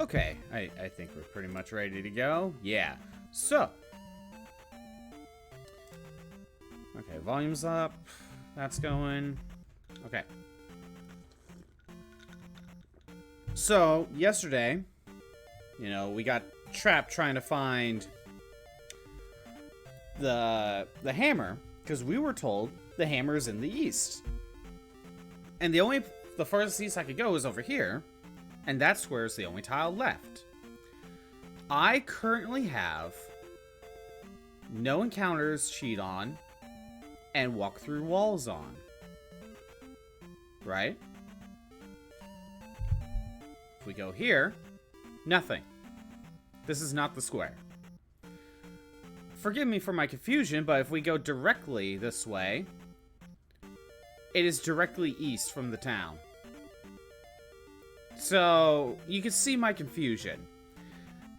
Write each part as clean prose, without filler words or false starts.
Okay, I think we're pretty much ready to go. Yeah. So. Okay, volume's up. That's going. Okay. So, yesterday, we got trapped trying to find the hammer, because we were told the hammer is in the east. And the farthest east I could go is over here, and that square is the only tile left. I currently have no encounters cheat on and walk through walls on. Right? If we go here, nothing. This is not the square. Forgive me for my confusion, but if we go directly this way, it is directly east from the town. So, you can see my confusion.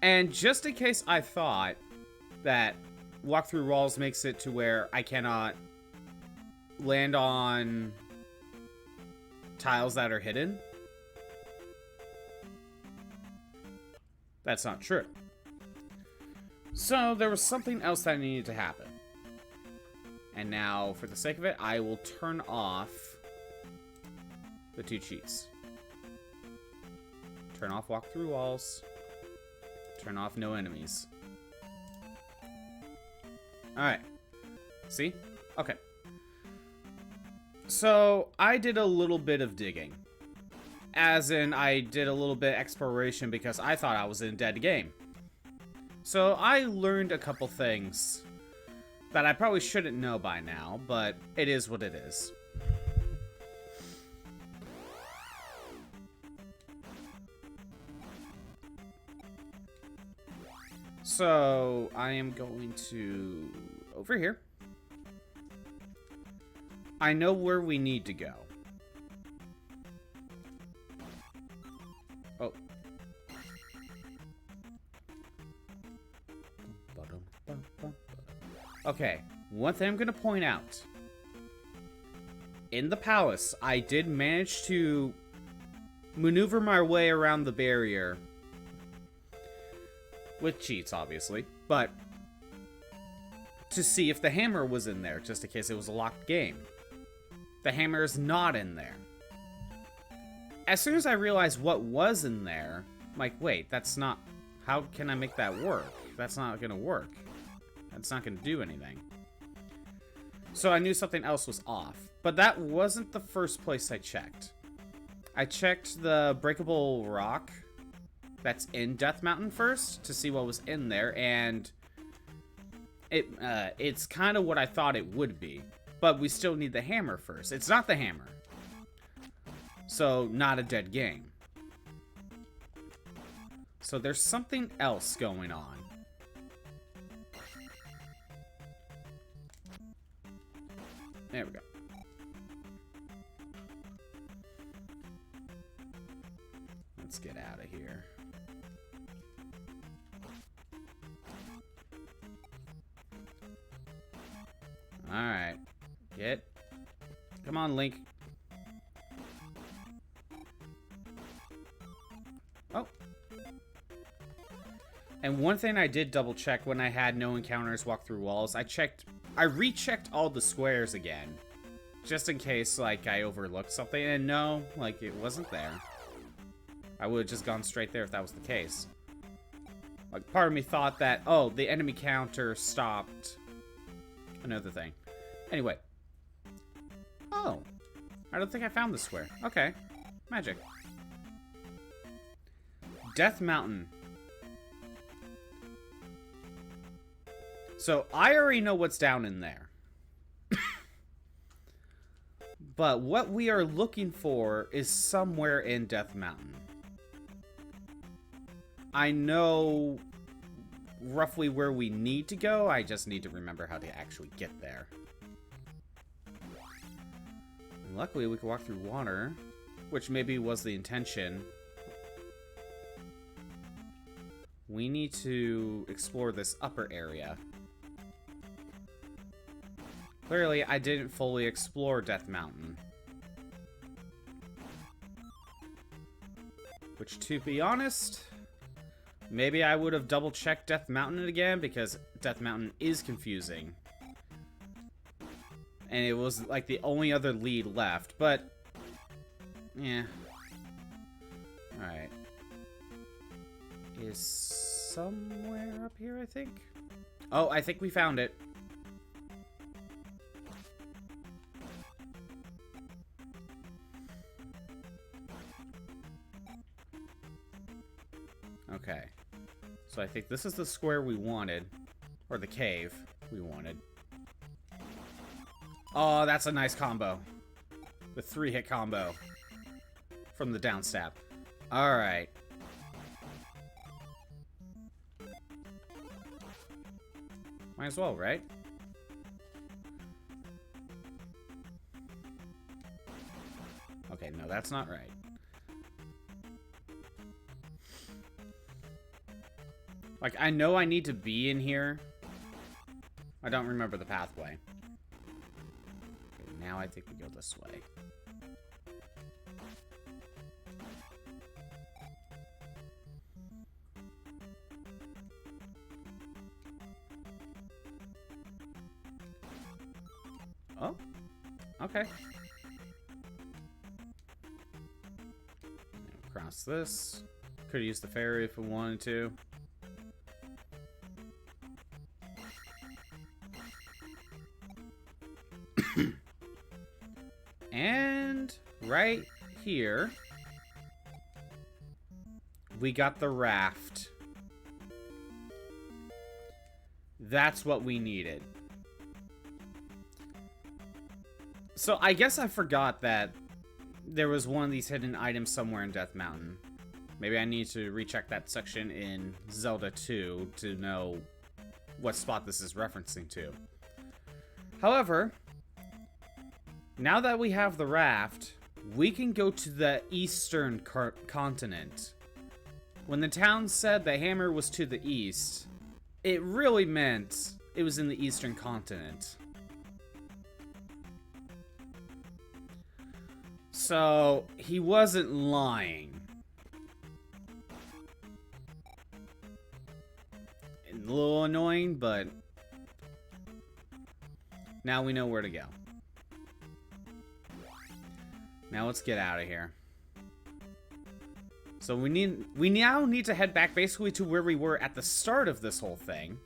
And just in case I thought that walk through walls makes it to where I cannot land on tiles that are hidden, that's not true. So there was something else that needed to happen. And now, for the sake of it, I will turn off the two cheats. Turn off walk through walls. Turn off no enemies. Alright. See? Okay. So, I did a little bit of digging. As in, I did a little bit of exploration because I thought I was in a dead game. So, I learned a couple things that I probably shouldn't know by now, but it is what it is. So, I am going to... over here. I know where we need to go. Oh. Okay, one thing I'm going to point out. In the palace, I did manage to maneuver my way around the barrier. With cheats, obviously. But to see if the hammer was in there, just in case it was a locked game. The hammer is not in there. As soon as I realized what was in there, I'm like, wait, that's not... How can I make that work? That's not going to work. That's not going to do anything. So I knew something else was off. But that wasn't the first place I checked. I checked the breakable rock that's in Death Mountain first to see what was in there, and it's kind of what I thought it would be. But we still need the hammer first. It's not the hammer. So, not a dead game. So there's something else going on. There we go. Let's get out of here. Alright. Get. Come on, Link. Oh. And one thing I did double check when I had no encounters walk through walls, I rechecked all the squares again. Just in case, like, I overlooked something. And no, like, it wasn't there. I would have just gone straight there if that was the case. Like, part of me thought that, oh, the enemy counter stopped another thing. Anyway. Oh. I don't think I found the square. Okay. Magic. Death Mountain. So, I already know what's down in there. But what we are looking for is somewhere in Death Mountain. I know roughly where we need to go. I just need to remember how to actually get there. And luckily, we can walk through water, which maybe was the intention. We need to explore this upper area. Clearly, I didn't fully explore Death Mountain. Which, to be honest, Maybe I would have double-checked Death Mountain again, because Death Mountain is confusing. And it was, like, the only other lead left, but... yeah. Alright. Is somewhere up here, I think? Oh, I think we found it. Okay. So I think this is the square we wanted. Or the cave we wanted. Oh, that's a nice combo. The 3-hit combo. From the down stab. Alright. Might as well, right? Okay, no, that's not right. Like, I know I need to be in here. I don't remember the pathway. Okay, now I think we go this way. Oh, okay. Cross this. Could have used the ferry if we wanted to. And right here, we got the raft. That's what we needed. So I guess I forgot that there was one of these hidden items somewhere in Death Mountain. Maybe I need to recheck that section in Zelda 2 to know what spot this is referencing to. However, now that we have the raft, we can go to the eastern continent. When the town said the hammer was to the east, it really meant it was in the eastern continent. So, he wasn't lying. A little annoying, but now we know where to go. Now let's get out of here. So we now need to head back basically to where we were at the start of this whole thing.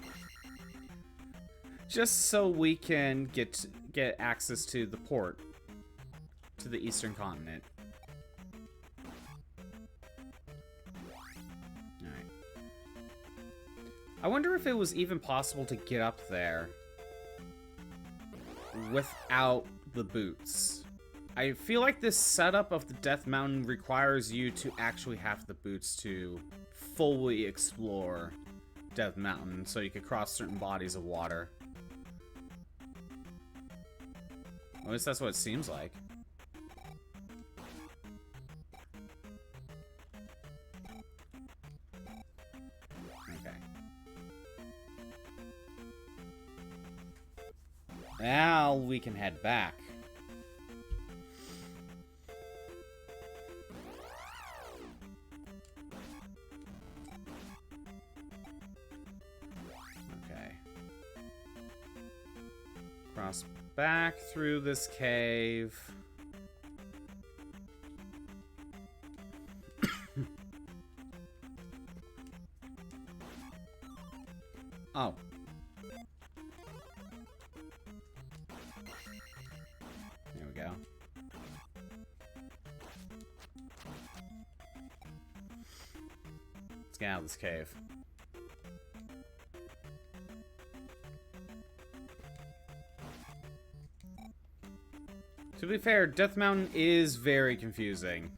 Just so we can get access to the port. To the eastern continent. Alright. I wonder if it was even possible to get up there without the boots. I feel like this setup of the Death Mountain requires you to actually have the boots to fully explore Death Mountain, so you could cross certain bodies of water. At least that's what it seems like. Okay. Now we can head back. Cross back through this cave. Oh. There we go. Let's get out of this cave. To be fair, Death Mountain is very confusing.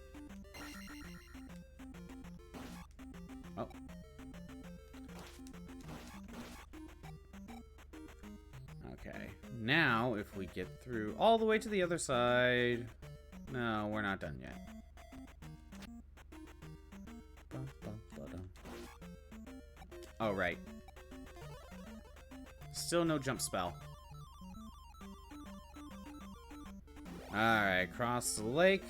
Oh. Okay. Now, if we get through all the way to the other side... No, we're not done yet. Oh, right. Still no jump spell. Alright, cross the lake.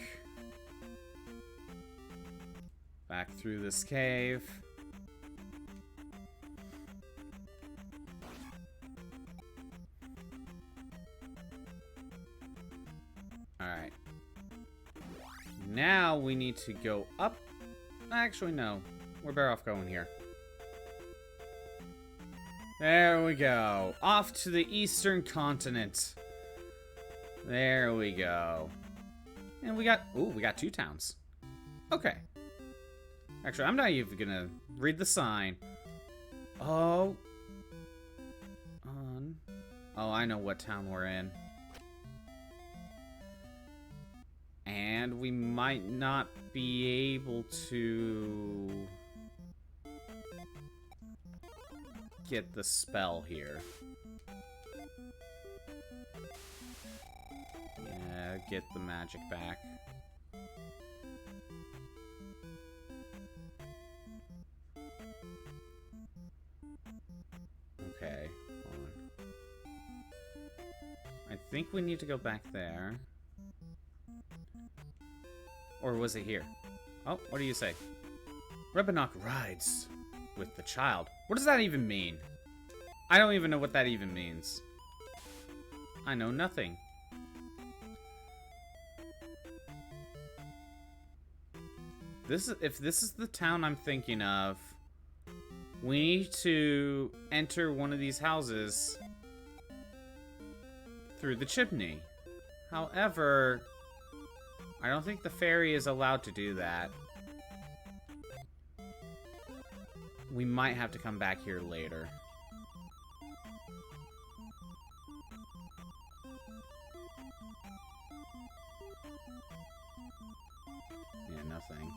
Back through this cave. Alright. Now we need to go up. Actually, no. We're better off going here. There we go. Off to the eastern continent. There we go. And we got... Ooh, we got 2 towns. Okay. Actually, I'm not even gonna read the sign. Oh. Oh, I know what town we're in. And we might not be able to get the spell here. Yeah, get the magic back. Okay, hold on. I think we need to go back there. Or was it here? Oh, what do you say? Rebanock rides with the child. What does that even mean? I don't even know what that even means. I know nothing. If this is the town I'm thinking of, we need to enter one of these houses through the chimney. However, I don't think the fairy is allowed to do that. We might have to come back here later. Yeah, nothing.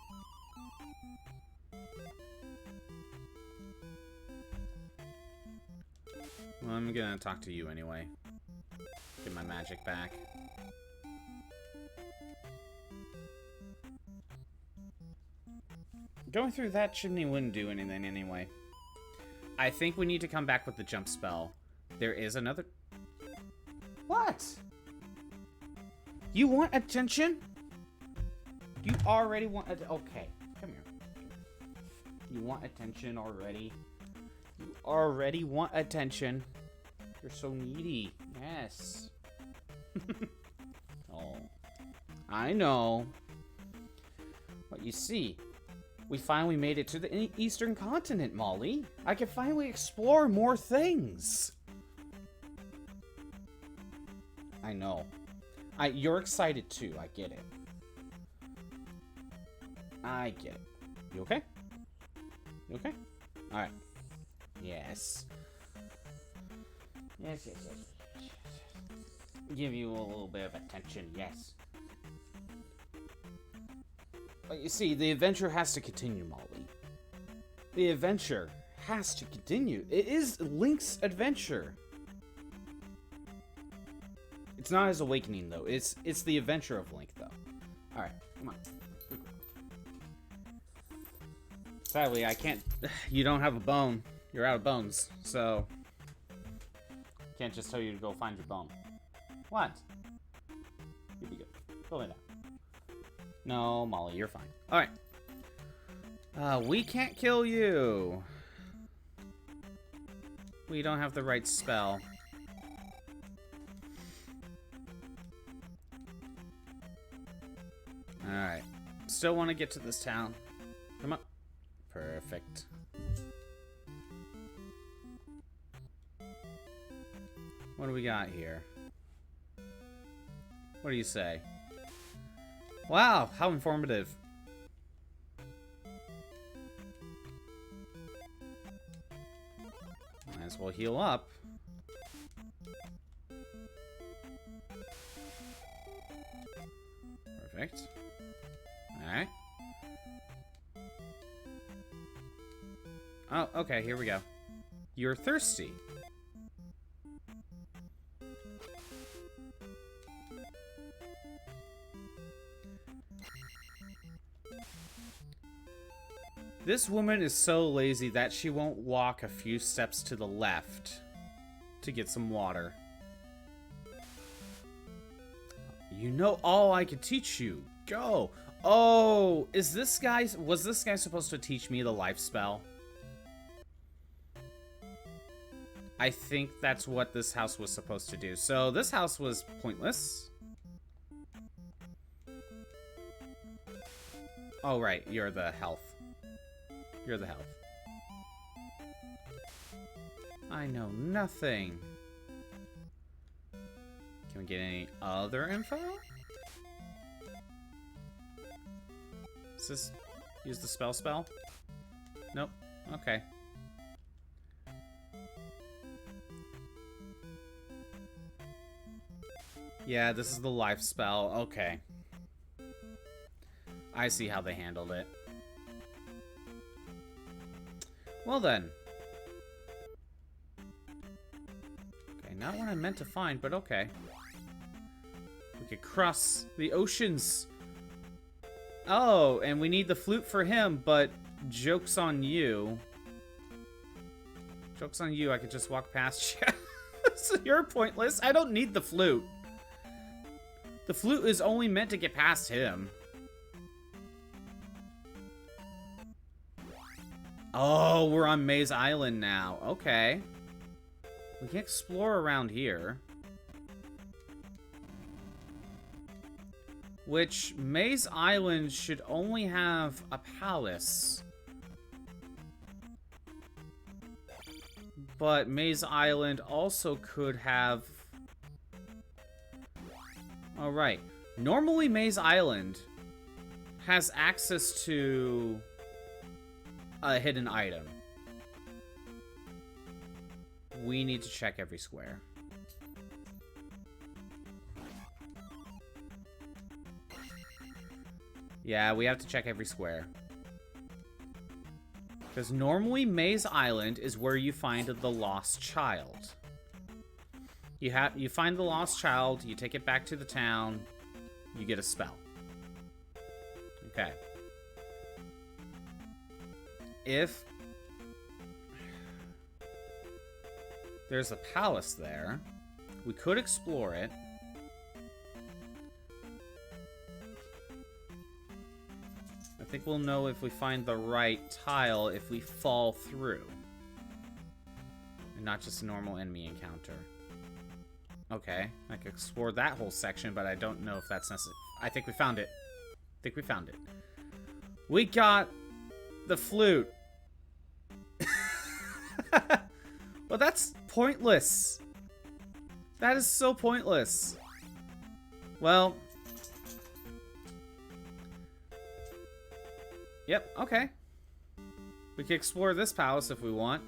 Well, I'm gonna talk to you anyway. Get my magic back. Going through that chimney wouldn't do anything anyway. I think we need to come back with the jump spell. There is another... What? You want attention? You already want... Okay, come here. You want attention already? You already want attention. You're so needy. Yes. Oh. I know. But you see... We finally made it to the eastern continent, Molly. I can finally explore more things. I know. You're excited too, I get it. I get it. You okay? You okay? Alright. Yes. Yes, yes, yes. Give you a little bit of attention, yes. But you see, the adventure has to continue, Molly. The adventure has to continue. It is Link's adventure. It's not his awakening, though. It's the adventure of Link, though. Alright, come on. Sadly, I can't... You don't have a bone. You're out of bones, so... Can't just tell you to go find your bone. What? Here we go. Go lay down. No, Molly, you're fine. Alright. We can't kill you. We don't have the right spell. Alright. Still want to get to this town. Come on. Perfect. What do we got here? What do you say? Wow, how informative. Might as well heal up. Perfect. Alright. Oh, okay, here we go. You're thirsty. This woman is so lazy that she won't walk a few steps to the left to get some water. You know all I could teach you. Go. Oh, was this guy supposed to teach me the life spell? I think that's what this house was supposed to do. So this house was pointless. Oh, right. You're the health. You're the health. I know nothing. Can we get any other info? Does this use the spell? Nope. Okay. Yeah, this is the life spell. Okay. I see how they handled it. Well then. Okay, not what I meant to find, but okay. We could cross the oceans. Oh, and we need the flute for him, but joke's on you. Joke's on you, I could just walk past you. So you're pointless. I don't need the flute. The flute is only meant to get past him. Oh, we're on Maze Island now. Okay. We can explore around here. Which, Maze Island should only have a palace. But Maze Island also could have... Alright. Normally, Maze Island has access to a hidden item. We need to check every square. Yeah, we have to check every square. Because normally Maze Island is where you find the lost child. You find the lost child, you take it back to the town, you get a spell. Okay. If there's a palace there, we could explore it. I think we'll know if we find the right tile if we fall through. And not just a normal enemy encounter. Okay, I could explore that whole section, but I don't know if that's necessary. I think we found it. I think we found it. We got the flute. Well, that's pointless. That is so pointless. Well. Yep, okay. We can explore this palace if we want.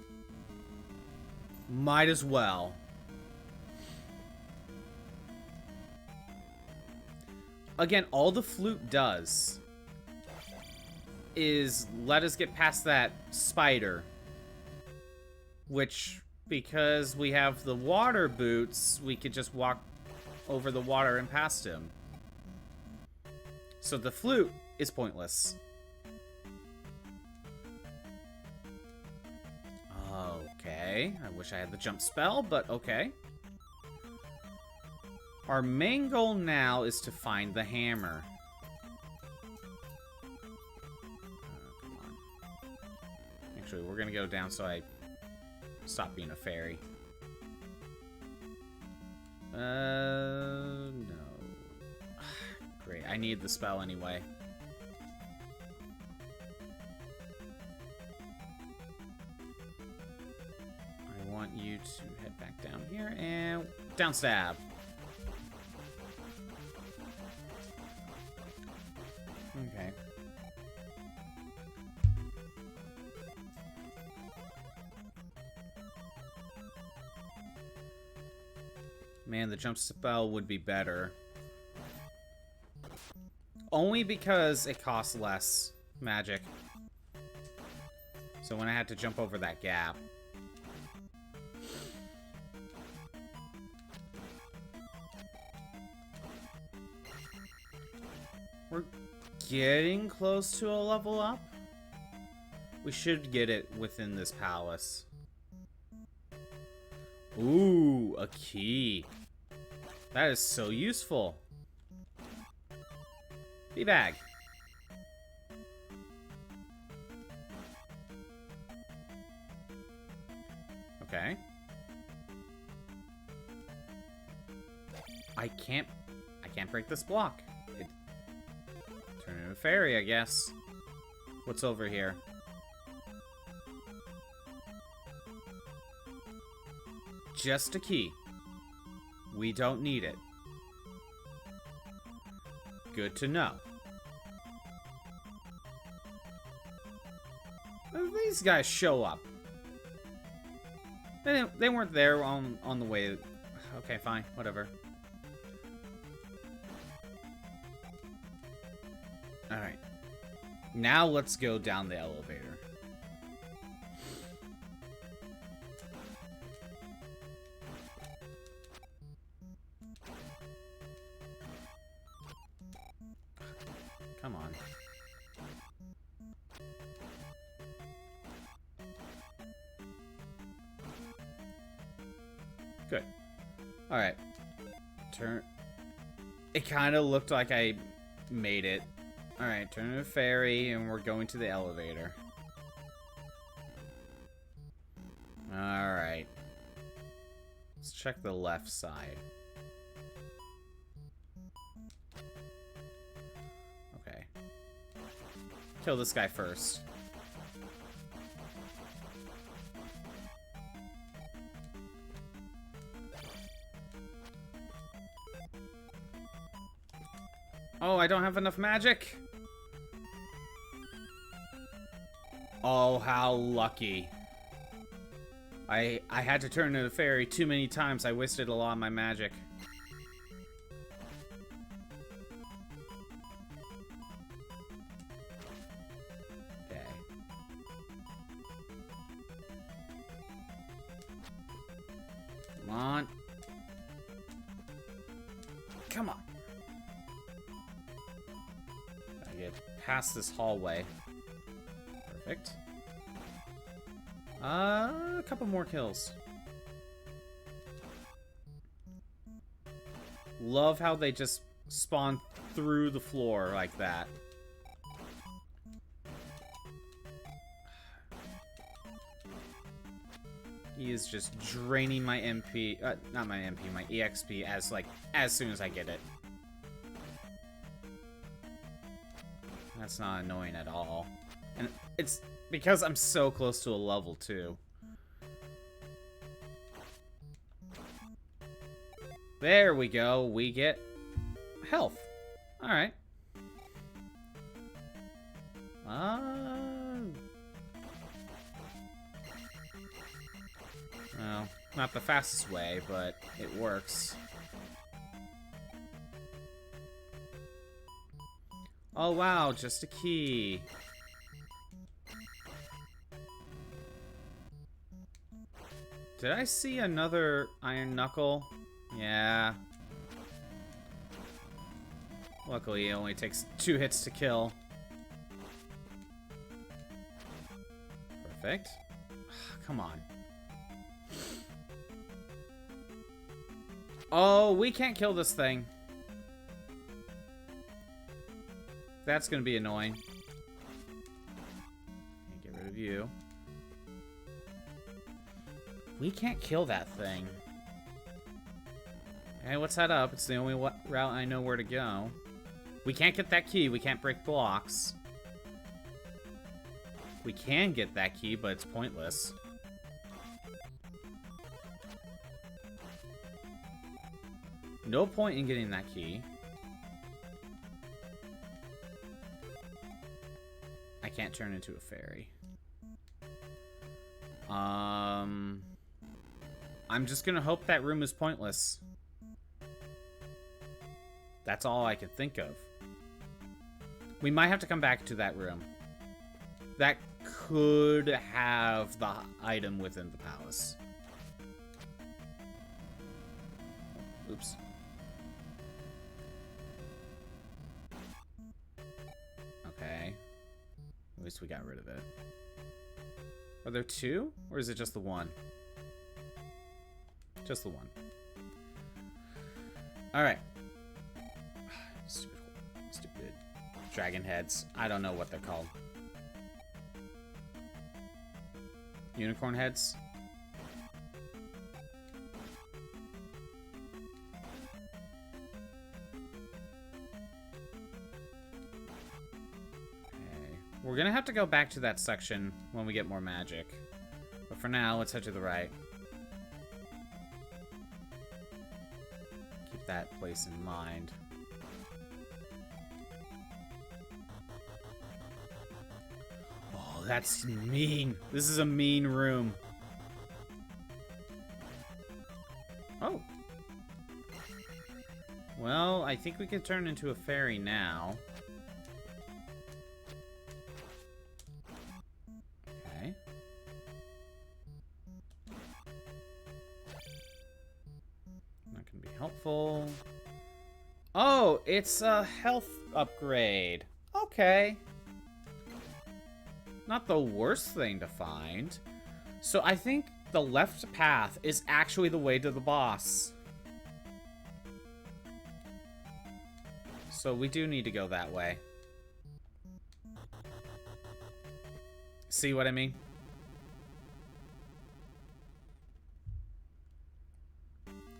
Might as well. Again, all the flute does is let us get past that spider. Which, because we have the water boots, we could just walk over the water and past him. So the flute is pointless. Okay, I wish I had the jump spell, but okay. Our main goal now is to find the hammer. Come on. Actually, we're gonna go down so I stop being a fairy. No. Great, I need the spell anyway. I want you to head back down here and down stab. Okay. Man, the jump spell would be better. Only because it costs less magic. So when I had to jump over that gap. We're getting close to a level up. We should get it within this palace. Ooh, a key. That is so useful. Bee bag. Okay. I can't break this block. Turn into a fairy, I guess. What's over here? Just a key. We don't need it. Good to know. These guys show up. They weren't there on the way. Okay, fine. Whatever. Alright. Now let's go down the elevator. Come on. Good. Alright. Turn. It kind of looked like I made it. Alright, turn to the ferry, and we're going to the elevator. Alright. Let's check the left side. Okay. Kill this guy first. Oh, I don't have enough magic? Oh, how lucky. I had to turn to the ferry too many times. I wasted a lot of my magic. Okay. Come on. Come on. I get past this hallway. Perfect. A couple more kills. Love how they just spawn through the floor like that. He is just draining my MP, not my MP, my EXP as soon as I get it. That's not annoying at all. And it's because I'm so close to a level, too. There we go. We get health. Alright. Well, not the fastest way, but it works. Oh, wow. Just a key. Did I see another iron knuckle? Yeah. Luckily, it only takes 2 hits to kill. Perfect. Come on. Oh, we can't kill this thing. That's gonna be annoying. Get rid of you. We can't kill that thing. Hey, what's that up? It's the only route I know where to go. We can't get that key. We can't break blocks. We can get that key, but it's pointless. No point in getting that key. I can't turn into a fairy. I'm just gonna hope that room is pointless. That's all I could think of. We might have to come back to that room. That could have the item within the palace. Oops. Okay. At least we got rid of it. Are there 2? Or is it just the 1? Just the 1. Alright. Stupid dragon heads. I don't know what they're called. Unicorn heads? Okay. We're gonna have to go back to that section when we get more magic. But for now, let's head to the right. Keep that place in mind. Oh, that's mean. This is a mean room. Oh. Well, I think we can turn into a fairy now. Okay. That can be helpful. Oh, it's a health upgrade. Okay. Not the worst thing to find. So I think the left path is actually the way to the boss. So we do need to go that way. See what I mean?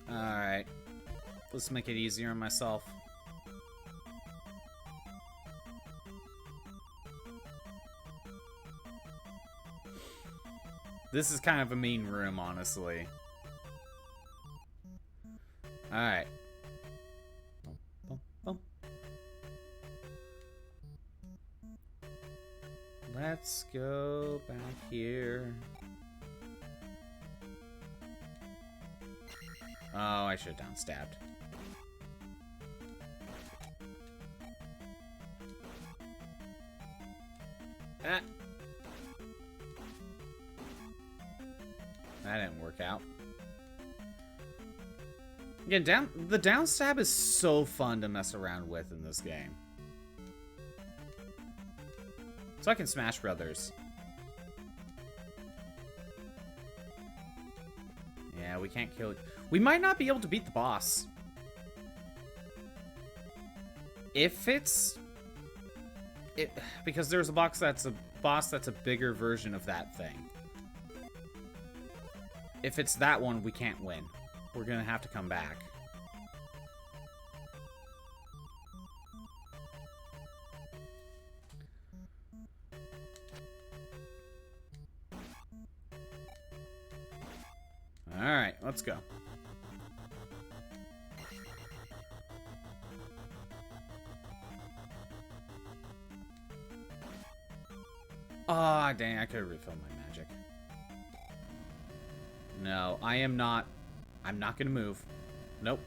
Alright. Let's make it easier on myself. This is kind of a mean room, honestly. Alright. Let's go back here. Oh, I should have downstabbed. Ah. That didn't work out. Again, the downstab is so fun to mess around with in this game. So I can Smash Brothers. Yeah, we can't kill it. We might not be able to beat the boss. If it's... because there's a boss that's a bigger version of that thing. If it's that one, we can't win. We're gonna have to come back. Alright, let's go. Ah, dang, I could have refilled my magic. No, I am not. I'm not gonna move. Nope.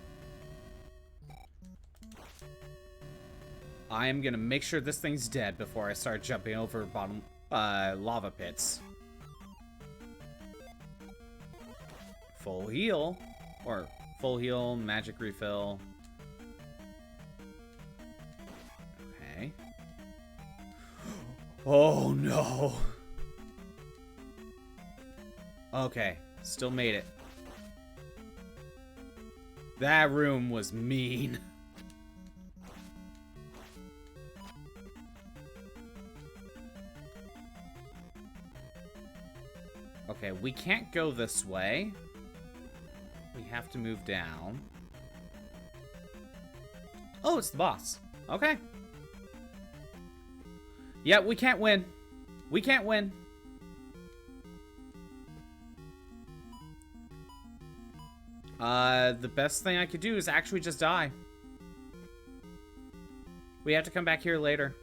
I am gonna make sure this thing's dead before I start jumping over bottom lava pits. Full heal. Or full heal, magic refill. Okay. Oh no. Okay, still made it. That room was mean. Okay, we can't go this way. We have to move down. Oh, it's the boss. Okay. Yeah, we can't win. We can't win. The best thing I could do is actually just die. We have to come back here later.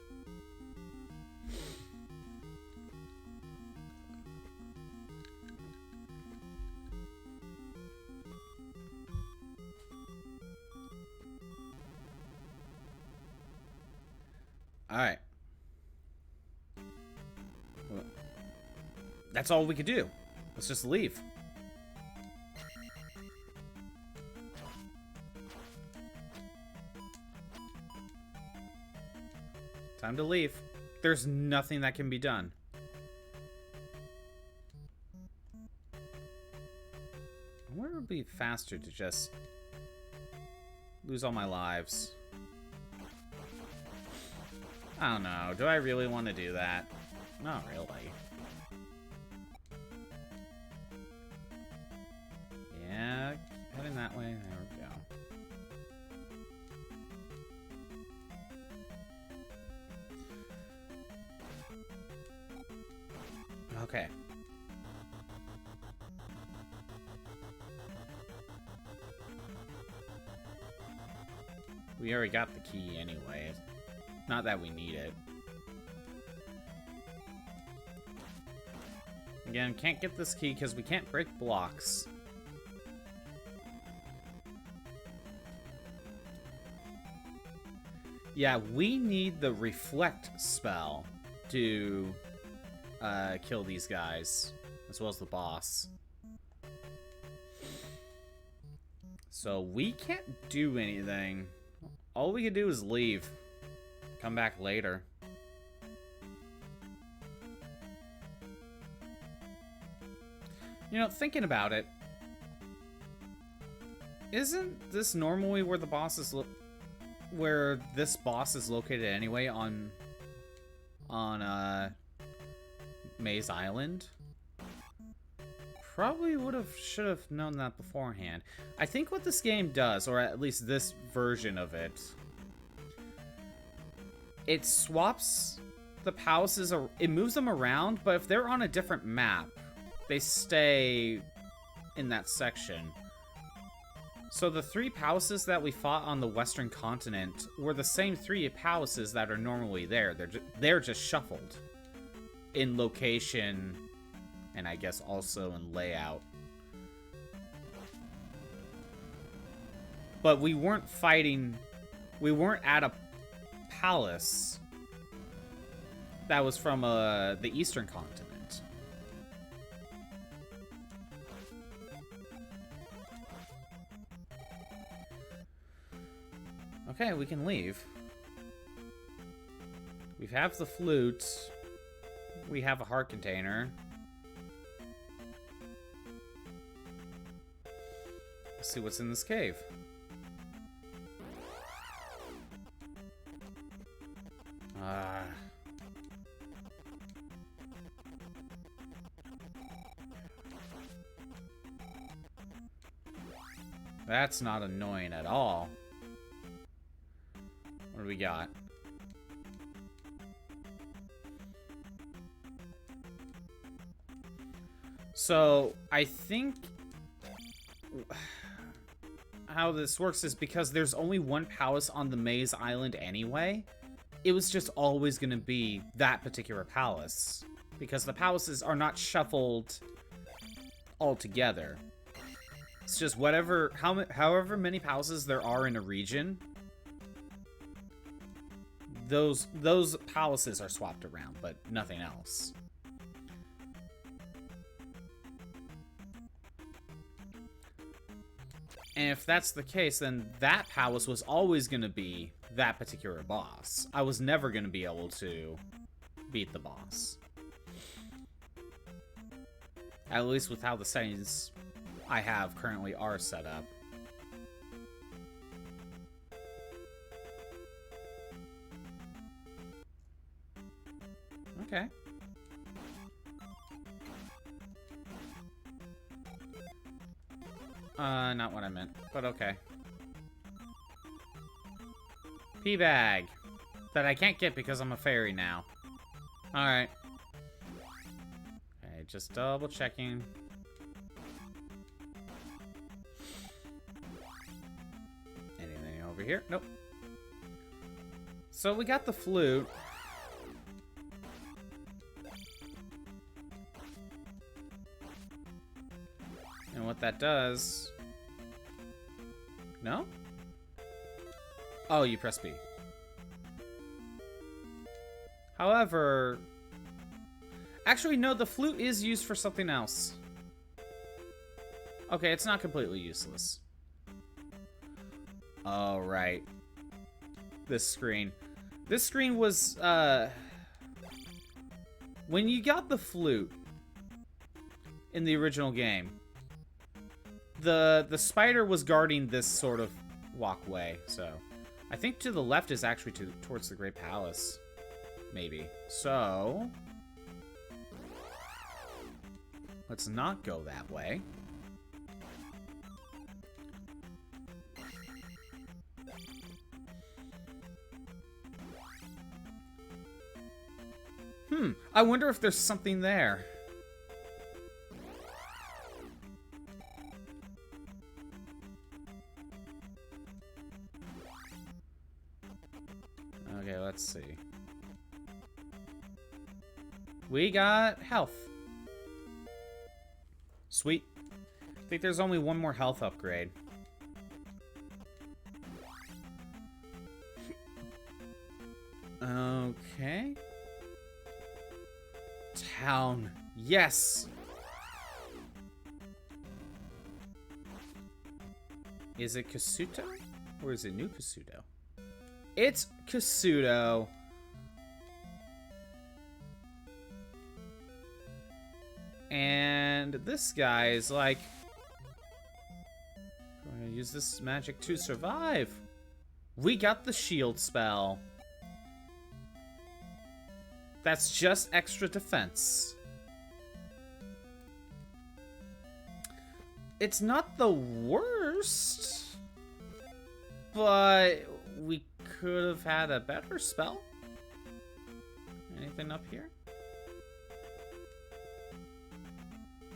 Alright. Well, that's all we could do. Let's just leave. Time to leave. There's nothing that can be done. I wonder if it would be faster to just lose all my lives. I don't know. Do I really want to do that? Not really. Yeah, heading that way. There we go. Okay. We already got the key anyway. Not that we need it. Again, can't get this key because we can't break blocks. Yeah, we need the reflect spell to kill these guys, as well as the boss. So we can't do anything. All we can do is leave. Come back later. You know, thinking about it, isn't this normally where the boss is where this boss is located anyway on Maze Island? Probably should have known that beforehand. I think what this game does, or at least this version of it, it swaps the palaces, it moves them around, but if they're on a different map, they stay in that section. So the 3 palaces that we fought on the Western continent were the same 3 palaces that are normally there. They're just shuffled in location, and I guess also in layout. But we weren't fighting, we weren't at a palace that was from the Eastern continent. Okay, we can leave. We have the flute. We have a heart container. Let's see what's in this cave. That's not annoying at all. What do we got? So, I think how this works is because there's only one palace on the Maze Island anyway, it was just always going to be that particular palace. Because the palaces are not shuffled all together. It's just however many palaces there are in a region, those palaces are swapped around, but nothing else. And if that's the case, then that palace was always going to be that particular boss. I was never going to be able to beat the boss. At least with how the settings I have currently are set up. Okay. Not what I meant, but okay. Pea bag. That I can't get because I'm a fairy now. Alright. Okay, just double checking. Anything over here? Nope. So we got the flute. And what that does... No? Oh, you press B. However... Actually, no, the flute is used for something else. Okay, it's not completely useless. Oh, right. This screen. This screen was, when you got the flute in the original game, the spider was guarding this sort of walkway, so... I think to the left is actually towards the Great Palace. Maybe. So... let's not go that way. I wonder if there's something there. Okay, let's see. We got health. Sweet. I think there's only one more health upgrade. Okay. Town. Yes! Is it Kasuto? Or is it New Kasuto? It's Kasuto. And this guy is like, I'm gonna use this magic to survive. We got the shield spell. That's just extra defense. It's not the worst, but we could have had a better spell. Anything up here?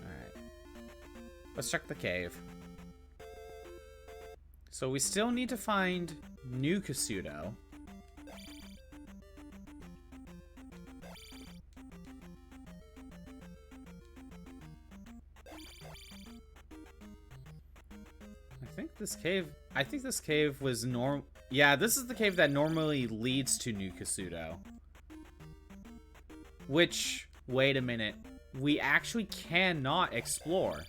Alright. Let's check the cave. So we still need to find New Kasuto. I think this cave was yeah, this is the cave that normally leads to New Kasuto. Which, wait a minute, we actually cannot explore.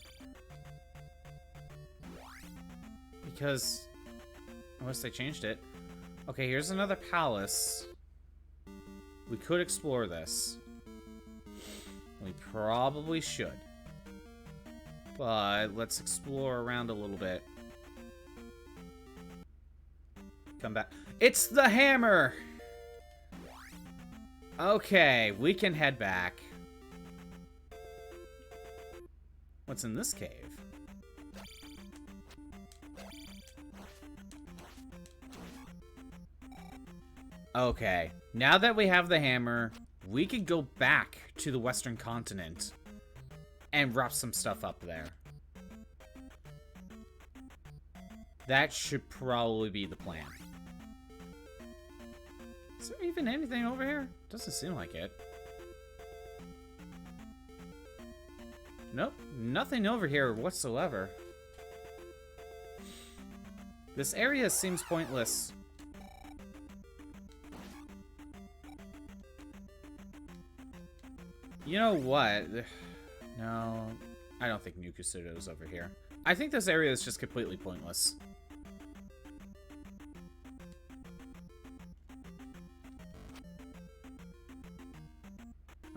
Because, unless they changed it. Okay, here's another palace. We could explore this. We probably should. But let's explore around a little bit. Come back. It's the hammer! Okay, we can head back. What's in this cave? Okay, now that we have the hammer, we can go back to the Western continent and wrap some stuff up there. That should probably be the plan. Is there even anything over here? Doesn't seem like it. Nope, nothing over here whatsoever. This area seems pointless. You know what? No, I don't think New Kasuto is over here. I think this area is just completely pointless.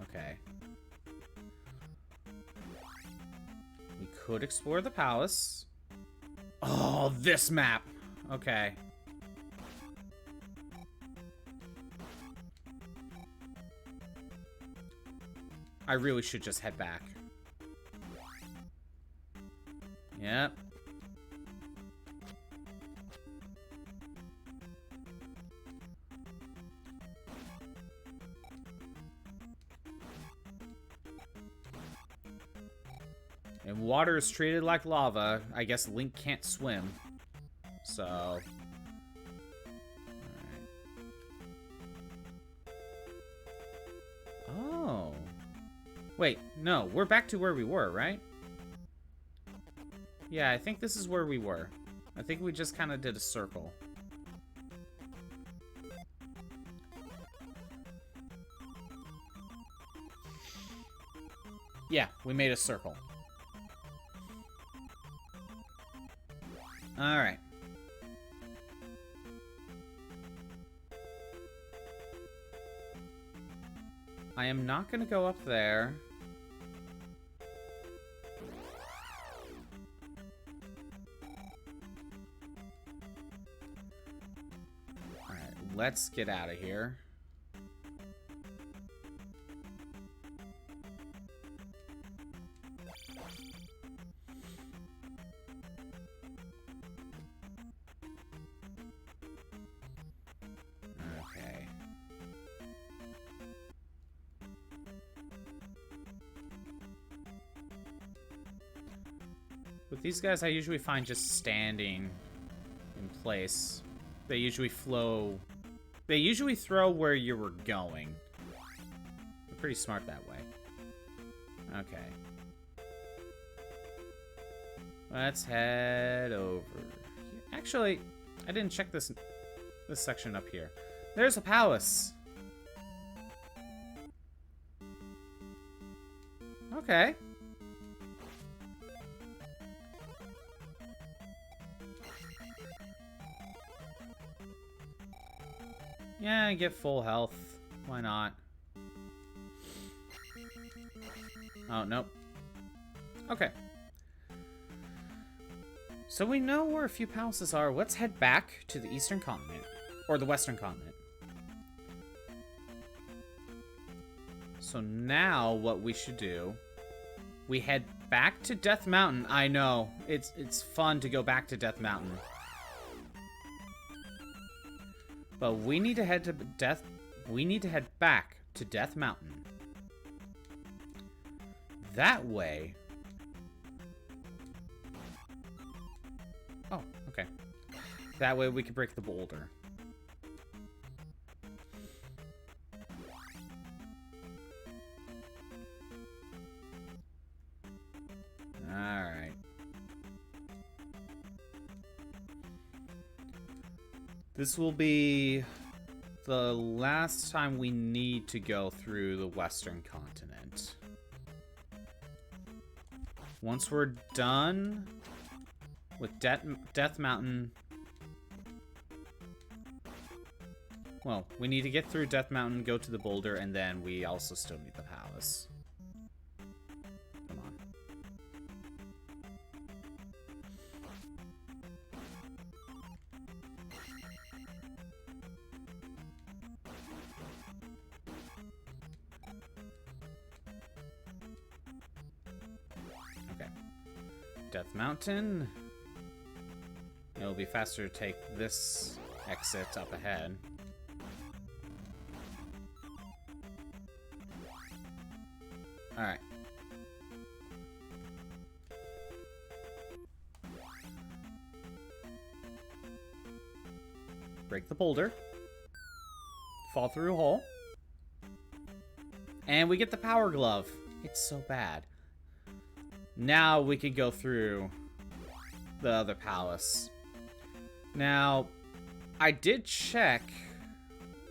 Okay. We could explore the palace. Oh, this map! Okay. I really should just head back. Yep. And water is treated like lava. I guess Link can't swim. So... Alright. Oh. Wait, no. We're back to where we were, right? Yeah, I think this is where we were. I think we just kind of did a circle. Yeah, we made a circle. Alright. I am not going to go up there. Alright, let's get out of here. Okay. With these guys, I usually find just standing in place. They usually flow They usually throw where you were going. They're pretty smart that way. Okay. Let's head over. Actually, I didn't check this section up here. There's a palace. Okay. Yeah, get full health. Why not? Oh, nope. Okay. So we know where a few palaces are. Let's head back to the Eastern Continent. Or the Western Continent. So now what we should do... We head back to Death Mountain. I know. It's fun to go back to Death Mountain. But we need to head to We need to head back to Death Mountain. That way... Oh, okay. That way we can break the boulder. Alright. This will be the last time we need to go through the Western Continent. Once we're done with Death Mountain... Well, we need to get through Death Mountain, go to the boulder, and then we also still need the palace. Come on. Okay. Death Mountain. It'll be faster to take this exit up ahead. Alright. Break the boulder. Fall through a hole. And we get the power glove. It's so bad. Now we can go through the other palace. Now, I did check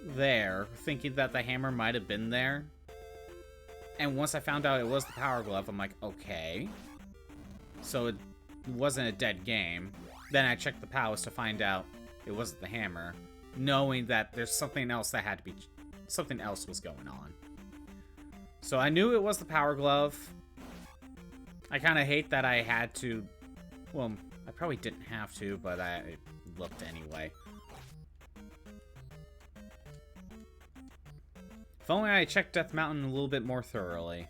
there, thinking that the hammer might have been there. And once I found out it was the power glove, I'm like, okay. So it wasn't a dead game. Then I checked the palace to find out it wasn't the hammer, knowing that there's something else that had to be... Something else was going on. So I knew it was the power glove. I kind of hate that I had to... Well, I probably didn't have to, but I looked anyway. If only I checked Death Mountain a little bit more thoroughly.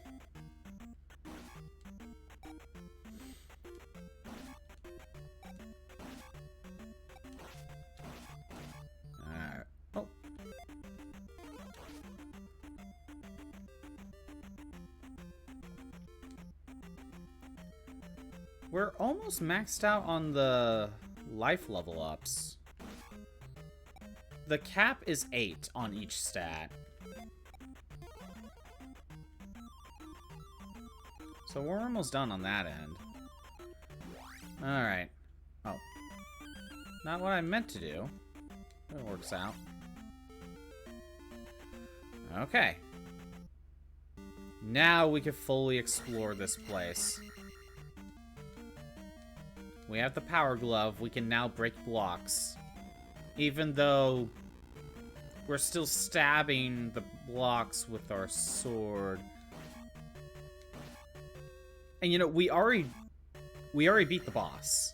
Oh. We're almost maxed out on the life level ups. The cap is 8 on each stat. So we're almost done on that end. Alright. Oh. Not what I meant to do. It works out. Okay. Now we can fully explore this place. We have the power glove. We can now break blocks. Even though we're still stabbing the blocks with our sword. And you know, we already beat the boss.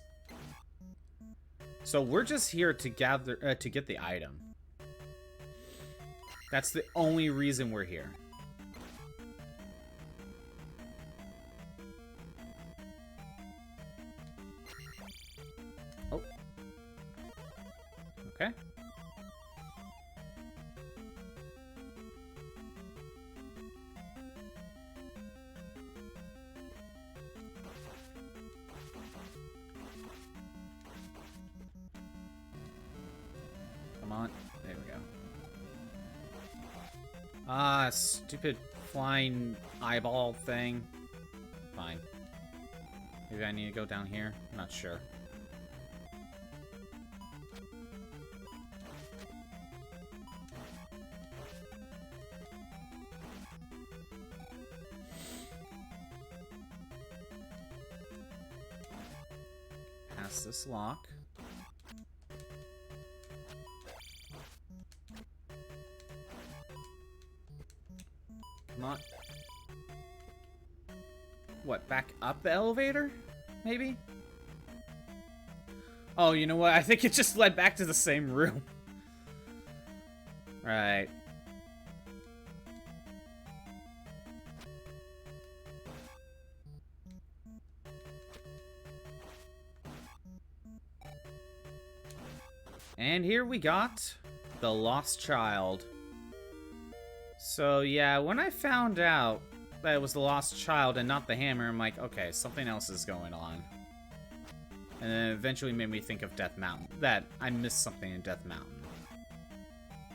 So we're just here to gather to get the item. That's the only reason we're here. Oh. Okay. Come on. There we go. Ah, stupid flying eyeball thing. Fine. Maybe I need to go down here? I'm not sure. Past this lock. Come on. What, back up the elevator? Maybe? Oh, you know what? I think it just led back to the same room. Right. And here we got the Lost Child. So yeah, when I found out that it was the Lost Child and not the hammer, I'm like, okay, something else is going on. And then it eventually made me think of Death Mountain. That I missed something in Death Mountain.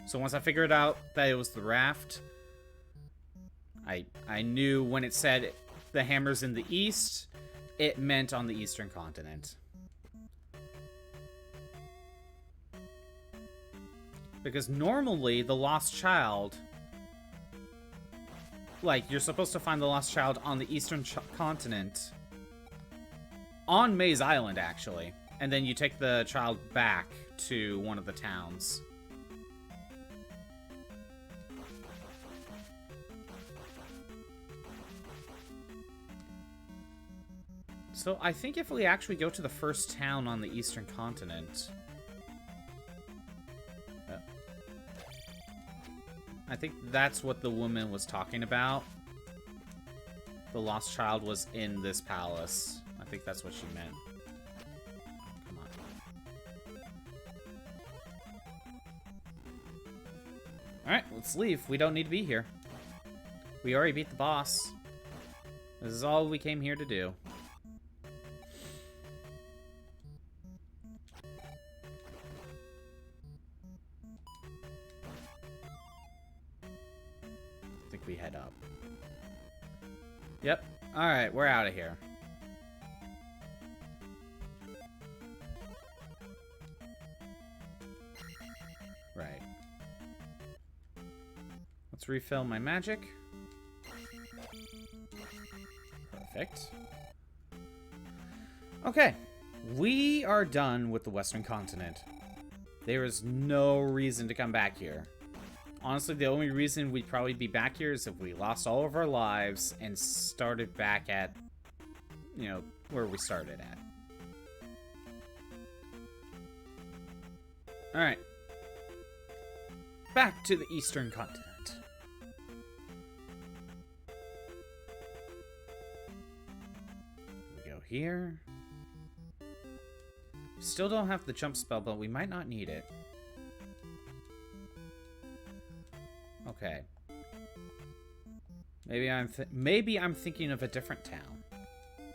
So once I figured out that it was the raft, I knew when it said the hammer's in the east, it meant on the eastern continent. Because normally, the Lost Child... Like, you're supposed to find the Lost Child on the eastern continent. On Maze Island, actually. And then you take the child back to one of the towns. So, I think if we actually go to the first town on the eastern continent... I think that's what the woman was talking about. The Lost Child was in this palace. I think that's what she meant. Come on. Alright, let's leave. We don't need to be here. We already beat the boss. This is all we came here to do. We head up. Yep. Alright, we're out of here. Right. Let's refill my magic. Perfect. Okay. We are done with the Western Continent. There is no reason to come back here. Honestly, the only reason we'd probably be back here is if we lost all of our lives and started back at, you know, where we started at. Alright. Back to the Eastern Continent. We go here. Still don't have the jump spell, but we might not need it. Okay. Maybe I'm thinking of a different town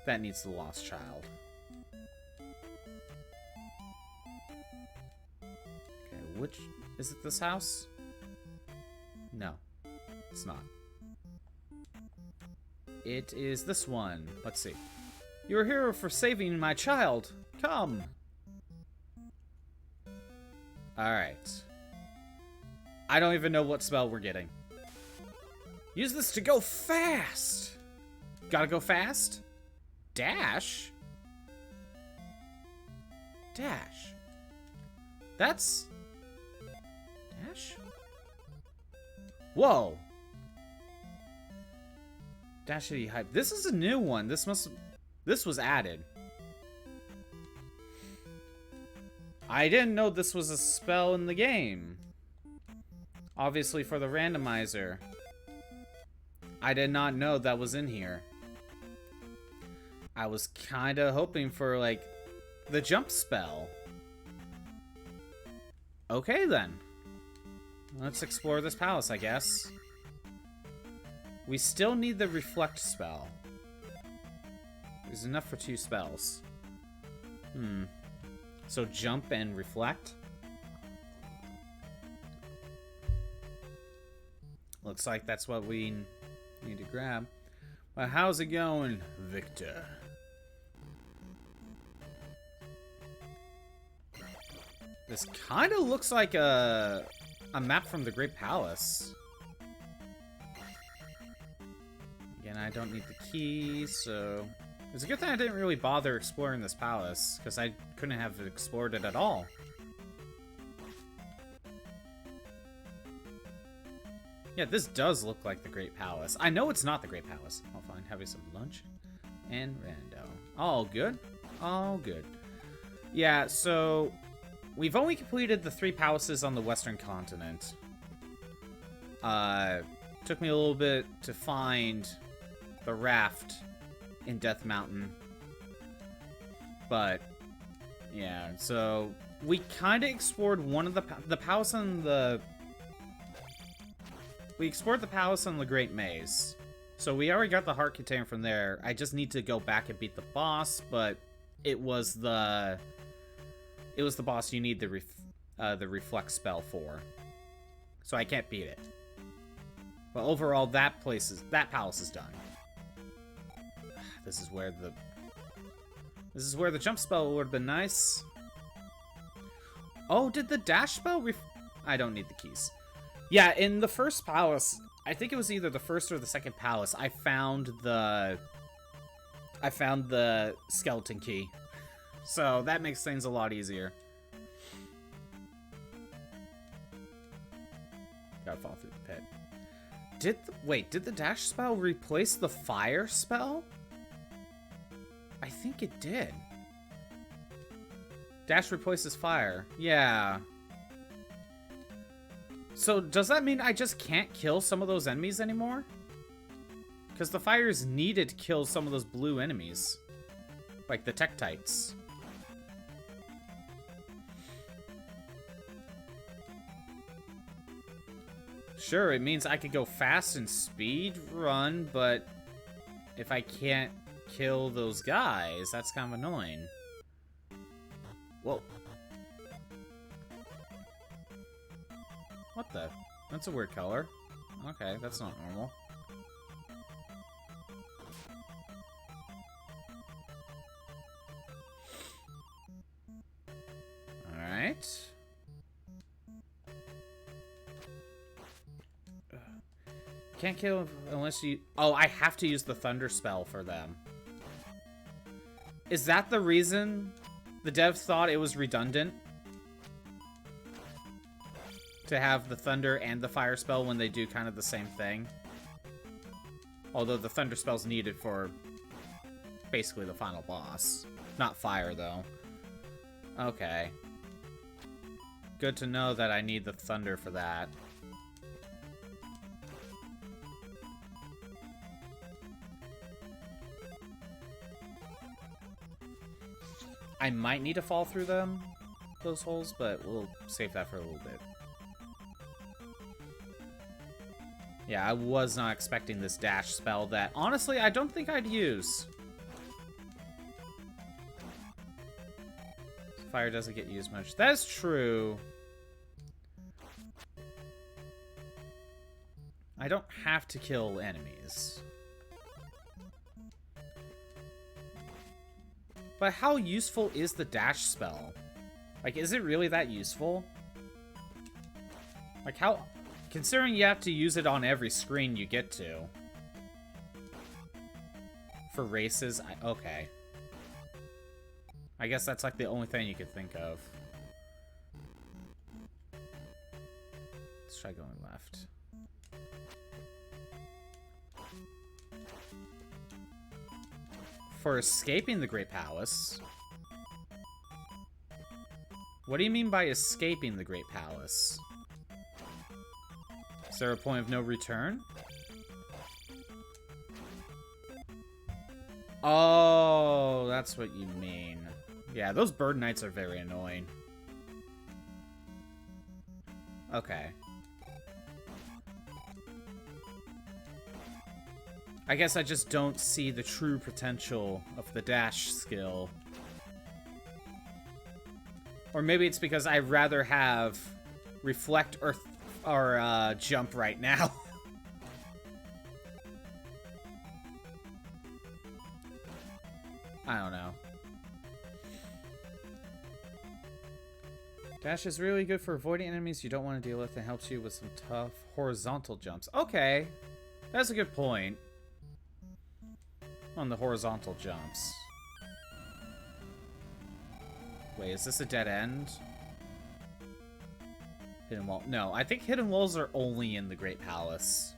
that needs the Lost Child. Okay, which is it? This house? No, it's not. It is this one. Let's see. You're a hero for saving my child. Come. All right. I don't even know what spell we're getting. Use this to go fast! Gotta go fast? Dash? Dash. That's... Dash? Whoa! Dashity hype. This is a new one. This was added. I didn't know this was a spell in the game. Obviously for the randomizer. I did not know that was in here. I was kinda hoping for, like, the jump spell. Okay, then. Let's explore this palace, I guess. We still need the reflect spell. There's enough for 2 spells. So jump and reflect? Looks like that's what we need to grab. Well, how's it going, Victor? This kind of looks like a map from the Great Palace. Again, I don't need the key, so... It's a good thing I didn't really bother exploring this palace, because I couldn't have explored it at all. Yeah, this does look like the Great Palace. I know it's not the Great Palace. I'll find having some lunch. And rando. All good. All good. Yeah, so... We've only completed the 3 palaces on the Western continent. Took me a little bit to find the raft in Death Mountain. But, yeah, so we kind of explored one of the palace on the... We explored the palace on the Great Maze. So we already got the heart container from there. I just need to go back and beat the boss, but it was the boss you need the reflect spell for. So I can't beat it. But overall, that palace is done. This is where the jump spell would have been nice. Oh, did the dash spell I don't need the keys. Yeah, in the first palace, I think it was either the first or the second palace, I found the skeleton key. So that makes things a lot easier. Gotta fall through the pit. Did the dash spell replace the fire spell? I think it did. Dash replaces fire. Yeah. So does that mean I just can't kill some of those enemies anymore? Because the fire is needed to kill some of those blue enemies. Like the Tektites. Sure, it means I could go fast and speed run, but if I can't kill those guys, that's kind of annoying. Whoa. What the? That's a weird color. Okay, that's not normal. Alright. Can't kill unless you... Oh, I have to use the thunder spell for them. Is that the reason the devs thought it was redundant? To have the thunder and the fire spell when they do kind of the same thing? Although the thunder spell's needed for basically the final boss. Not fire, though. Okay. Good to know that I need the thunder for that. I might need to fall through those holes, but we'll save that for a little bit. Yeah, I was not expecting this dash spell that, honestly, I don't think I'd use. Fire doesn't get used much. That's true. I don't have to kill enemies. But how useful is the dash spell? Like, is it really that useful? Like, how... Considering you have to use it on every screen you get to. For races, okay. I guess that's like the only thing you could think of. Let's try going left. For escaping the Great Palace. What do you mean by escaping the Great Palace? Is there a point of no return? Oh, that's what you mean. Yeah, those bird knights are very annoying. Okay. I guess I just don't see the true potential of the dash skill. Or maybe it's because I'd rather have reflect or jump right now. I don't know. Dash is really good for avoiding enemies you don't want to deal with and helps you with some tough horizontal jumps. Okay, that's a good point on the horizontal jumps. Wait, is this a dead end? Hidden wall? No, I think hidden walls are only in the Great Palace.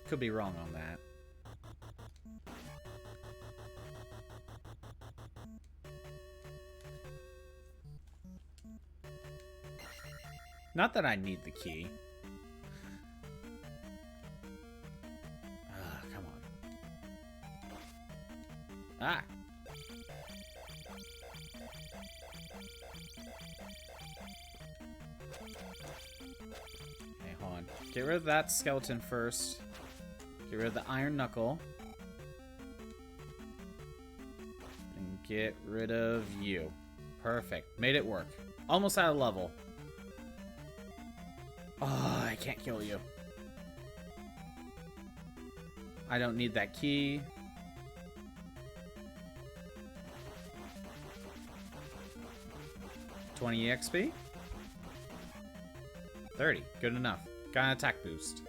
Could be wrong on that. Not that I need the key. Ah, come on. Ah! Okay, hold on. Get rid of that skeleton first. Get rid of the iron knuckle. And get rid of you. Perfect. Made it work. Almost out of level. Oh, I can't kill you. I don't need that key. $20 EXP? 30. Good enough. Got an attack boost.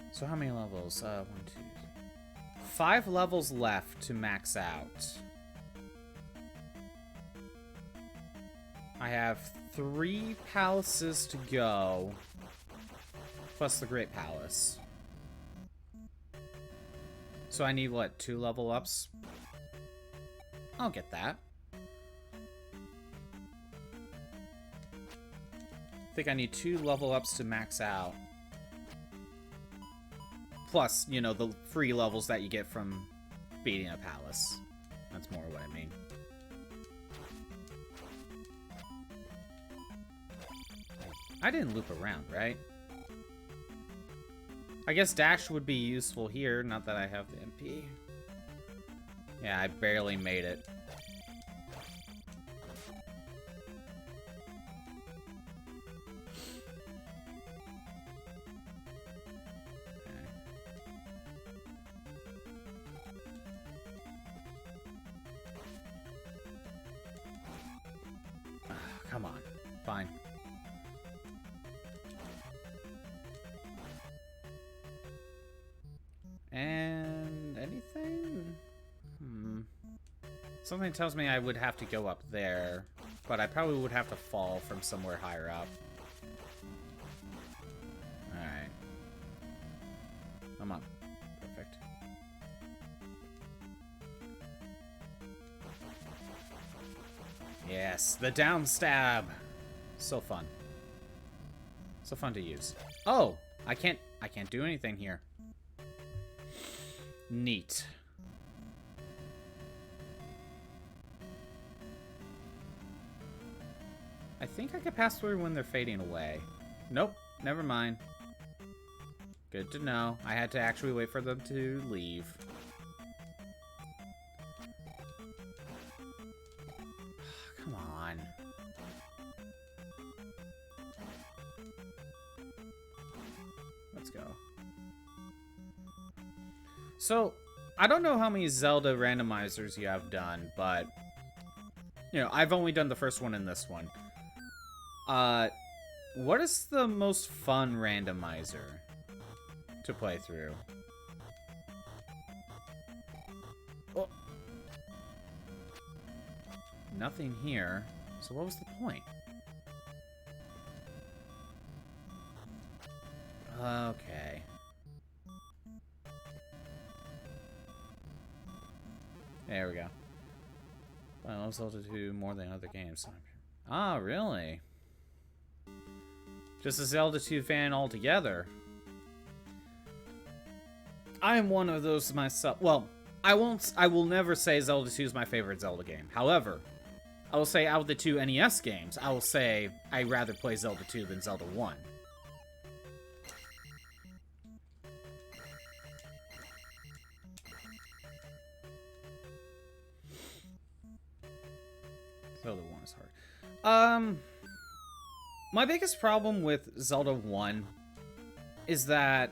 So how many levels? 1, 2, 5 levels left to max out. I have 3 palaces to go, plus the Great Palace. So I need, what, 2 level ups? I'll get that. I think I need 2 level ups to max out. Plus, you know, the free levels that you get from beating a palace. That's more what I mean. I didn't loop around, right? I guess dash would be useful here, not that I have the MP. Yeah, I barely made it. Come on. Fine. And anything? Something tells me I would have to go up there, but I probably would have to fall from somewhere higher up. Alright. Come on. Perfect. Yes, the down stab. So fun. So fun to use. Oh, I can't do anything here. Neat. I think I could pass through when they're fading away. Nope, never mind. Good to know. I had to actually wait for them to leave. Come on. Let's go. So, I don't know how many Zelda randomizers you have done, but, you know, I've only done the first one and this one. What is the most fun randomizer to play through? Oh. Nothing here. So what was the point? Okay. There we go. Well, I love Zelda 2 more than other games. Ah, really? Just a Zelda 2 fan altogether. I am one of those myself. Well, I will never say Zelda 2 is my favorite Zelda game. However, I will say out of the 2 NES games, I will say I'd rather play Zelda 2 than Zelda 1. Zelda 1 is hard. My biggest problem with Zelda 1 is that,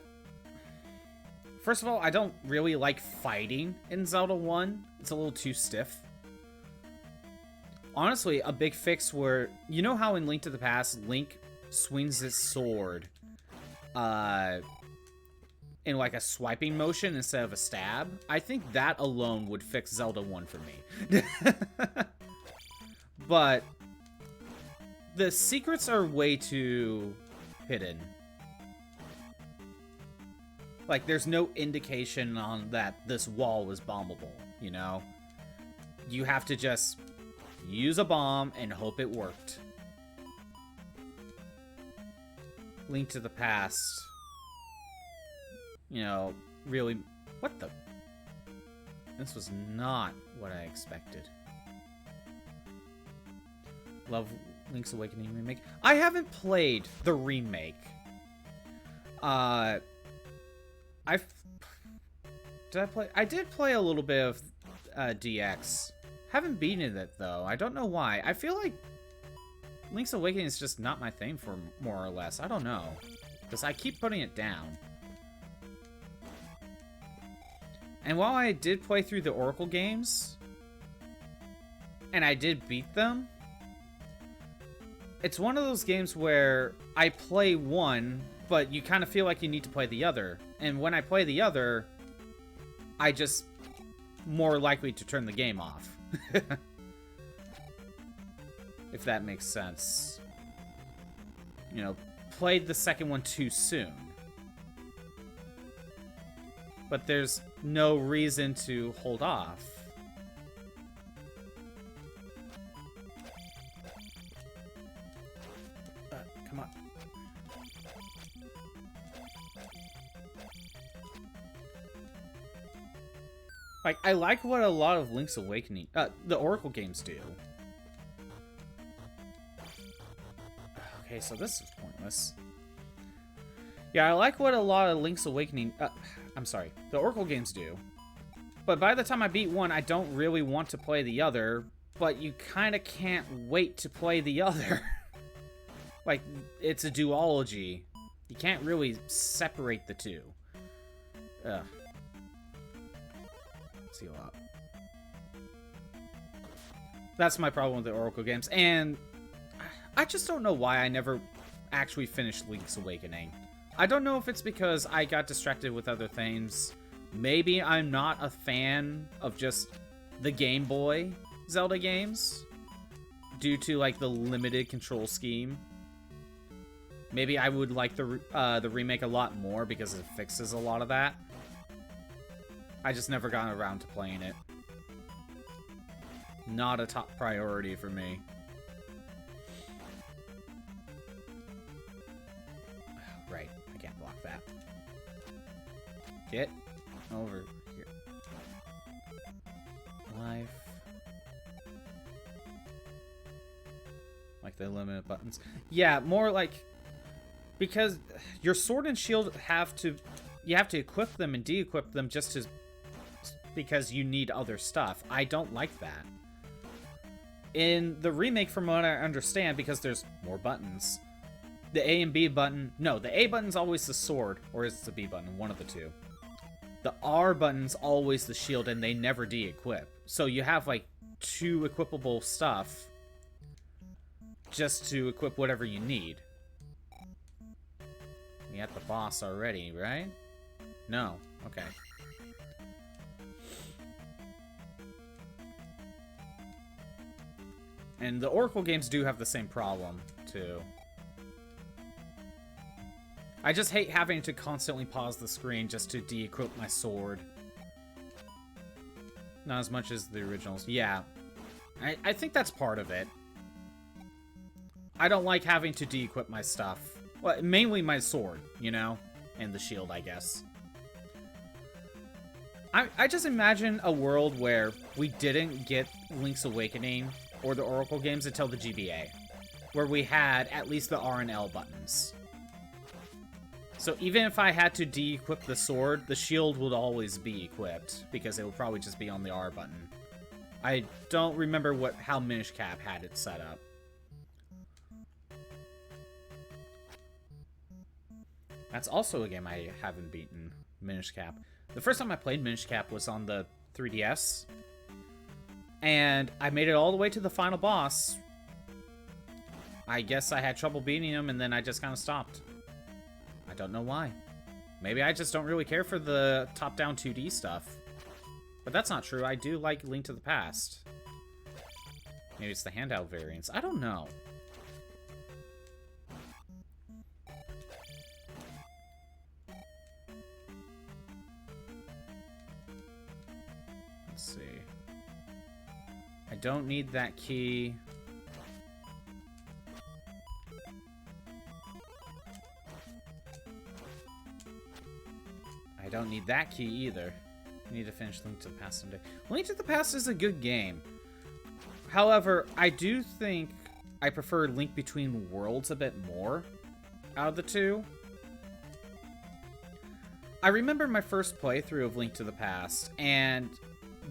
first of all, I don't really like fighting in Zelda 1. It's a little too stiff. Honestly, a big fix where, you know how in Link to the Past, Link swings his sword in like a swiping motion instead of a stab? I think that alone would fix Zelda 1 for me. But the secrets are way too hidden. Like, there's no indication on that this wall is bombable, you know? You have to just use a bomb and hope it worked. Link to the Past. You know, really... What the... This was not what I expected. Love Link's Awakening remake. I haven't played the remake. Did I play? I did play a little bit of DX. Haven't beaten it though. I don't know why. I feel like Link's Awakening is just not my thing for more or less. I don't know. Because I keep putting it down. And while I did play through the Oracle games, and I did beat them, it's one of those games where I play one, but you kind of feel like you need to play the other. And when I play the other, I just more likely to turn the game off. If that makes sense. You know, played the second one too soon. But there's no reason to hold off. Come on. Like, I like what a lot of Link's Awakening, the Oracle games do. Okay, so this is pointless. Yeah, I like what a lot of Link's Awakening, I'm sorry, the Oracle games do. But by the time I beat one, I don't really want to play the other, but you kind of can't wait to play the other. Like, it's a duology. You can't really separate the two. Ugh. Seal up. That's my problem with the Oracle games, and I just don't know why I never actually finished Link's Awakening. I don't know if it's because I got distracted with other things. Maybe I'm not a fan of just the Game Boy Zelda games due to, like, the limited control scheme. Maybe I would like the remake a lot more because it fixes a lot of that. I just never got around to playing it. Not a top priority for me. Right, I can't block that. Get over here. Life. Like the limited buttons. Yeah, more like... Because your sword and shield have to... You have to equip them and de-equip them just to... Because you need other stuff. I don't like that. In the remake, from what I understand, because there's more buttons, the A and B button... No, the A button's always the sword, or is it the B button? One of the two. The R button's always the shield, and they never de-equip. So you have, like, 2 equipable stuff just to equip whatever you need. We got the boss already, right? No. Okay. And the Oracle games do have the same problem, too. I just hate having to constantly pause the screen just to de-equip my sword. Not as much as the originals. Yeah. I think that's part of it. I don't like having to de-equip my stuff. Well, mainly my sword, you know? And the shield, I guess. I just imagine a world where we didn't get Link's Awakening or the Oracle games until the GBA, where we had at least the R and L buttons. So even if I had to de-equip the sword, the shield would always be equipped, because it would probably just be on the R button. I don't remember how Minish Cap had it set up. That's also a game I haven't beaten, Minish Cap. The first time I played Minish Cap was on the 3DS. And I made it all the way to the final boss. I guess I had trouble beating him, and then I just kind of stopped. I don't know why. Maybe I just don't really care for the top-down 2D stuff. But that's not true. I do like Link to the Past. Maybe it's the handheld variants. I don't know. Let's see. I don't need that key. I don't need that key either. I need to finish Link to the Past someday. Link to the Past is a good game. However, I do think I prefer Link Between Worlds a bit more out of the two. I remember my first playthrough of Link to the Past, and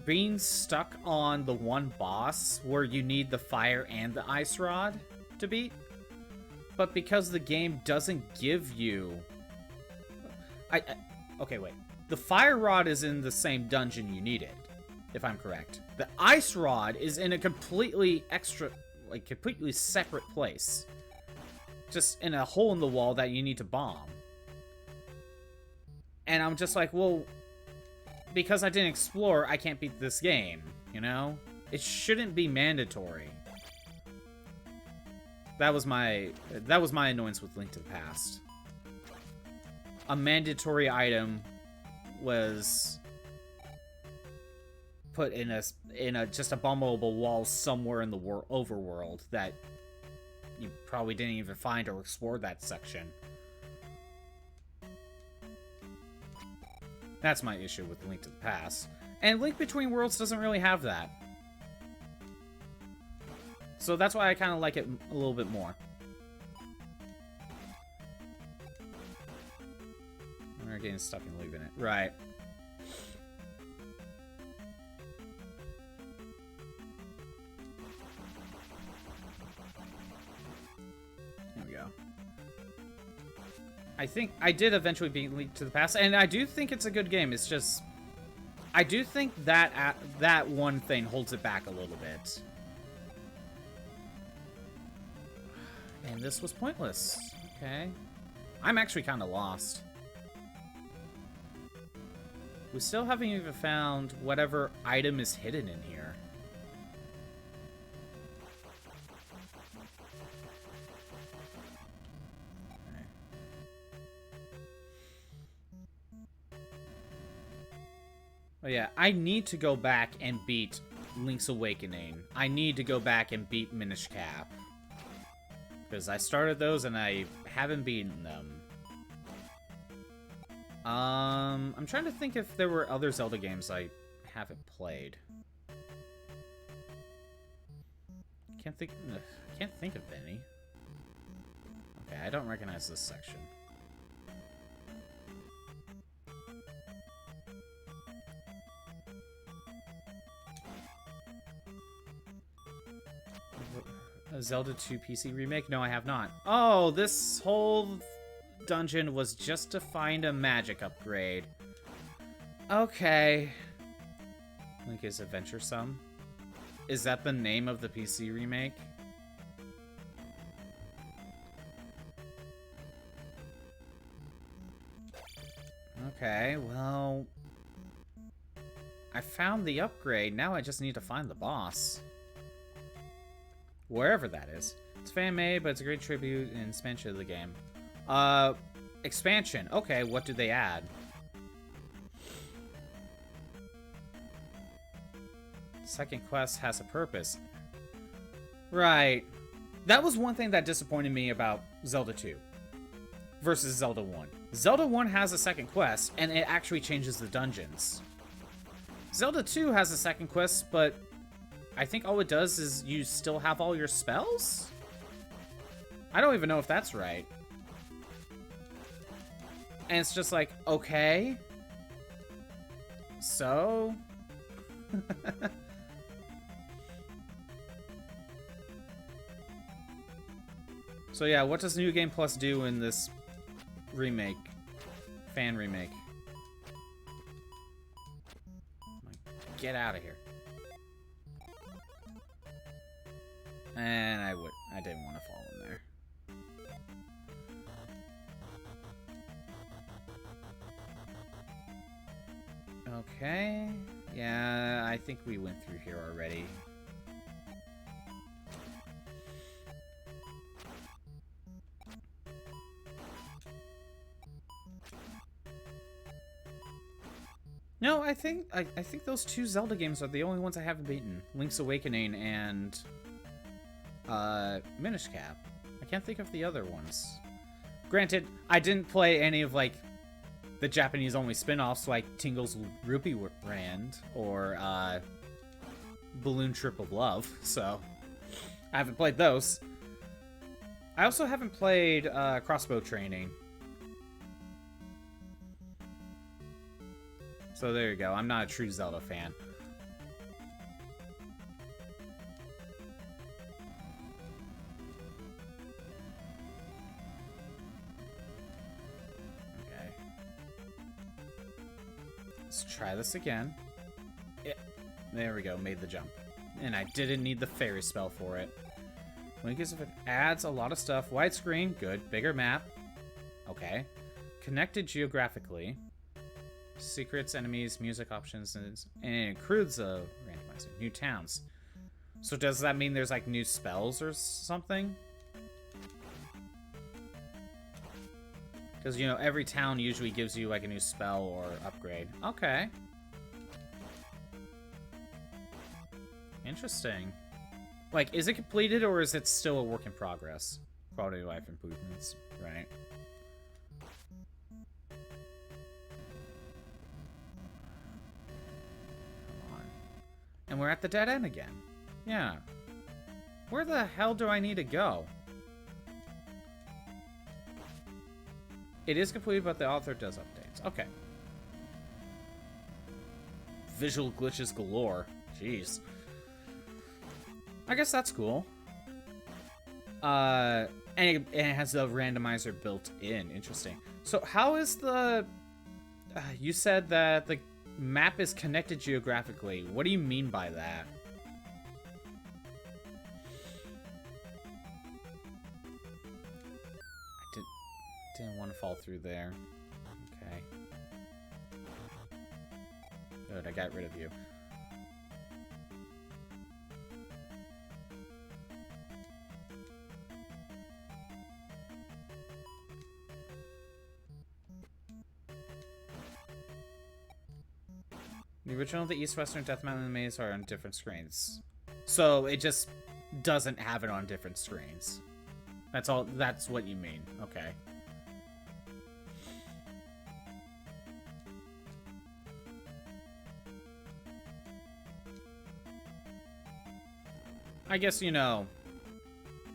being stuck on the one boss where you need the fire and the ice rod to beat. But because the game doesn't give you... Okay, wait. The fire rod is in the same dungeon you need it, if I'm correct. The ice rod is in a completely completely separate place. Just in a hole in the wall that you need to bomb. And I'm just like, well, because I didn't explore, I can't beat this game, you know? It shouldn't be mandatory. That was my annoyance with Link to the Past. A mandatory item was put in a just abominable wall somewhere in the overworld that you probably didn't even find or explore that section. That's my issue with Link to the Past. And Link Between Worlds doesn't really have that. So that's why I kind of like it a little bit more. We're getting stuck and leaving it. Right. Here we go. I think I did eventually beat Link to the Past, and I do think it's a good game. It's just... I do think that that one thing holds it back a little bit. And this was pointless. Okay. I'm actually kind of lost. We still haven't even found whatever item is hidden in here. Okay. Oh yeah, I need to go back and beat Link's Awakening. I need to go back and beat Minish Cap. Because I started those and I haven't beaten them. I'm trying to think if there were other Zelda games I haven't played. Can't think of any. Okay, I don't recognize this section. A Zelda 2 PC remake? No, I have not. Oh, this whole dungeon was just to find a magic upgrade. Okay. Link is Adventuresome. Is that the name of the PC remake? Okay, well... I found the upgrade, now I just need to find the boss. Wherever that is. It's fan-made, but it's a great tribute and expansion of the game. Expansion. Okay, what do they add? Second quest has a purpose. Right. That was one thing that disappointed me about Zelda 2 versus Zelda 1. Zelda 1 has a second quest, and it actually changes the dungeons. Zelda 2 has a second quest, but I think all it does is you still have all your spells? I don't even know if that's right. And it's just like, okay. So? So yeah, what does New Game Plus do in this remake? Fan remake. Get out of here. And I didn't want to fall in there. Okay. Yeah, I think we went through here already. No, I think those two Zelda games are the only ones I haven't beaten. Link's Awakening and Minish Cap. I can't think of the other ones. Granted, I didn't play any of like the Japanese only spin-offs like Tingle's Rupee Rand or Balloon Trip of Love, so I haven't played those. I also haven't played Crossbow Training. So there you go. I'm not a true Zelda fan. Okay. Let's try this again. Yeah. There we go. Made the jump. And I didn't need the fairy spell for it. Link is if it adds a lot of stuff. Widescreen. Good. Bigger map. Okay. Connected geographically. Secrets, enemies, music options, and it includes a randomizer. New towns. So does that mean there's like new spells or something? Because, you know, every town usually gives you like a new spell or upgrade. Okay. Interesting. Like, is it completed or is it still a work in progress? Quality of life improvements, right? And we're at the dead end again. Yeah. Where the hell do I need to go? It is complete, but the author does updates. Okay. Visual glitches galore. Jeez. I guess that's cool. And it has the randomizer built in. Interesting. So how is the... you said that the map is connected geographically. What do you mean by that? I didn't want to fall through there. Okay. Good, I got rid of you. The original, the East, Western, Death Mountain Maze are on different screens. So it just doesn't have it on different screens. That's all. That's what you mean. Okay. I guess, you know,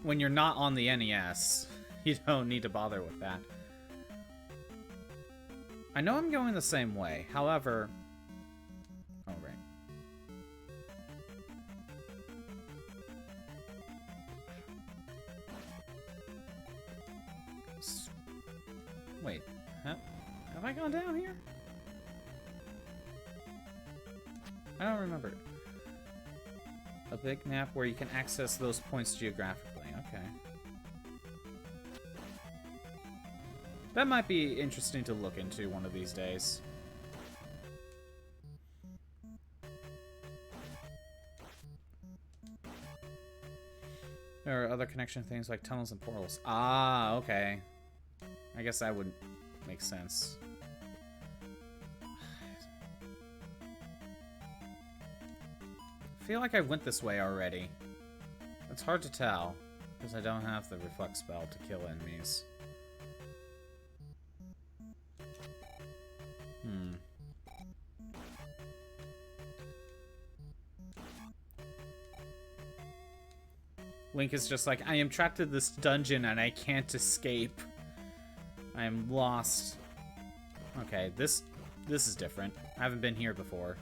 when you're not on the NES, you don't need to bother with that. I know I'm going the same way. However... Oh, right. Wait. Huh? Have I gone down here? I don't remember. A big map where you can access those points geographically. Okay. That might be interesting to look into one of these days. There are other connection things like tunnels and portals. Ah, okay. I guess that would make sense. I feel like I went this way already. It's hard to tell, because I don't have the reflect spell to kill enemies. Link is just like, I am trapped in this dungeon and I can't escape. I am lost. Okay, this is different. I haven't been here before.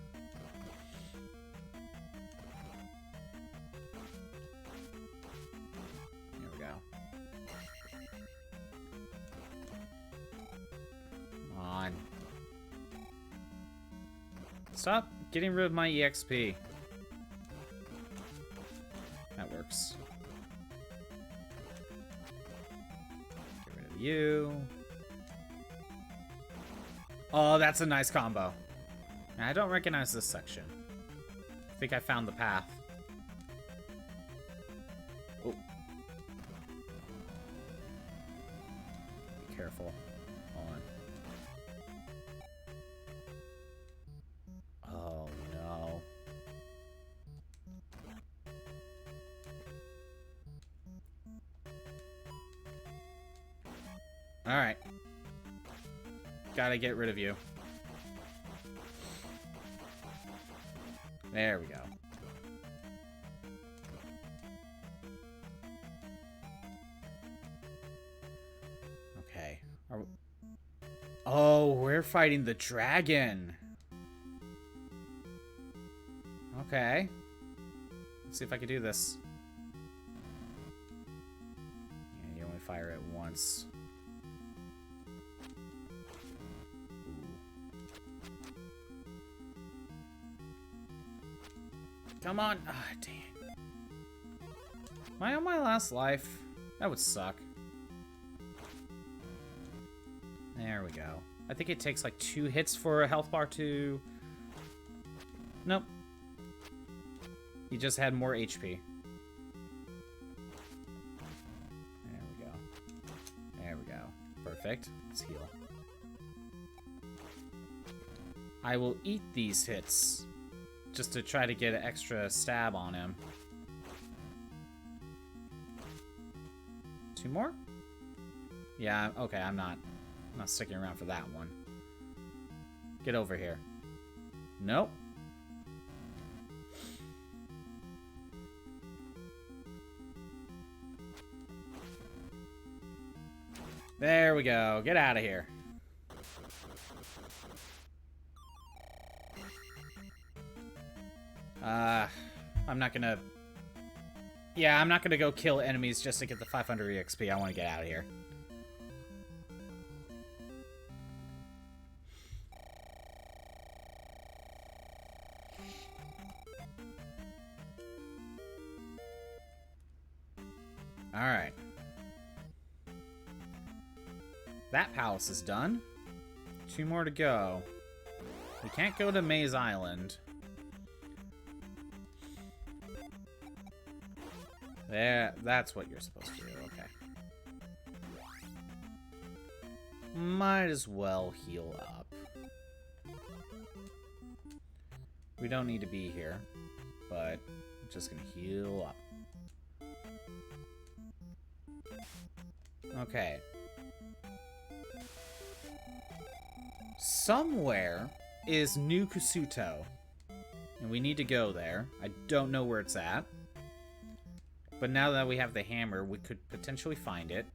Here we go. Come on. Stop getting rid of my EXP. That works. Get rid of you. Oh, that's a nice combo. I don't recognize this section. I think I found the path. Oh. Be careful. Hold on. Oh, no. Alright. Gotta get rid of you. There we go. Okay. Oh, we're fighting the dragon. Okay. Let's see if I can do this. Yeah, you only fire it once. Come on. Ah, dang. Am I on my last life? That would suck. There we go. I think it takes like 2 hits for a health bar to... Nope. He just had more HP. There we go. There we go. Perfect. Let's heal. I will eat these hits. Just to try to get an extra stab on him. 2 more? Yeah, okay, I'm not sticking around for that one. Get over here. Nope. There we go. Get out of here. I'm not gonna... Yeah, I'm not gonna go kill enemies just to get the 500 EXP. I want to get out of here. Alright. That palace is done. 2 more to go. We can't go to Maze Island. There, that's what you're supposed to do, okay. Might as well heal up. We don't need to be here, but I'm just gonna heal up. Okay. Somewhere is New Kusuto, and we need to go there. I don't know where it's at. But now that we have the hammer, we could potentially find it.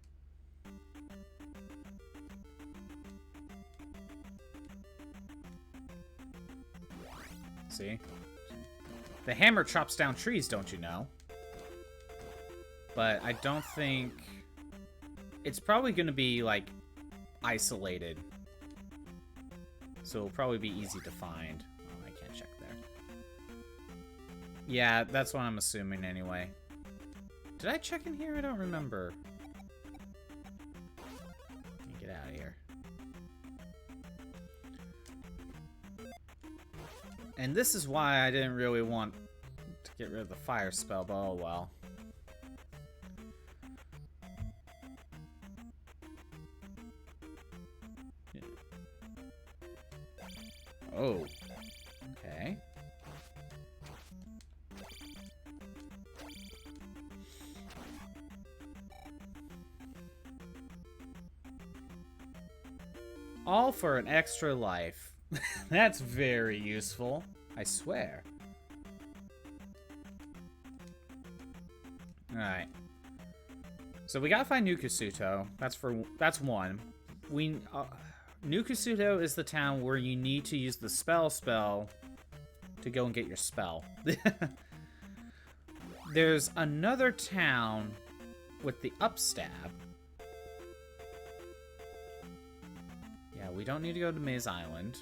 See? The hammer chops down trees, don't you know? But I don't think... It's probably going to be, like, isolated. So it'll probably be easy to find. Oh, I can't check there. Yeah, that's what I'm assuming anyway. Did I check in here? I don't remember. Get out of here. And this is why I didn't really want to get rid of the fire spell, but oh well. Oh. Okay. All for an extra life. That's very useful, I swear. Alright. So we gotta find New Kusuto. That's one. New Kusuto is the town where you need to use the spell to go and get your spell. There's another town with the upstab. Yeah, we don't need to go to Maze Island.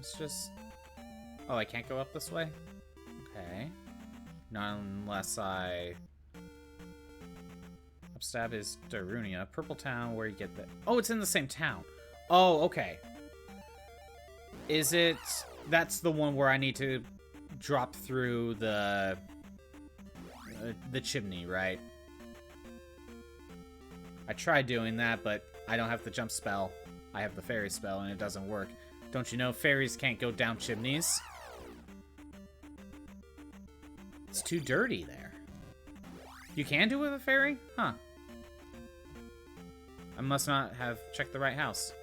Let's just... Oh, I can't go up this way? Okay. Not unless I... Upstab is Darunia. Purple Town, where you get the... Oh, it's in the same town. Oh, okay. Is it... That's the one where I need to drop through the chimney, right? I tried doing that, but I don't have the jump spell. I have the fairy spell, and it doesn't work. Don't you know fairies can't go down chimneys? It's too dirty there. You can do it with a fairy? Huh. I must not have checked the right house.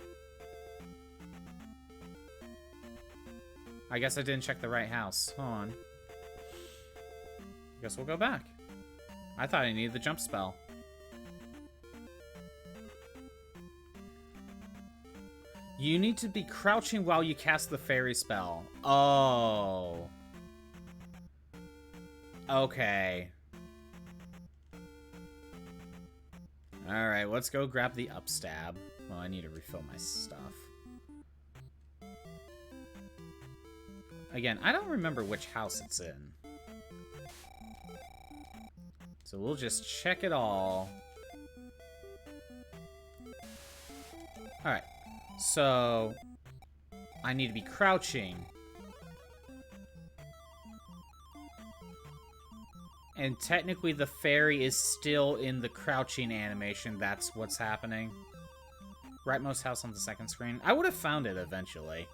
I guess I didn't check the right house. Hold on. I guess we'll go back. I thought I needed the jump spell. You need to be crouching while you cast the fairy spell. Oh. Okay. Alright, let's go grab the upstab. Well, I need to refill my stuff. Again, I don't remember which house it's in. So we'll just check it all. Alright. So, I need to be crouching. And technically the fairy is still in the crouching animation. That's what's happening. Rightmost house on the second screen. I would have found it eventually.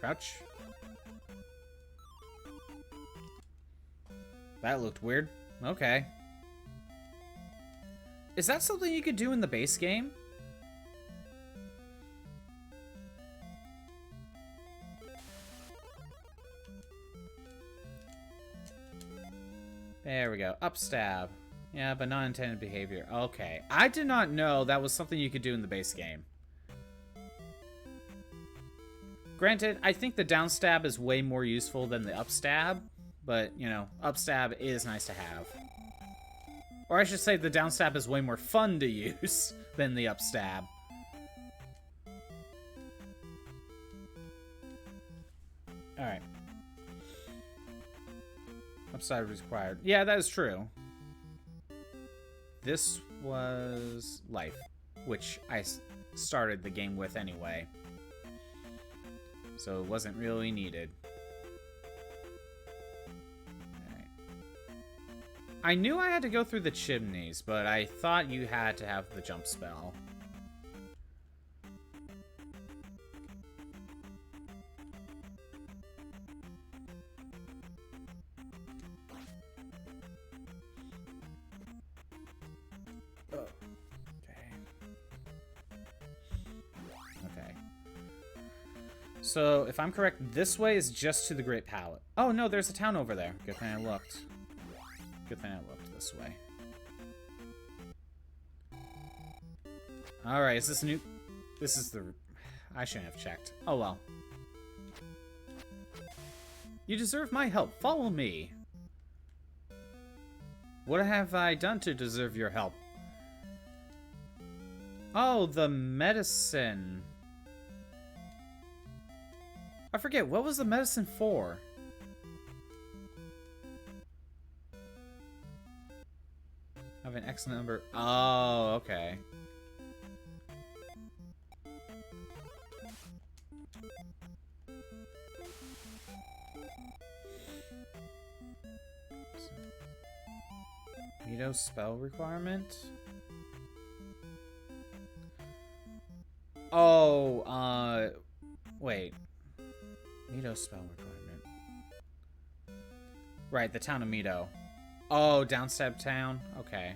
Crouch. That looked weird. Okay. Is that something you could do in the base game? There we go. Upstab. Yeah, but not intended behavior. Okay. I did not know that was something you could do in the base game. Granted, I think the downstab is way more useful than the upstab. But, you know, upstab is nice to have. Or I should say the downstab is way more fun to use than the upstab. Alright. Upstab required. Yeah, that is true. This was life, which I started the game with anyway. So it wasn't really needed. I knew I had to go through the chimneys, but I thought you had to have the jump spell. Oh. Okay. So, if I'm correct, this way is just to the Great Palette. Oh no, there's a town over there. Good thing I looked. Good thing I looked this way. Alright, is this new? This is the... I shouldn't have checked. Oh well. You deserve my help. Follow me. What have I done to deserve your help? Oh, the medicine. I forget, what was the medicine for? I have an X number. Oh, okay. Mito spell requirement? Oh, wait. Mito spell requirement. Right, the town of Mito. Oh, downstab town? Okay.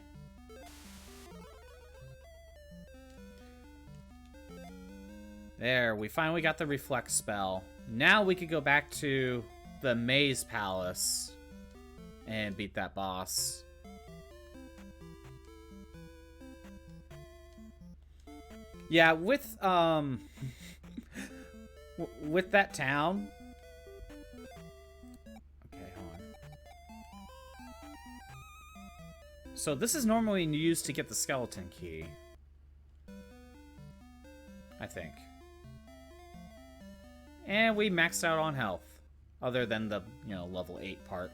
There, we finally got the reflect spell. Now we could go back to the Maze Palace and beat that boss. Yeah, with with that town. Okay, hold on. So this is normally used to get the skeleton key. I think. And we maxed out on health. Other than the, you know, level 8 part.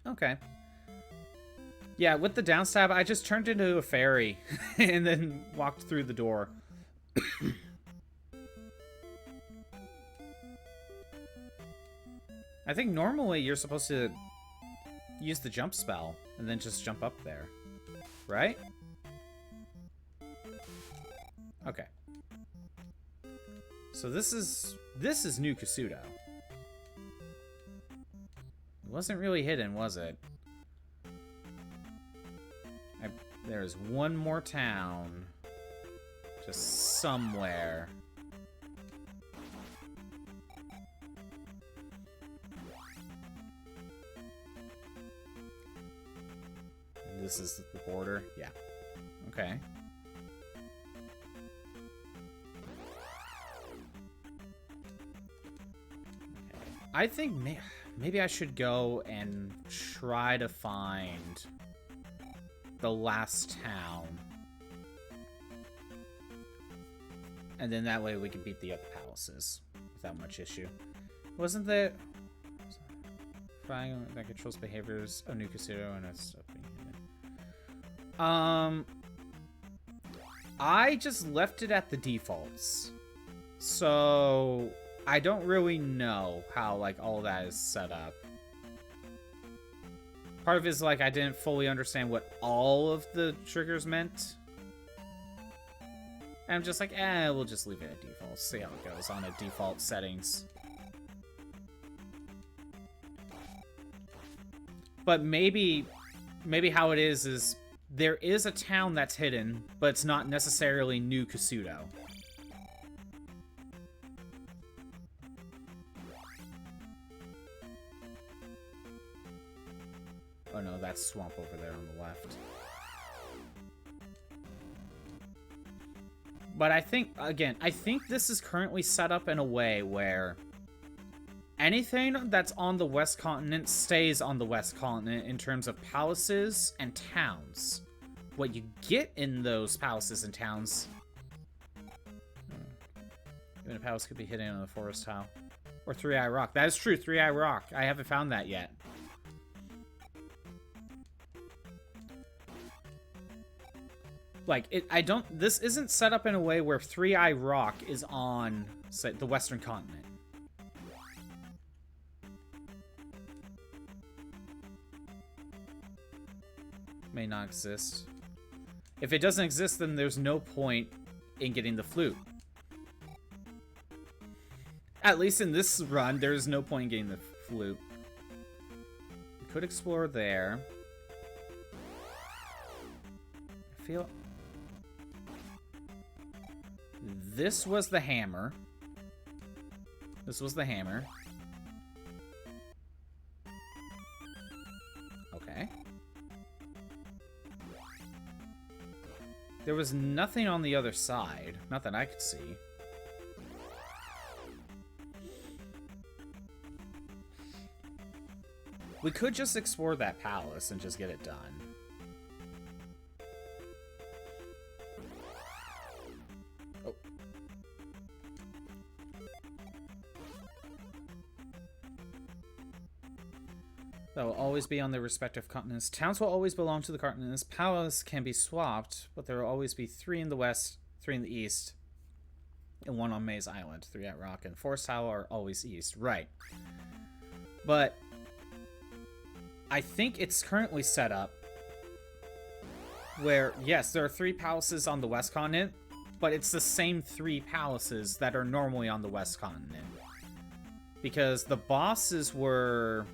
Okay. Yeah, with the downstab, I just turned into a fairy. And then walked through the door. I think normally you're supposed to use the jump spell. And then just jump up there. Right? Okay. So this is New Kasuto. It wasn't really hidden, was it? There's one more town. Just somewhere. This is the border? Yeah. Okay. I think maybe I should go and try to find the last town. And then that way we can beat the other palaces without much issue. Wasn't there... that controls behaviors of New Kasuto and it's stuff being hidden. I just left it at the defaults. So... I don't really know how, like, all that is set up. Part of it is, like, I didn't fully understand what all of the triggers meant. And I'm just like, we'll just leave it at default. See how it goes on a default settings. But maybe how it is there is a town that's hidden, but it's not necessarily New Kasuto. Oh no, that's swamp over there on the left. But I think, again, I think this is currently set up in a way where anything that's on the West Continent stays on the West Continent in terms of palaces and towns. What you get in those palaces and towns... Even a palace could be hidden in the forest tile. Or Three-Eye Rock. That is true, Three-Eye Rock. I haven't found that yet. Like, this isn't set up in a way where Three-Eye Rock is on, say, the Western Continent. May not exist. If it doesn't exist, then there's no point in getting the flute. At least in this run, there's no point in getting the flute. We could explore there. I feel... This was the hammer. This was the hammer. Okay. There was nothing on the other side. Not that I could see. We could just explore that palace and just get it done. Oh. That will always be on their respective continents. Towns will always belong to the continents. Palace can be swapped, but there will always be 3 in the west, 3 in the east, and 1 on Maze Island. 3 at Rock and Forest Tower are always east. Right. But I think it's currently set up where, yes, there are 3 palaces on the West Continent, but it's the same 3 palaces that are normally on the West Continent. Because the bosses were...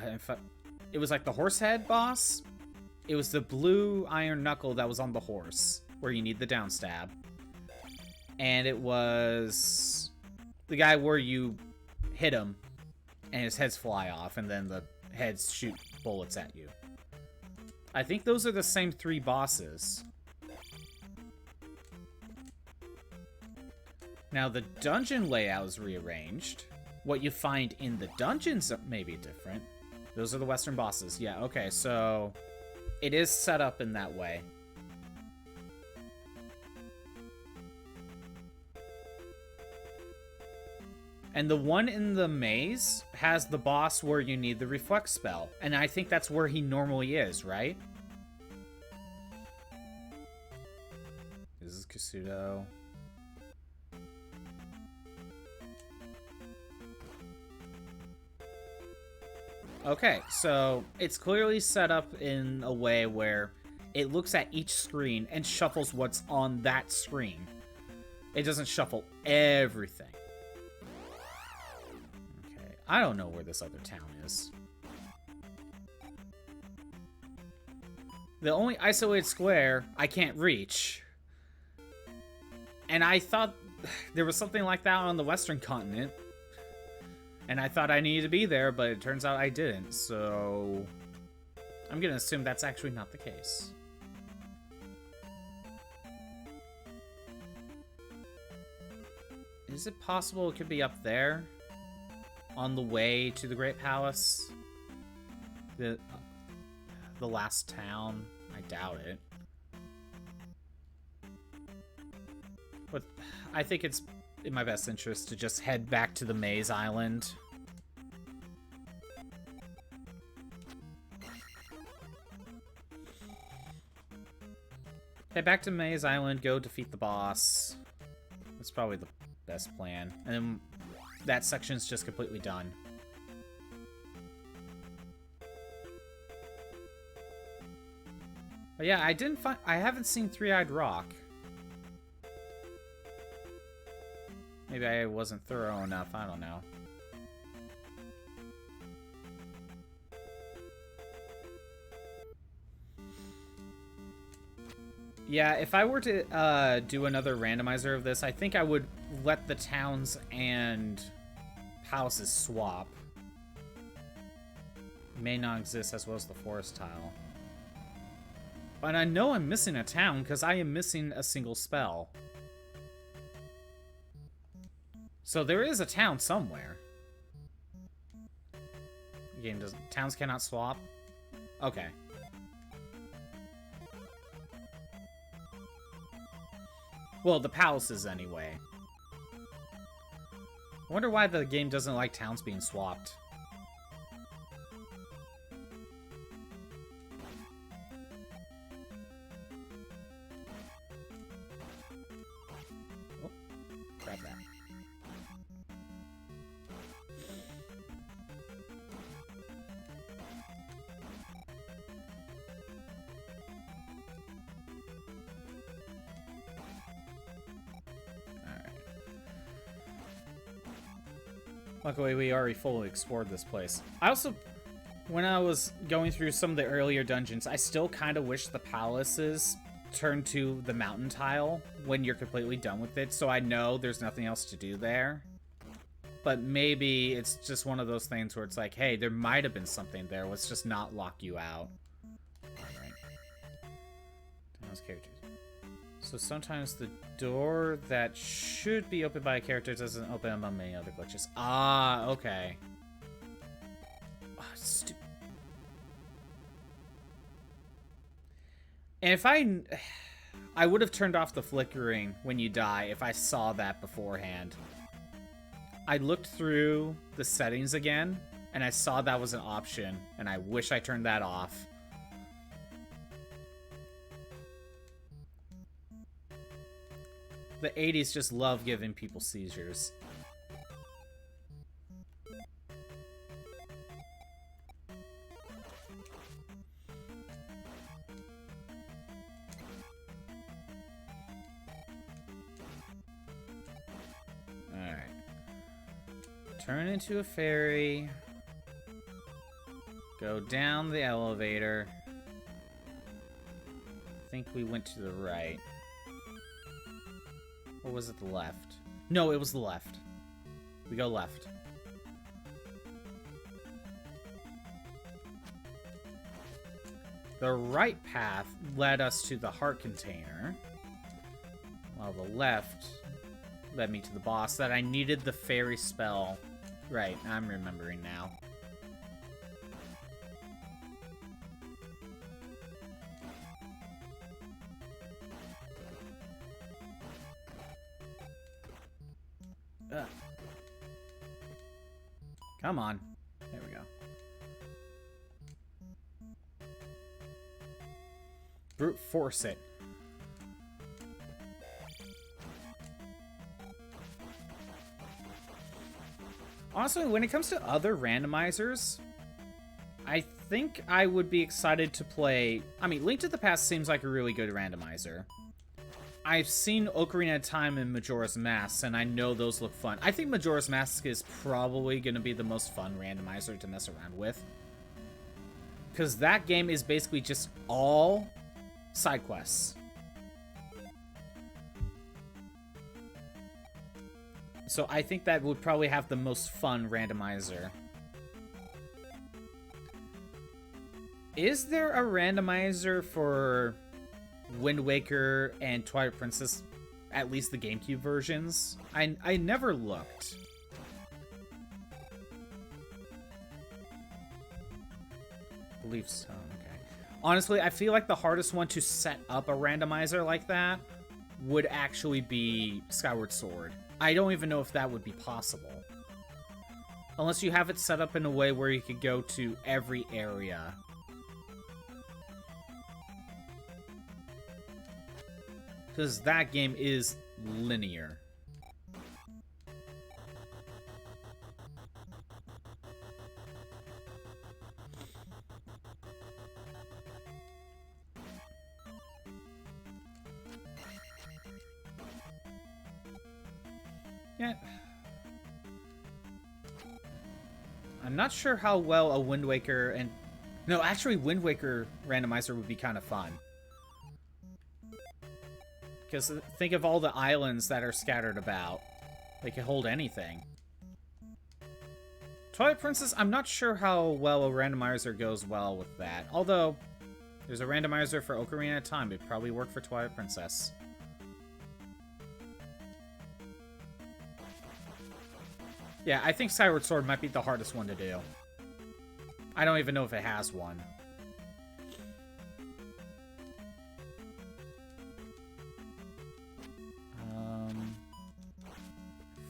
in fact, it was like the Horsehead boss. It was the blue iron knuckle that was on the horse, where you need the downstab. And it was the guy where you hit him, and his heads fly off, and then the heads shoot bullets at you. I think those are the same 3 bosses. Now, the dungeon layout is rearranged. What you find in the dungeons may be different. Those are the western bosses. Yeah, okay, so it is set up in that way. And the one in the maze has the boss where you need the reflect spell. And I think that's where he normally is, right? This is Kasuto. Okay, so it's clearly set up in a way where it looks at each screen and shuffles what's on that screen. It doesn't shuffle everything. Okay, I don't know where this other town is. The only isolated square I can't reach. And I thought there was something like that on the Western continent. And I thought I needed to be there, but it turns out I didn't, so I'm gonna assume that's actually not the case. Is it possible it could be up there? On the way to the Great Palace? The last town? I doubt it. But I think it's in my best interest to just head back to the Maze Island. Head back to Maze Island, go defeat the boss. That's probably the best plan. And then that section's just completely done. But yeah, I haven't seen Three-Eyed Rock. Maybe I wasn't thorough enough, I don't know. Yeah, if I were to do another randomizer of this, I think I would let the towns and palaces swap. May not exist as well as the forest tile. But I know I'm missing a town because I am missing a single spell. So there is a town somewhere. The game doesn't... Towns cannot swap? Okay. Well, the palaces anyway. I wonder why the game doesn't like towns being swapped. Oh, grab that. Luckily, we already fully explored this place. I also, when I was going through some of the earlier dungeons, I still kind of wish the palaces turn to the mountain tile when you're completely done with it, so I know there's nothing else to do there. But maybe it's just one of those things where it's like, hey, there might have been something there, let's just not lock you out. Alright. Those characters. So sometimes the door that should be opened by a character doesn't open among many other glitches. Ah, okay. Oh, and if I would have turned off the flickering when you die if I saw that beforehand. I looked through the settings again, and I saw that was an option, and I wish I turned that off. The 80s just love giving people seizures. Alright. Turn into a fairy. Go down the elevator. I think we went to the right. Or was it the left? No, it was the left. We go left. The right path led us to the heart container, while the left led me to the boss that I needed the fairy spell. Right, I'm remembering now. Ugh. Come on. There we go. Brute force it. Honestly, when it comes to other randomizers, I think I would be excited to play... I mean, Link to the Past seems like a really good randomizer. I've seen Ocarina of Time and Majora's Mask, and I know those look fun. I think Majora's Mask is probably going to be the most fun randomizer to mess around with. Because that game is basically just all side quests. So I think that would probably have the most fun randomizer. Is there a randomizer for Wind Waker and Twilight Princess, at least the GameCube versions? I never looked. I believe so, okay. Honestly, I feel like the hardest one to set up a randomizer like that would actually be Skyward Sword. I don't even know if that would be possible. Unless you have it set up in a way where you could go to every area. Because that game is linear. Yeah. I'm not sure how well a Wind Waker and... No, actually, Wind Waker randomizer would be kind of fun. Because think of all the islands that are scattered about. They can hold anything. Twilight Princess, I'm not sure how well a randomizer goes well with that. Although, there's a randomizer for Ocarina of Time. It'd probably work for Twilight Princess. Yeah, I think Skyward Sword might be the hardest one to do. I don't even know if it has one.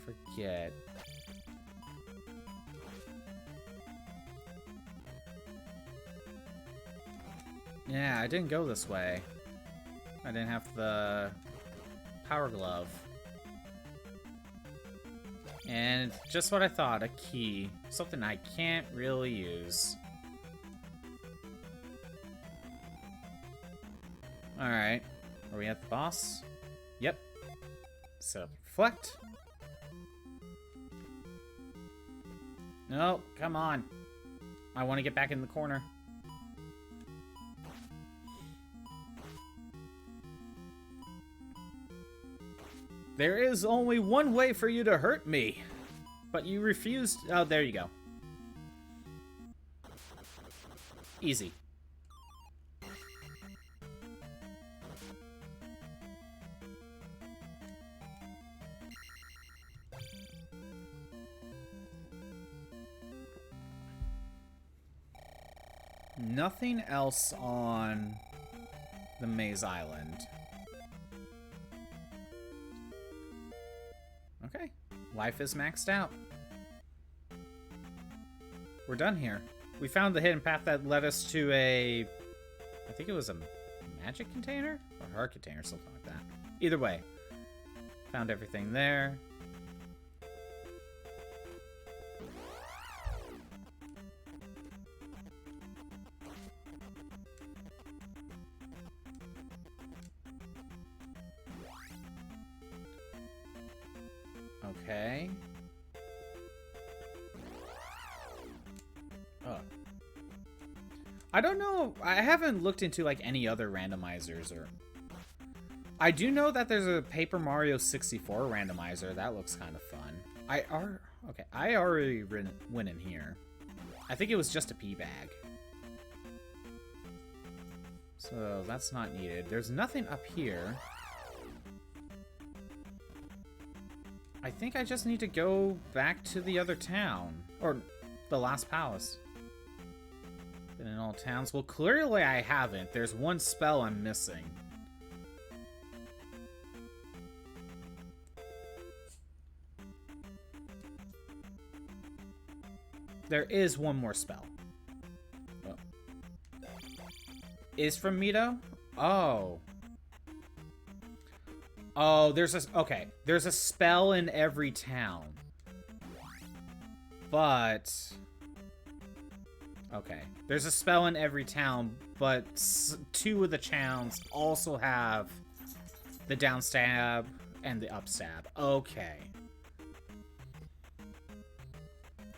Forget. Yeah, I didn't go this way. I didn't have the Power Glove. And just what I thought, a key. Something I can't really use. Alright. Are we at the boss? Yep. So, reflect. No, come on. I want to get back in the corner. There is only one way for you to hurt me. But you refused. Oh, there you go. Easy. Nothing else on the Maze Island. Okay. Life is maxed out. We're done here. We found the hidden path that led us to a... I think it was a magic container? Or heart container, something like that. Either way. Found everything there. Okay. Oh. I don't know. I haven't looked into like any other randomizers or... I do know that there's a Paper Mario 64 randomizer. That looks kind of fun. Okay, I already went in here. I think it was just a pea bag. So that's not needed. There's nothing up here. I think I just need to go back to the other town. Or the last palace. Been in all towns. Well, clearly I haven't. There's one spell I'm missing. There is one more spell. Oh. Is from Mito? Oh. Oh, there's a... Okay. There's a spell in every town. But... Okay. There's a spell in every town, but 2 of the towns also have the down stab and the up stab. Okay.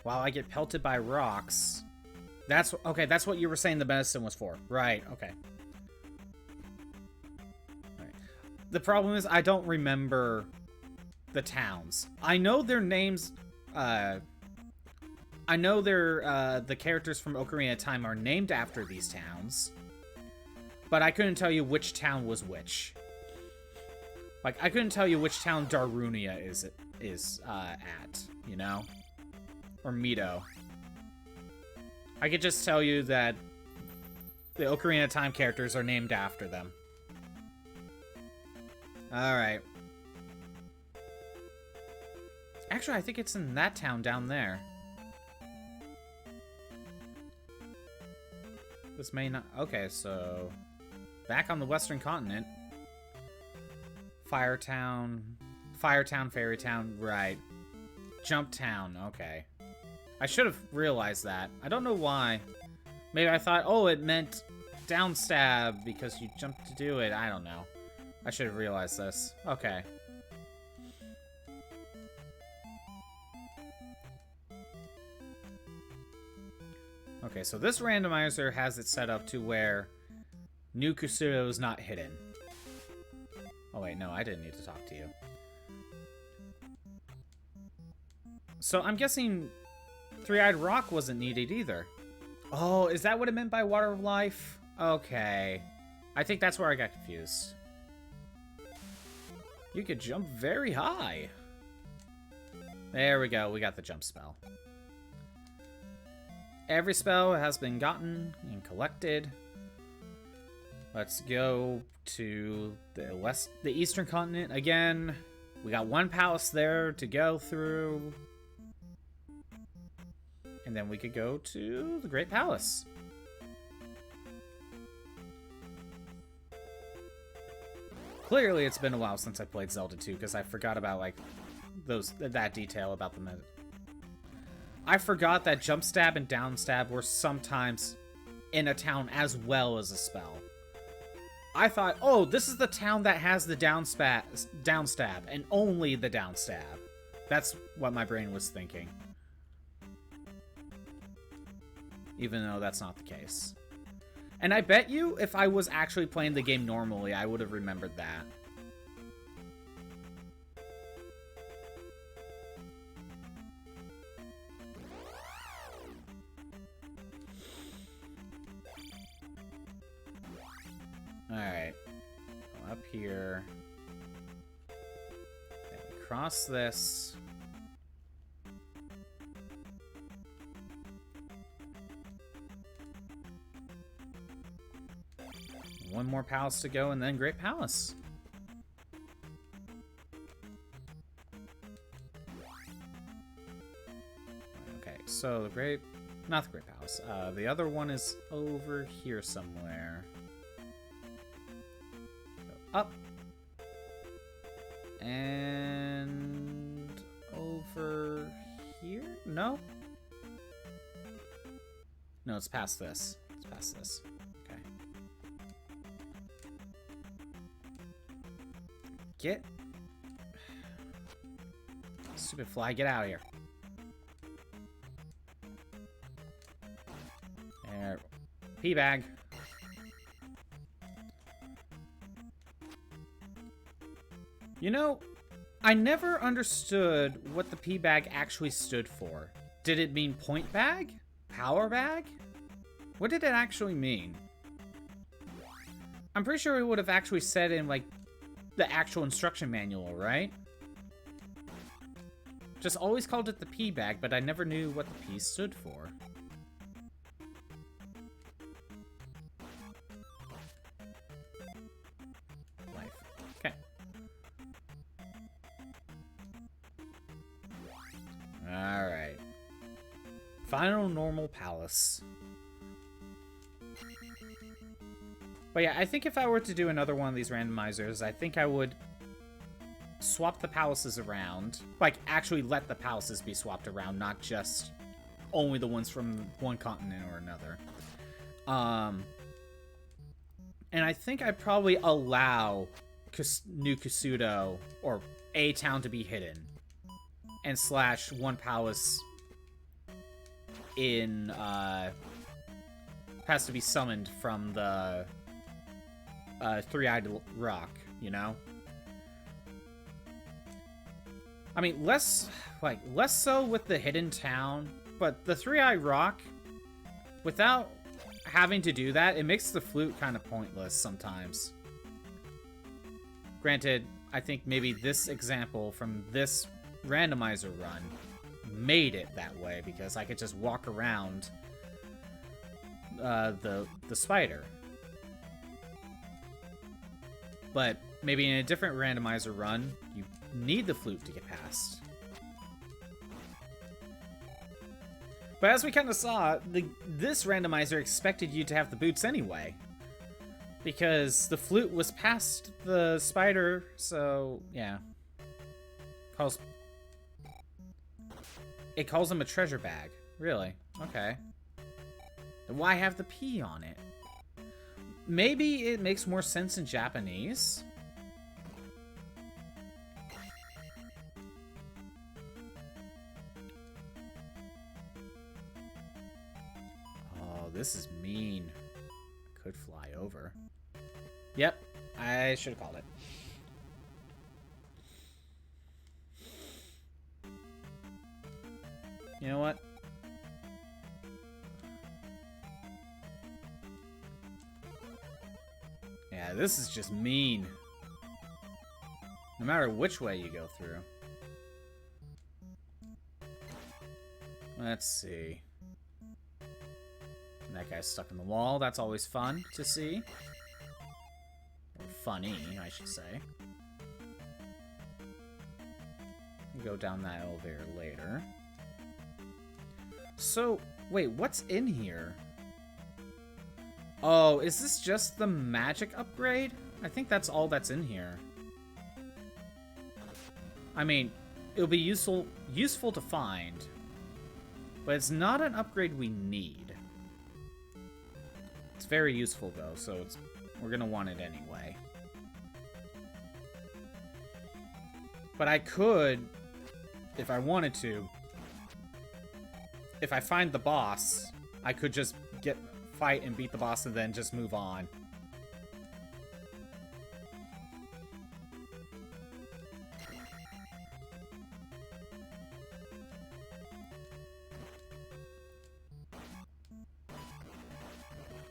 While I get pelted by rocks... That's... Okay, that's what you were saying the medicine was for. Right, okay. The problem is I don't remember the towns. I know their names. I know their the characters from Ocarina of Time are named after these towns, but I couldn't tell you which town was which. Like I couldn't tell you which town Darunia is at, you know, or Mito. I could just tell you that the Ocarina of Time characters are named after them. Alright. Actually, I think it's in that town down there. This may not... Okay, so... Back on the western continent. Firetown, Fairy Town, right. Jump Town, okay. I should have realized that. I don't know why. Maybe I thought, oh, it meant down stab because you jumped to do it. I don't know. I should have realized this. Okay. Okay, so this randomizer has it set up to where New Kusuto is not hidden. Oh wait, no, I didn't need to talk to you. So I'm guessing Three-Eyed Rock wasn't needed either. Oh, is that what it meant by Water of Life? Okay. I think that's where I got confused. You could jump very high. There we go. We got the jump spell. Every spell has been gotten and collected. Let's go to the eastern continent again. We got one palace there to go through. And then we could go to the Great Palace. Clearly, it's been a while since I played Zelda 2 because I forgot about like that detail about the meta. I forgot that jump stab and down stab were sometimes in a town as well as a spell. I thought, oh, this is the town that has the down stab and only the down stab. That's what my brain was thinking. Even though that's not the case. And I bet you, if I was actually playing the game normally, I would have remembered that. Alright. Go up here. Then we cross this. One more palace to go, and then Great Palace. Okay, so the Great... Not the Great Palace. The other one is over here somewhere. Go up. And... over here? No? No, it's past this. It's past this. Okay. Get... Stupid fly, get out of here. There. Pea bag. You know, I never understood what the pea bag actually stood for. Did it mean point bag? Power bag? What did it actually mean? I'm pretty sure it would have actually said in, like, the actual instruction manual, right? Just always called it the pea bag, but I never knew what the P stood for. Life. Okay. Alright. final normal palace. But yeah, I think if I were to do another one of these randomizers, I think I would swap the palaces around. Like, actually let the palaces be swapped around, not just only the ones from one continent or another. And I think I'd probably allow New Kasuto, or a town, to be hidden. And slash one palace in, has to be summoned from the Three-Eyed Rock, you know? I mean, less so with the hidden town, but the Three-Eyed Rock, without having to do that, it makes the flute kind of pointless sometimes. Granted, I think maybe this example from this randomizer run made it that way, because I could just walk around the spider. But maybe in a different randomizer run, you need the flute to get past. But as we kind of saw, this randomizer expected you to have the boots anyway. Because the flute was past the spider, so yeah. It calls him a treasure bag. Really? Okay. Then why have the P on it? Maybe it makes more sense in Japanese. Oh, this is mean. Could fly over. Yep, I should have called it. You know what? Yeah, this is just mean. No matter which way you go through. Let's see. That guy's stuck in the wall. That's always fun to see. Or funny, I should say. Go down that elevator later. So, wait, what's in here? Oh, is this just the magic upgrade? I think that's all that's in here. I mean, it'll be useful to find, but it's not an upgrade we need. It's very useful though, so we're gonna want it anyway. But I could, if I wanted to, if I find the boss, I could just fight and beat the boss and then just move on.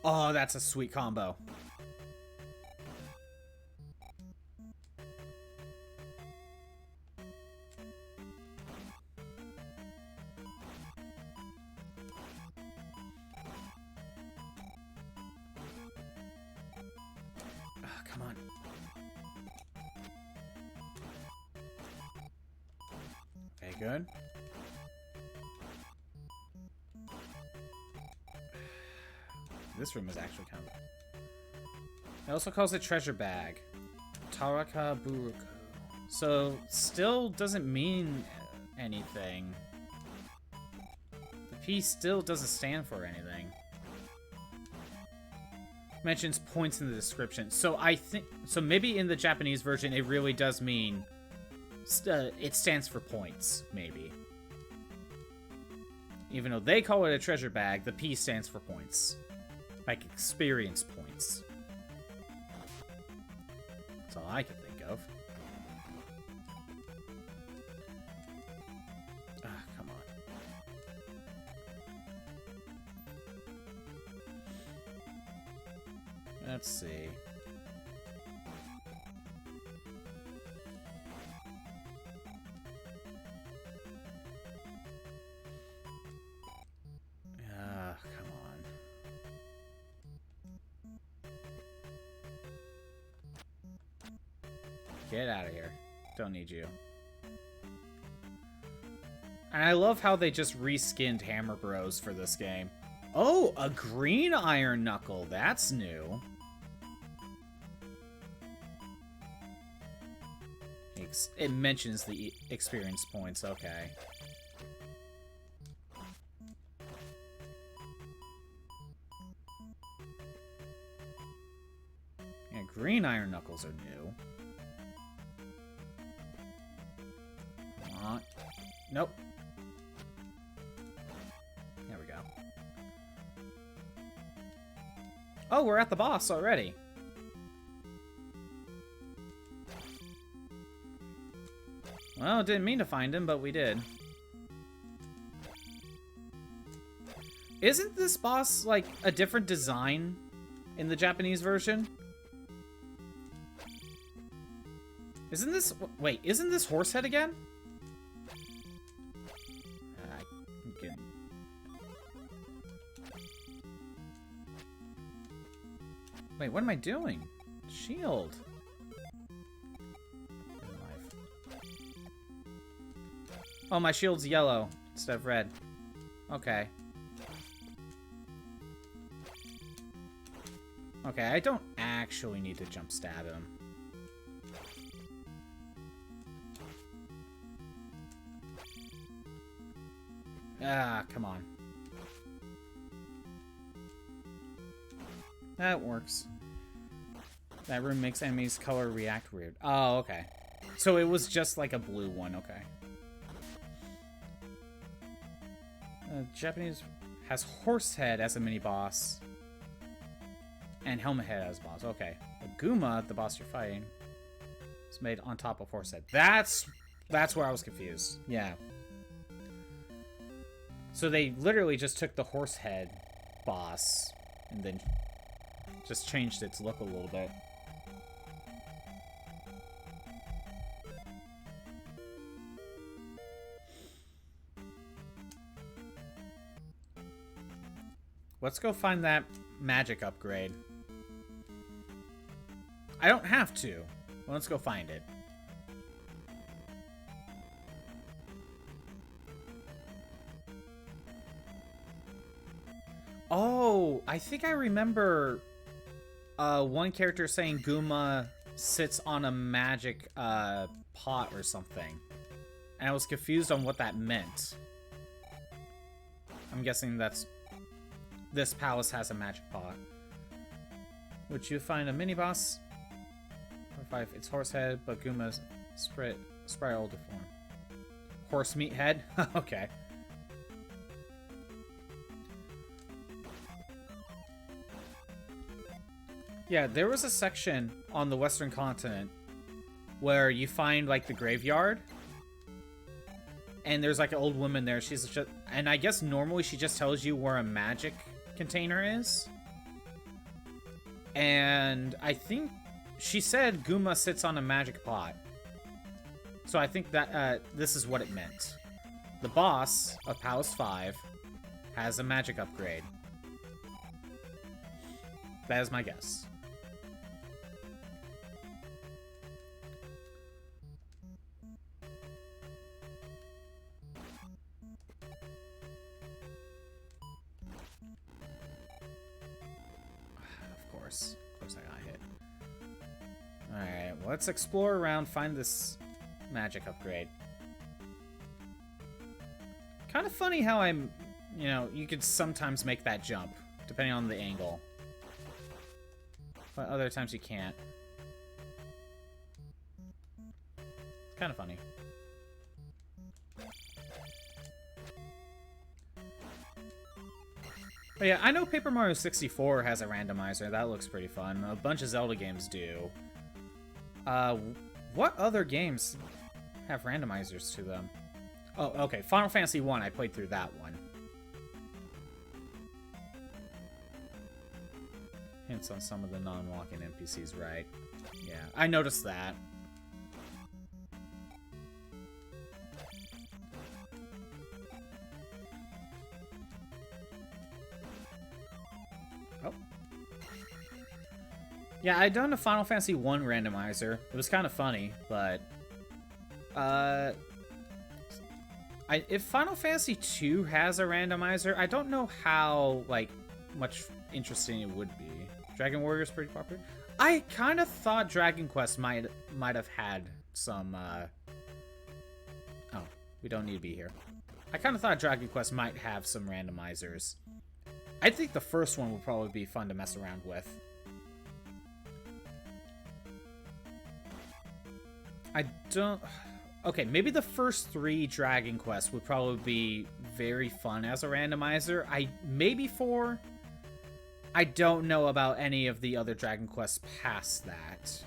Oh, that's a sweet combo. Come on. Okay, good. This room is actually kind of... It also calls it treasure bag. Taraka Buruku. So, still doesn't mean anything. The P still doesn't stand for anything. Mentions points in the description. So I think... So maybe in the Japanese version, it really does mean... it stands for points, maybe. Even though they call it a treasure bag, the P stands for points. Like experience points. That's all I can think of. Ah, come on. Let's see. Come on. Get out of here. Don't need you. And I love how they just reskinned Hammer Bros for this game. Oh, a green Iron Knuckle. That's new. It mentions the experience points. Okay. Yeah, green Iron Knuckles are new. Come on. Nope. There we go. Oh, we're at the boss already. Well, didn't mean to find him, but we did. Isn't this boss, like, a different design in the Japanese version? Isn't this... Wait, isn't this Horsehead again? I'm kidding. Wait, what am I doing? Shield. Oh, my shield's yellow instead of red. Okay. Okay, I don't actually need to jump stab him. Ah, come on. That works. That room makes enemies' color react weird. Oh, okay. So it was just like a blue one, okay. Japanese has Horsehead as a mini-boss. And Helmet Head as boss. Okay. But Guma, the boss you're fighting, is made on top of Horsehead. That's where I was confused. Yeah. So they literally just took the Horsehead boss and then just changed its look a little bit. Let's go find that magic upgrade. I don't have to. Well, let's go find it. Oh, I think I remember one character saying Guma sits on a magic pot or something. And I was confused on what that meant. I'm guessing that's... This palace has a magic pot. Which you find a mini-boss. Or 5, it's Horsehead, but Guma's spiral deform. Horse meat head? Okay. Yeah, there was a section on the Western continent where you find, like, the graveyard. And there's, like, an old woman there. She's just... And I guess normally she just tells you where a magic container is. And I think she said Guma sits on a magic pot. So I think that this is what it meant. The boss of Palace 5 has a magic upgrade. That is my guess. Of course I got hit. Alright, well, let's explore around, find this magic upgrade. Kind of funny how I'm, you know, you could sometimes make that jump, depending on the angle. But other times you can't. It's kind of funny. But yeah, I know Paper Mario 64 has a randomizer. That looks pretty fun. A bunch of Zelda games do. What other games have randomizers to them? Oh, okay. Final Fantasy 1, I played through that one. Hints on some of the non-walking NPCs, right? Yeah, I noticed that. Oh. Yeah, I'd done a Final Fantasy 1 randomizer. It was kind of funny, but... If Final Fantasy II has a randomizer, I don't know how, like, much interesting it would be. Dragon Warrior's pretty popular. I kind of thought Dragon Quest might have had some, Oh, we don't need to be here. I kind of thought Dragon Quest might have some randomizers. I think the first one would probably be fun to mess around with. I don't... Okay, maybe the first 3 Dragon Quests would probably be very fun as a randomizer. Maybe 4. I don't know about any of the other Dragon Quests past that.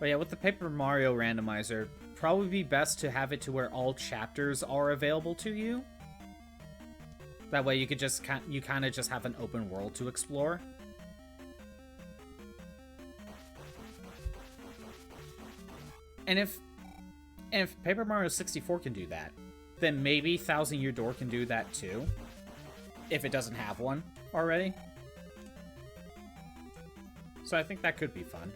But yeah, with the Paper Mario randomizer, probably be best to have it to where all chapters are available to you. That way you could just kind of just have an open world to explore. And if Paper Mario 64 can do that, then maybe Thousand Year Door can do that too. If it doesn't have one already. So I think that could be fun.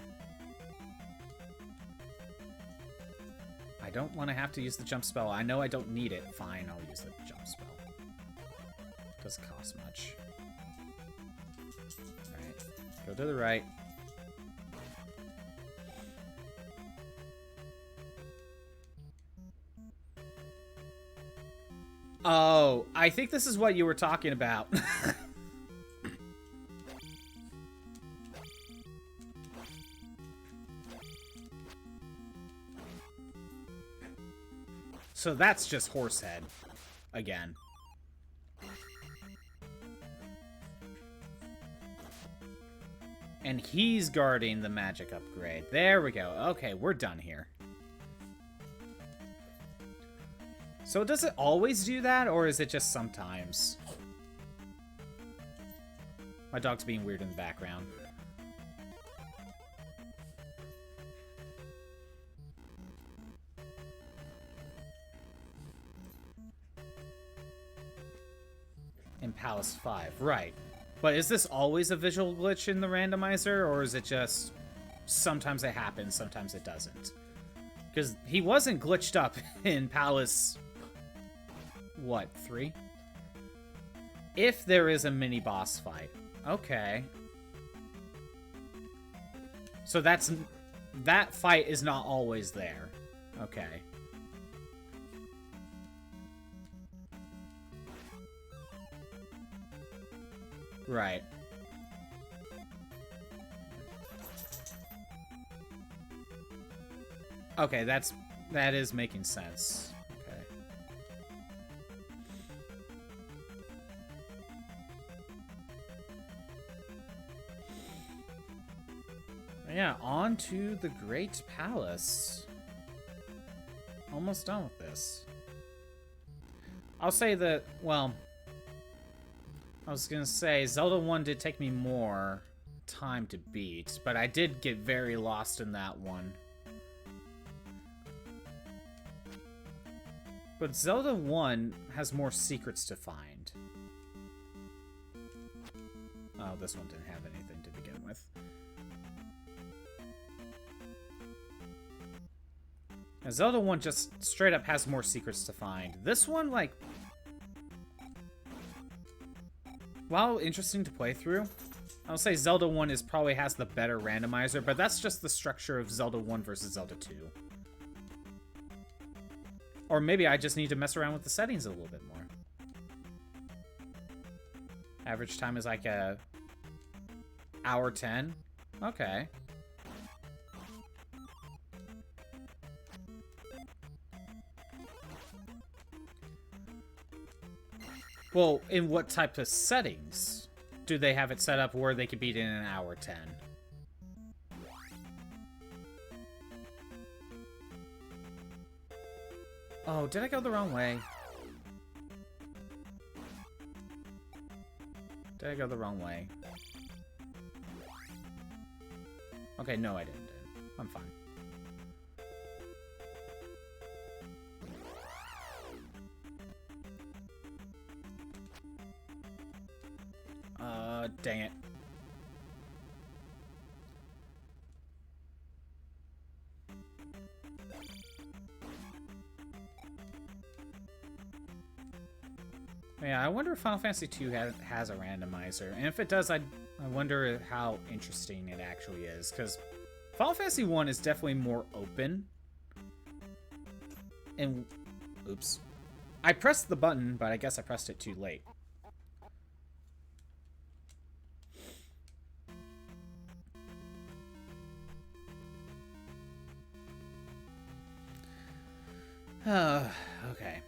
I don't want to have to use the jump spell. I know I don't need it. Fine, I'll use the jump spell. Doesn't cost much. Alright, go to the right. Oh, I think this is what you were talking about. So that's just Horsehead again. And he's guarding the magic upgrade. There we go. Okay, we're done here. So does it always do that, or is it just sometimes? My dog's being weird in the background. In Palace 5, right. But is this always a visual glitch in the randomizer, or is it just sometimes it happens, sometimes it doesn't? Because he wasn't glitched up in Palace... What, 3? If there is a mini-boss fight. Okay. So that fight is not always there. Okay. Right. Okay, that is making sense. Okay. Yeah, on to the Great Palace. Almost done with this. I'll say that, well, I was gonna say, Zelda 1 did take me more time to beat, but I did get very lost in that one. But Zelda 1 has more secrets to find. Oh, this one didn't have anything to begin with. Now, Zelda 1 just straight up has more secrets to find. This one, like... While interesting to play through, I'll say Zelda 1 probably has the better randomizer, but that's just the structure of Zelda 1 versus Zelda 2. Or maybe I just need to mess around with the settings a little bit more. Average time is like a hour 10. Okay. Well, in what type of settings do they have it set up where they could beat it in an hour 10? Oh, did I go the wrong way? Did I go the wrong way? Okay, no, I didn't. I'm fine. Dang it. Yeah, I wonder if Final Fantasy II has a randomizer. And if it does, I wonder how interesting it actually is. Because Final Fantasy I is definitely more open. And... Oops. I pressed the button, but I guess I pressed it too late. Okay.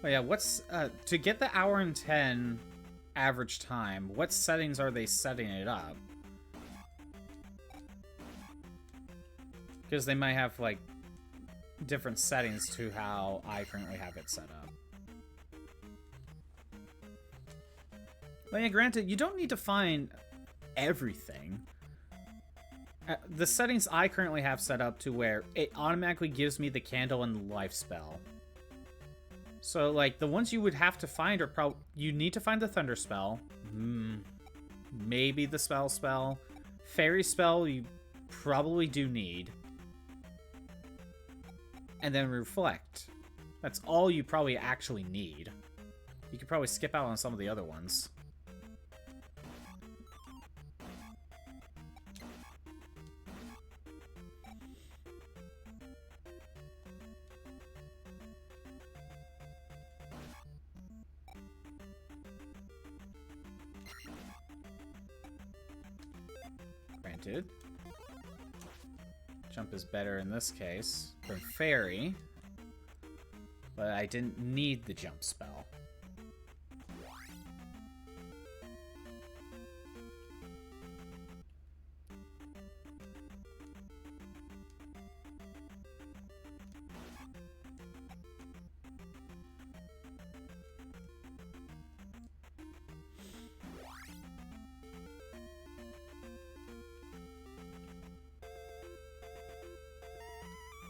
Oh yeah, what's to get the hour and 10 average time, what settings are they setting it up? Because they might have like different settings to how I currently have it set up. But yeah, granted, you don't need to find everything. The settings I currently have set up to where it automatically gives me the candle and the life spell. So, like, the ones you would have to find are probably... You need to find the Thunder Spell. Maybe the Spell. Fairy Spell you probably do need. And then Reflect. That's all you probably actually need. You could probably skip out on some of the other ones. Granted. Jump is better in this case than Fairy. But I didn't need the jump spell.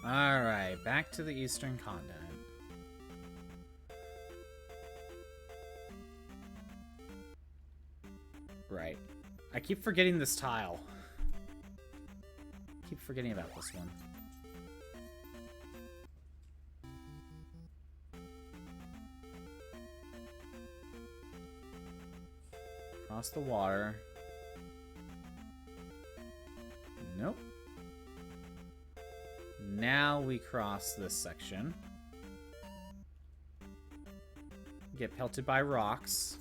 Alright, back to the Eastern Continent. Right. I keep forgetting this tile. Keep forgetting about this one. Cross the water. Nope. Now we cross this section. Get pelted by rocks.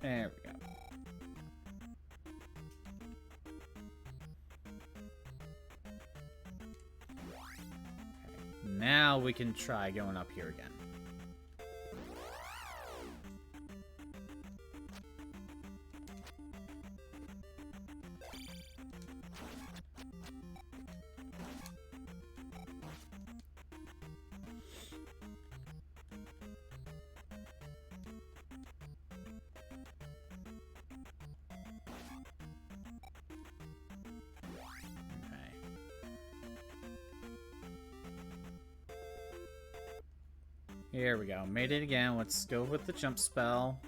There we go. Okay. Now we can try going up here again. Here we go. Made it again. Let's go with the jump spell.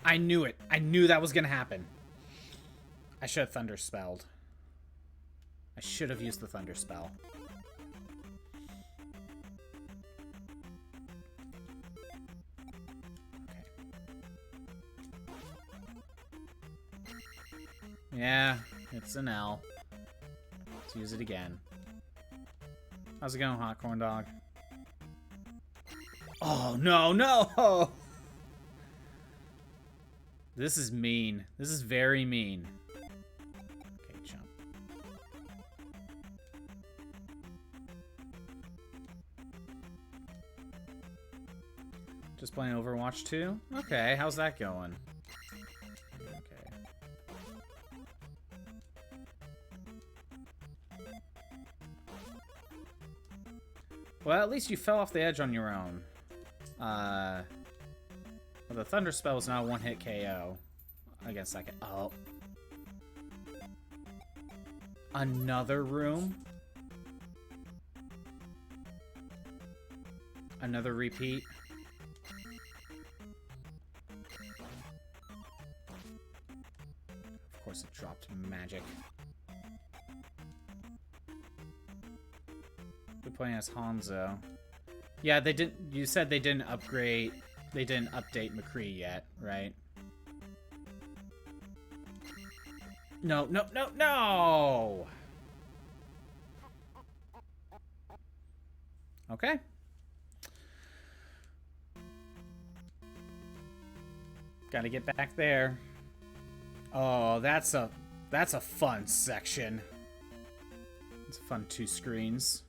I knew it. I knew that was going to happen. I should have Thunder Spelled. I should have used the Thunder Spell. Yeah, it's an L. Let's use it again. How's it going, Hot Corn Dog? Oh, no, no! This is mean. This is very mean. Okay, jump. Just playing Overwatch 2? Okay, how's that going? Okay. Well, at least you fell off the edge on your own. Well, the Thunder Spell is now a one-hit KO. I guess I can... Oh. Another room? Another repeat? Of course it dropped magic. We're playing as Hanzo. Yeah, they didn't... You said they didn't upgrade... They didn't update McCree yet, right? No, no, no, no! Okay. Gotta get back there. Oh, that's a fun section. It's a fun 2 screens.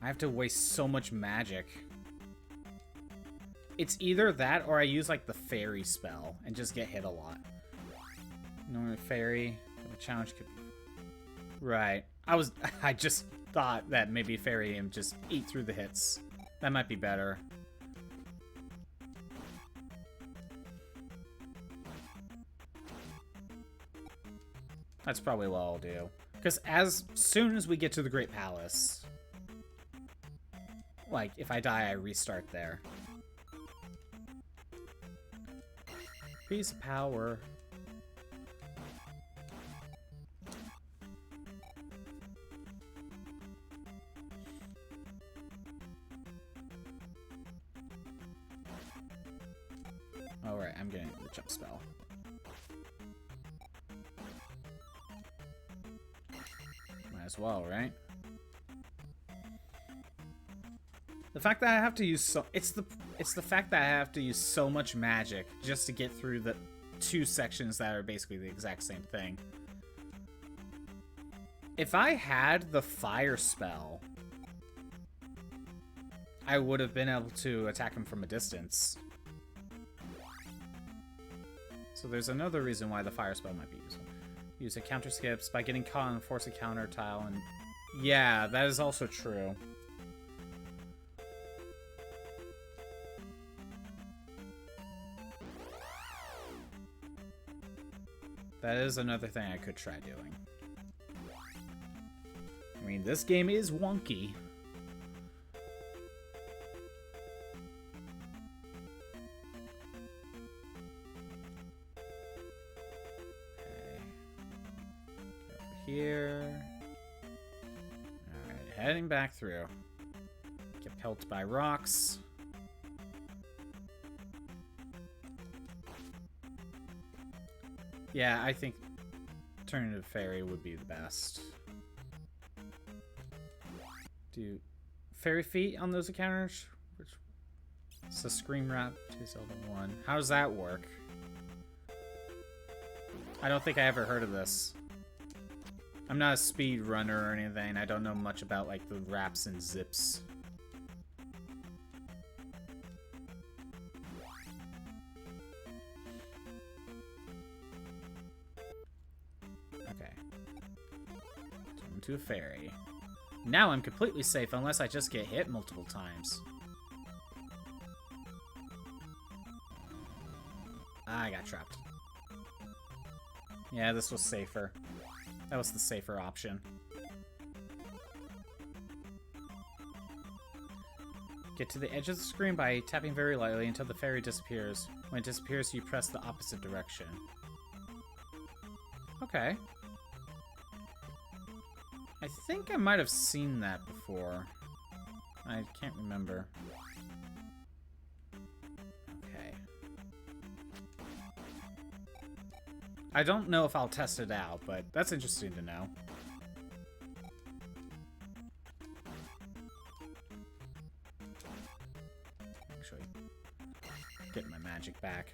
I have to waste so much magic. It's either that or I use like the fairy spell and just get hit a lot. Normally fairy, the challenge could be... Right. I just thought that maybe fairy and just eat through the hits. That might be better. That's probably what I'll do. Because as soon as we get to the Great Palace... Like, if I die, I restart there. Piece of power. Alright, I'm getting the jump spell. Might as well, right? The fact that I have to use it's the fact that I have to use so much magic just to get through the 2 sections that are basically the exact same thing. If I had the fire spell, I would have been able to attack him from a distance. So there's another reason why the fire spell might be useful. Use it counter skips by getting caught and force a counter tile, and yeah, that is also true. That is another thing I could try doing. I mean, this game is wonky. Okay. Get over here. Alright, heading back through. Get pelted by rocks. Yeah, I think turning to fairy would be the best. Do fairy feet on those encounters? It's a scream wrap to Zelda 1. How does that work? I don't think I ever heard of this. I'm not a speed runner or anything. I don't know much about like the wraps and zips. To a fairy. Now I'm completely safe unless I just get hit multiple times. I got trapped. Yeah, this was safer. That was the safer option. Get to the edge of the screen by tapping very lightly until the fairy disappears. When it disappears, you press the opposite direction. Okay. I think I might have seen that before. I can't remember. Okay. I don't know if I'll test it out, but that's interesting to know. Actually, Getting my magic back.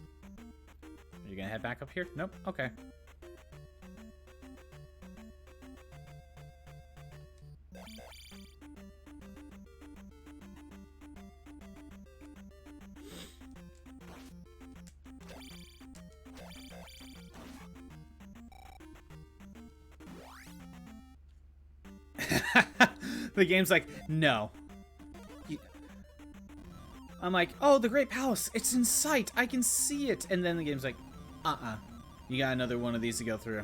Are you gonna head back up here? Nope. Okay. The game's like, no. I'm like, oh, the Great Palace, it's in sight, I can see it. And then the game's like, you got another one of these to go through.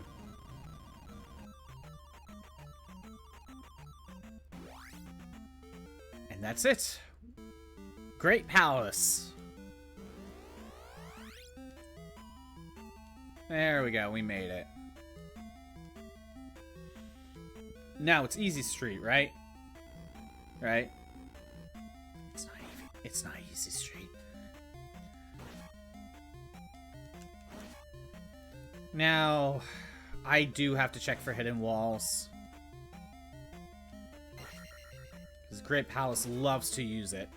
And that's it. Great Palace. There we go, we made it. Now it's Easy Street, right? Right? It's not Easy Street. Now, I do have to check for hidden walls. Because Great Palace loves to use it.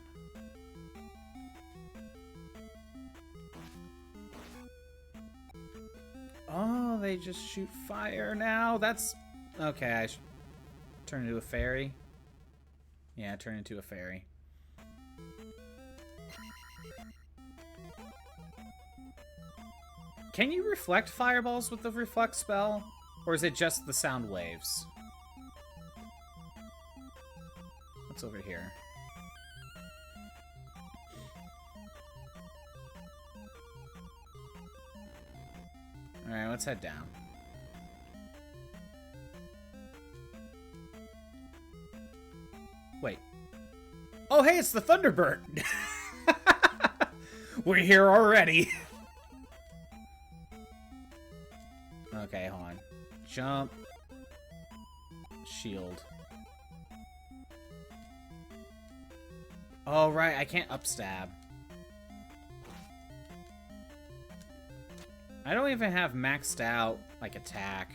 Oh, they just shoot fire now? That's... Okay, I should turn into a fairy. Yeah, turn into a fairy. Can you reflect fireballs with the reflect spell? Or is it just the sound waves? What's over here? Alright, let's head down. Wait. Oh, hey, it's the Thunderbird! We're here already! Okay, hold on. Jump. Shield. Oh, right, I can't upstab. I don't even have maxed out, like, attack.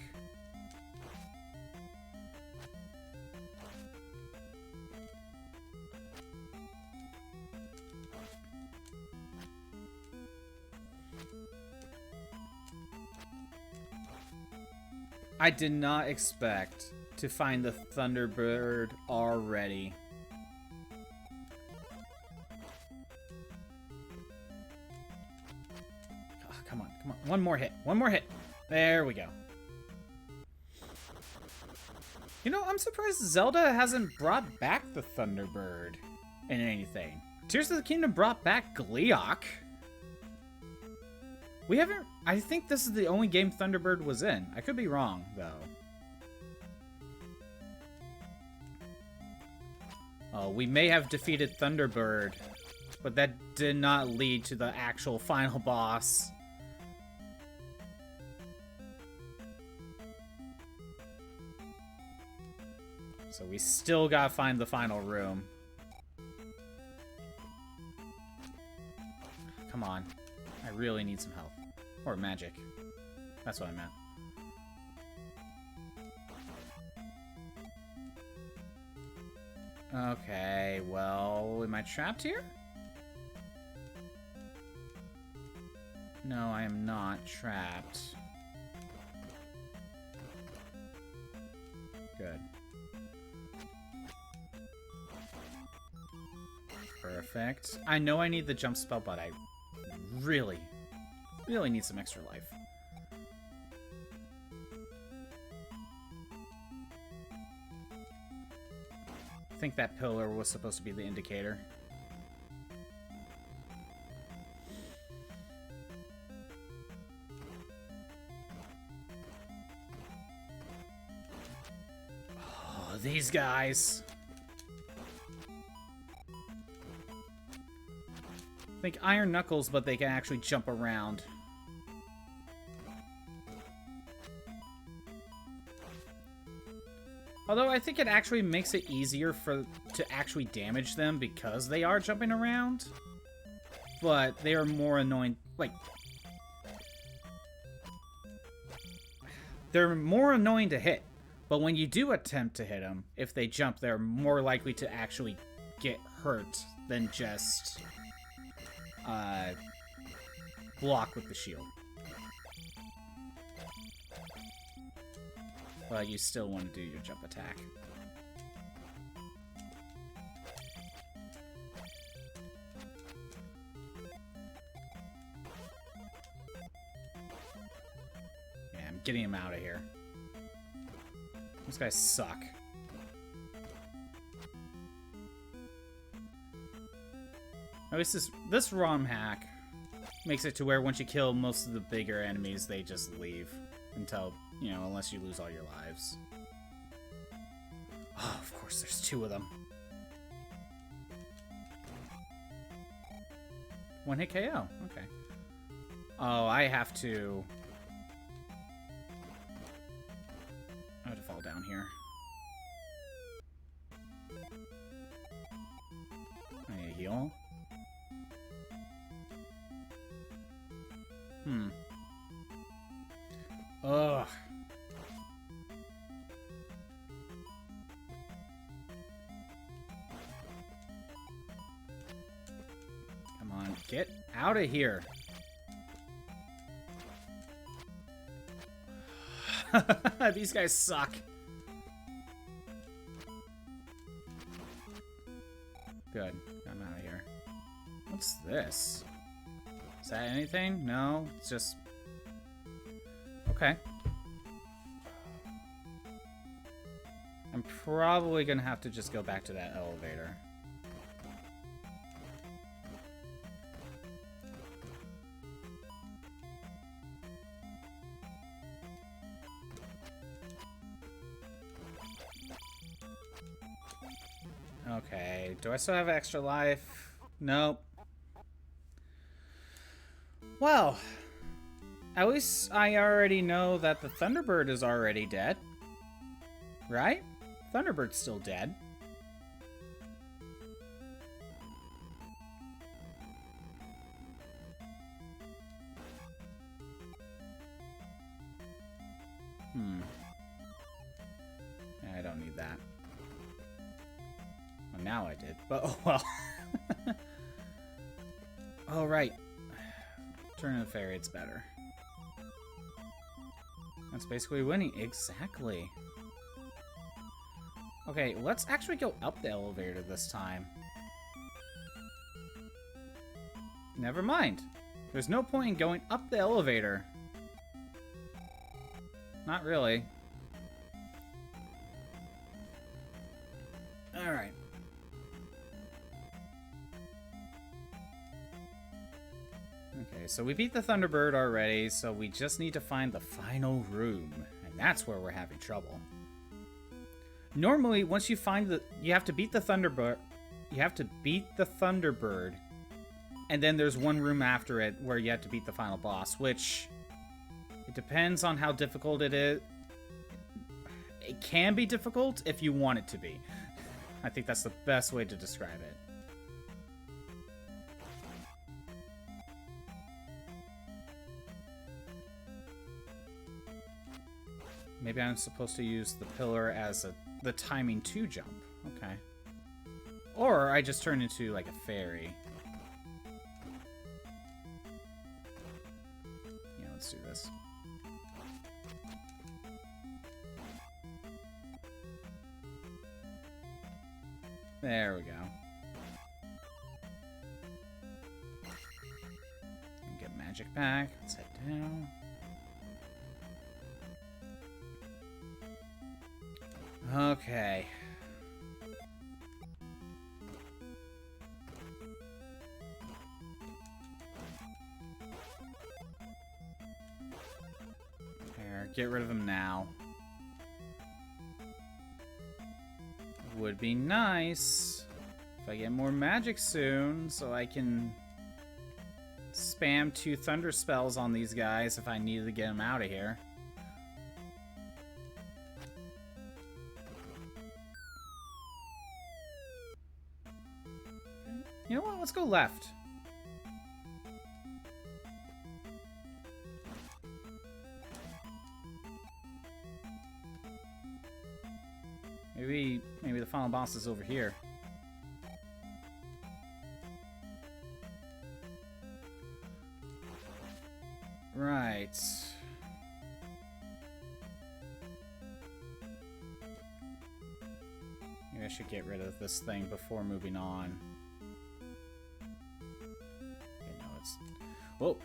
I did not expect to find the Thunderbird already. Oh, come on, come on. One more hit. One more hit. There we go. You know, I'm surprised Zelda hasn't brought back the Thunderbird in anything. Tears of the Kingdom brought back Gleeok. We haven't... I think this is the only game Thunderbird was in. I could be wrong, though. Oh, we may have defeated Thunderbird, but that did not lead to the actual final boss. So we still gotta find the final room. Come on. I really need some help. Or magic. That's what I meant. Okay, well, am I trapped here? No, I am not trapped. Good. Perfect. I know I need the jump spell, but I really need some extra life. I think that pillar was supposed to be the indicator. Oh, these guys. Think Iron Knuckles, but they can actually jump around. Although I think it actually makes it easier to actually damage them because they are jumping around. But they are more annoying. Like, they're more annoying to hit. But when you do attempt to hit them, if they jump, they're more likely to actually get hurt than just block with the shield. But you still want to do your jump attack. Yeah, I'm getting him out of here. These guys suck. At least this ROM hack makes it to where once you kill most of the bigger enemies, they just leave until, you know, unless you lose all your lives. Oh, of course, there's 2 of them. One hit KO. Okay. Oh, I have to fall down here. I need to heal. Ugh. Come on, get out of here. These guys suck. Good. I'm out of here. What's this? Is that anything? No, it's just... Okay. I'm probably gonna have to just go back to that elevator. Okay, do I still have extra life? Nope. Well, at least I already know that the Thunderbird is already dead. Right? Thunderbird's still dead. I don't need that. Well, now I did, but oh well. Oh, right. Turn of the Fairy, it's better. That's basically winning. Exactly. Okay, let's actually go up the elevator this time. Never mind. There's no point in going up the elevator. Not really. Alright. Okay, so we beat the Thunderbird already, so we just need to find the final room. And that's where we're having trouble. Normally, once you find the... You have to beat the Thunderbird. You have to beat the Thunderbird. And then there's one room after it where you have to beat the final boss, which... It depends on how difficult it is. It can be difficult if you want it to be. I think that's the best way to describe it. Maybe I'm supposed to use the pillar as the timing to jump. Okay. Or I just turn into like a fairy. Yeah, let's do this. There we go. Get magic back. Let's head down. Okay. There, get rid of him now. Would be nice if I get more magic soon, so I can spam 2 thunder spells on these guys if I need to get them out of here. You know what? Let's go left. Maybe the final boss is over here. Right. Maybe I should get rid of this thing before moving on. Okay, no, it's... Whoa!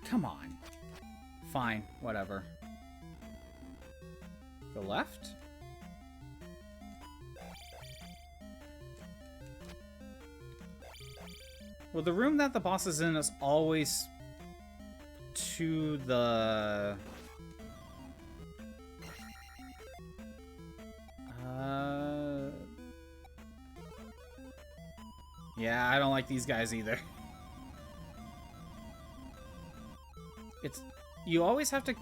Come on. Fine, whatever. Go left? Well, the room that the boss is in is always to the... Yeah, I don't like these guys either. You always have to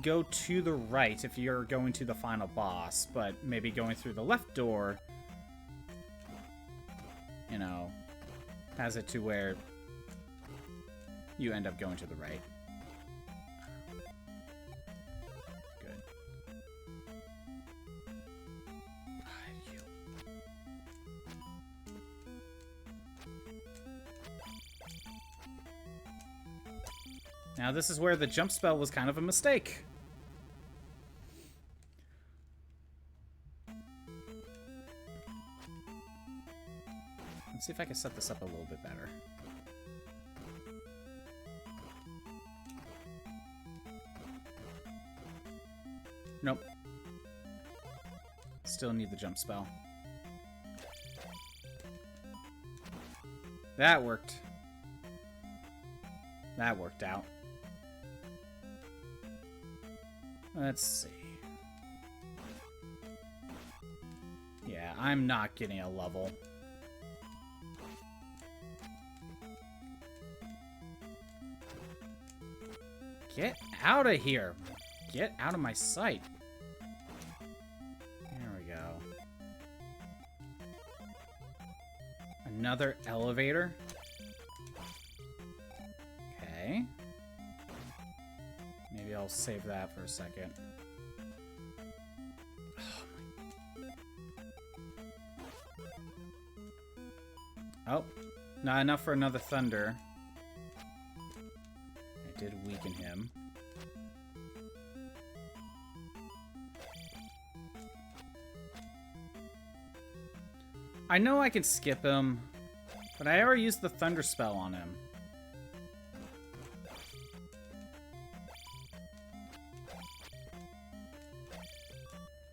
go to the right if you're going to the final boss, but maybe going through the left door, you know, has it to where you end up going to the right. Good. Now this is where the jump spell was kind of a mistake. Let's see if I can set this up a little bit better. Nope. Still need the jump spell. That worked. That worked out. Let's see. Yeah, I'm not getting a level. Get out of here. Get out of my sight. There we go. Another elevator. Okay. Maybe I'll save that for a second. Oh, not enough for another thunder. I did weaken him. I know I can skip him, but I already used the thunder spell on him.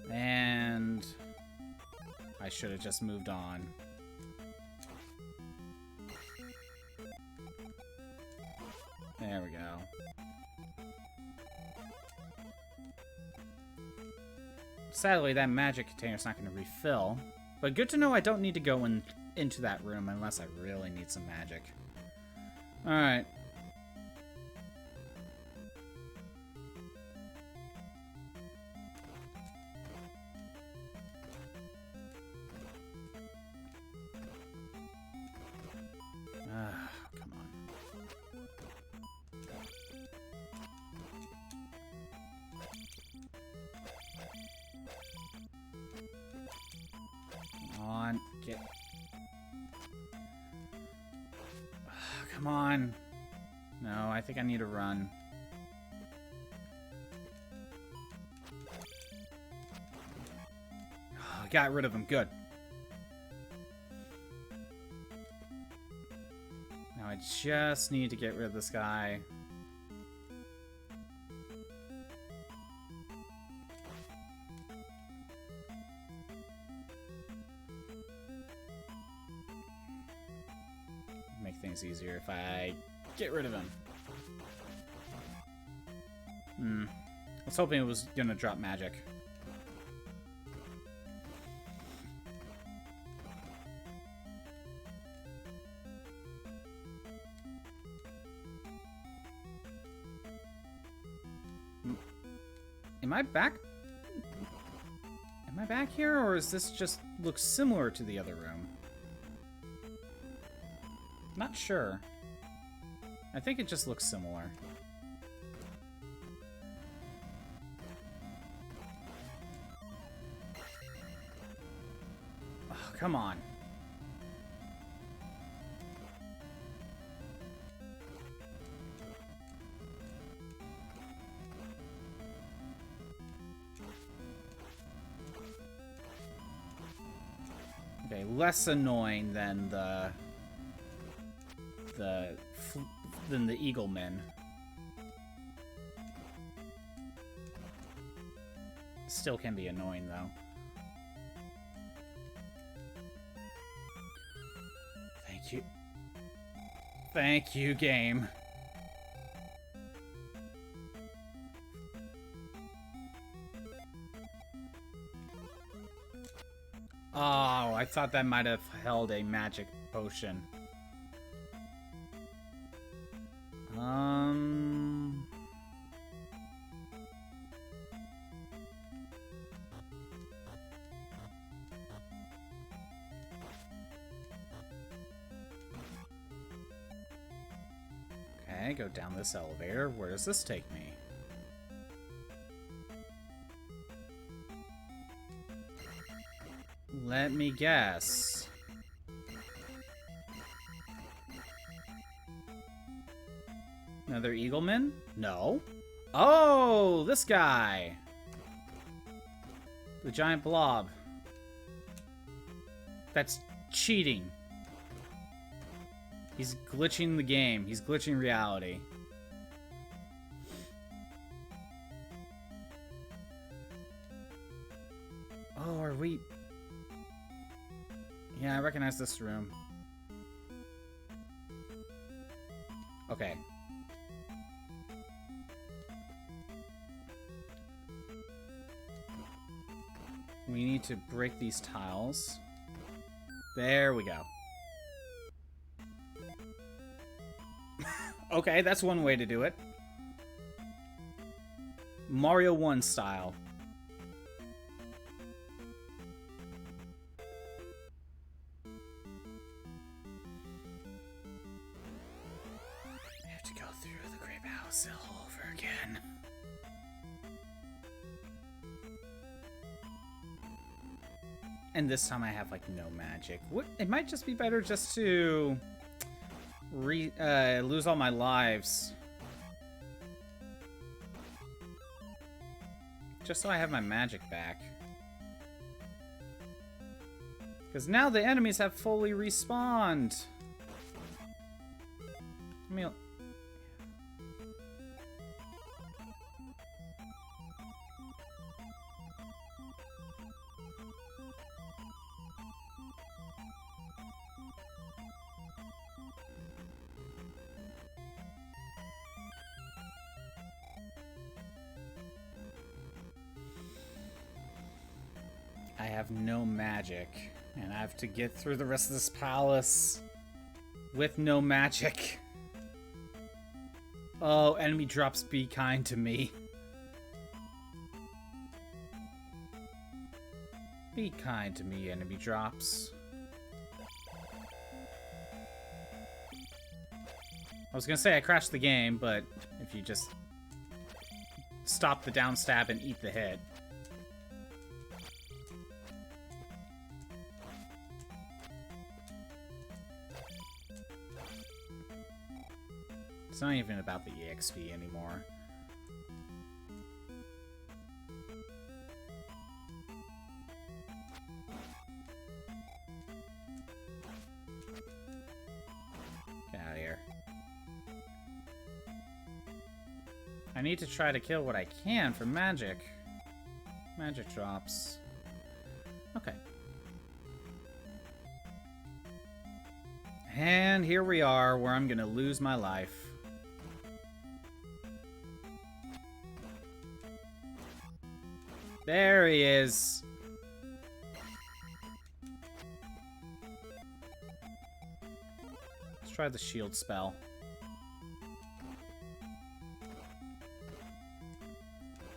And I should have just moved on. There we go. Sadly, that magic container's not going to refill. But good to know I don't need to go into that room unless I really need some magic. Alright. Come on. Come on, get... Come on. No, I think I need to run. I got rid of him, good. Now I just need to get rid of this guy. Make things easier if I get rid of him. I was hoping it was gonna drop magic. Am I back? Am I back here, or is this just look similar to the other room? Not sure. I think it just looks similar. Oh, come on. Okay, less annoying than than the Eaglemen. Still can be annoying, though. Thank you. Thank you, game. Oh, I thought that might have held a magic potion. Okay, go down this elevator. Where does this take me? Let me guess. Another Eagleman? No. Oh, this guy. The giant blob. That's cheating. He's glitching the game. He's glitching reality. Oh, are we... Yeah, I recognize this room. Okay. We need to break these tiles. There we go. Okay, that's one way to do it. Mario 1 style. I have to go through the grape house all over again. And this time I have, like, no magic. What? It might just be better just to lose all my lives. Just so I have my magic back. Because now the enemies have fully respawned. I mean... I have no magic, and I have to get through the rest of this palace with no magic. Oh, enemy drops, be kind to me. Be kind to me, enemy drops. I was gonna say I crashed the game, but if you just stop the down stab and eat the hit. It's not even about the EXP anymore. Get out of here. I need to try to kill what I can for magic. Magic drops. Okay. And here we are, where I'm gonna lose my life. There he is. Let's try the shield spell.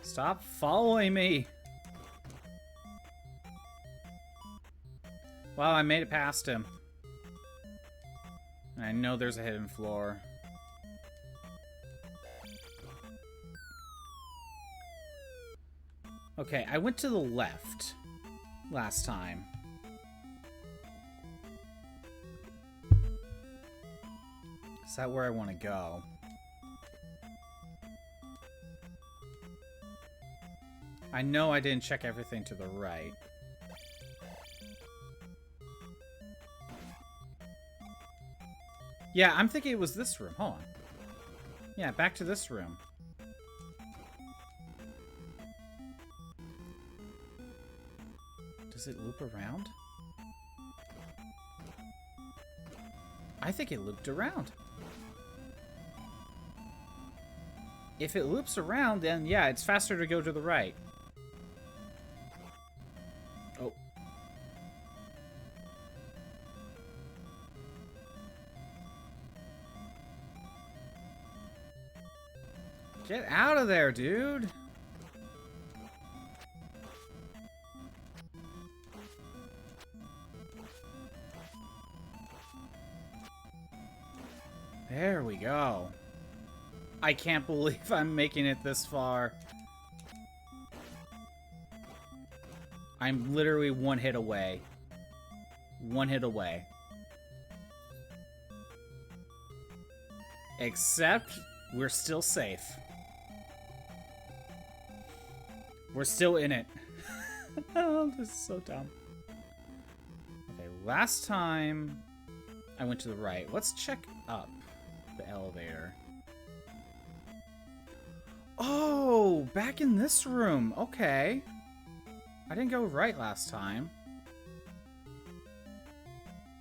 Stop following me. Wow, I made it past him. And I know there's a hidden floor. Okay, I went to the left last time. Is that where I want to go? I know I didn't check everything to the right. Yeah, I'm thinking it was this room. Hold on. Yeah, back to this room. Does it loop around? I think it looped around. If it loops around, then yeah, it's faster to go to the right. Oh. Get out of there, dude. There we go. I can't believe I'm making it this far. I'm literally one hit away. One hit away. Except, we're still safe. We're still in it. Oh, this is so dumb. Okay, last time I went to the right. Let's check up the elevator. Oh, back in this room. Okay. I didn't go right last time.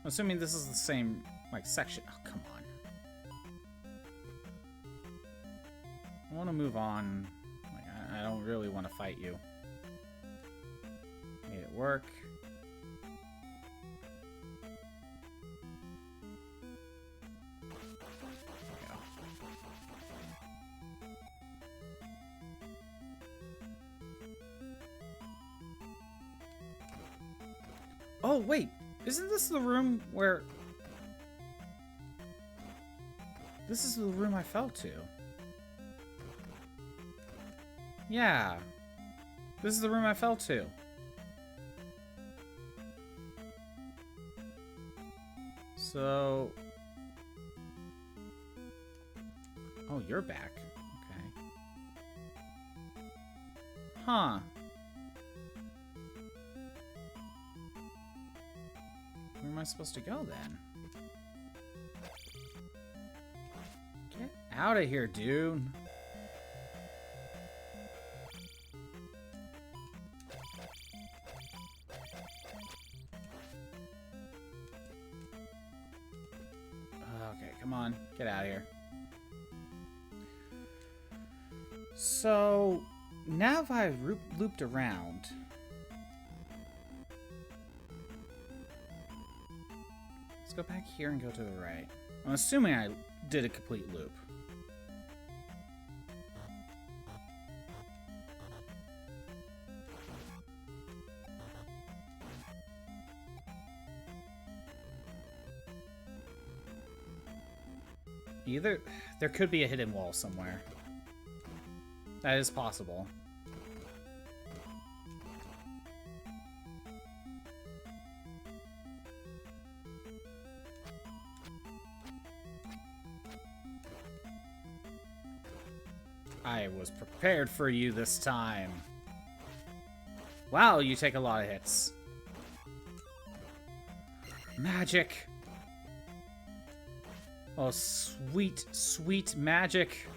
I'm assuming this is the same, like, section. Oh, come on. I want to move on. Like, I don't really want to fight you. Made it work. Oh, wait. Isn't this the room where... This is the room I fell to. Yeah. This is the room I fell to. So... Oh, you're back. Okay. Huh. Where am I supposed to go, then? Get out of here, dude. Okay, come on. Get out of here. So, now if I looped around... Let's go back here and go to the right. I'm assuming I did a complete loop. Either... There could be a hidden wall somewhere. That is possible. I was prepared for you this time. Wow, you take a lot of hits. Magic. Oh, sweet, sweet magic.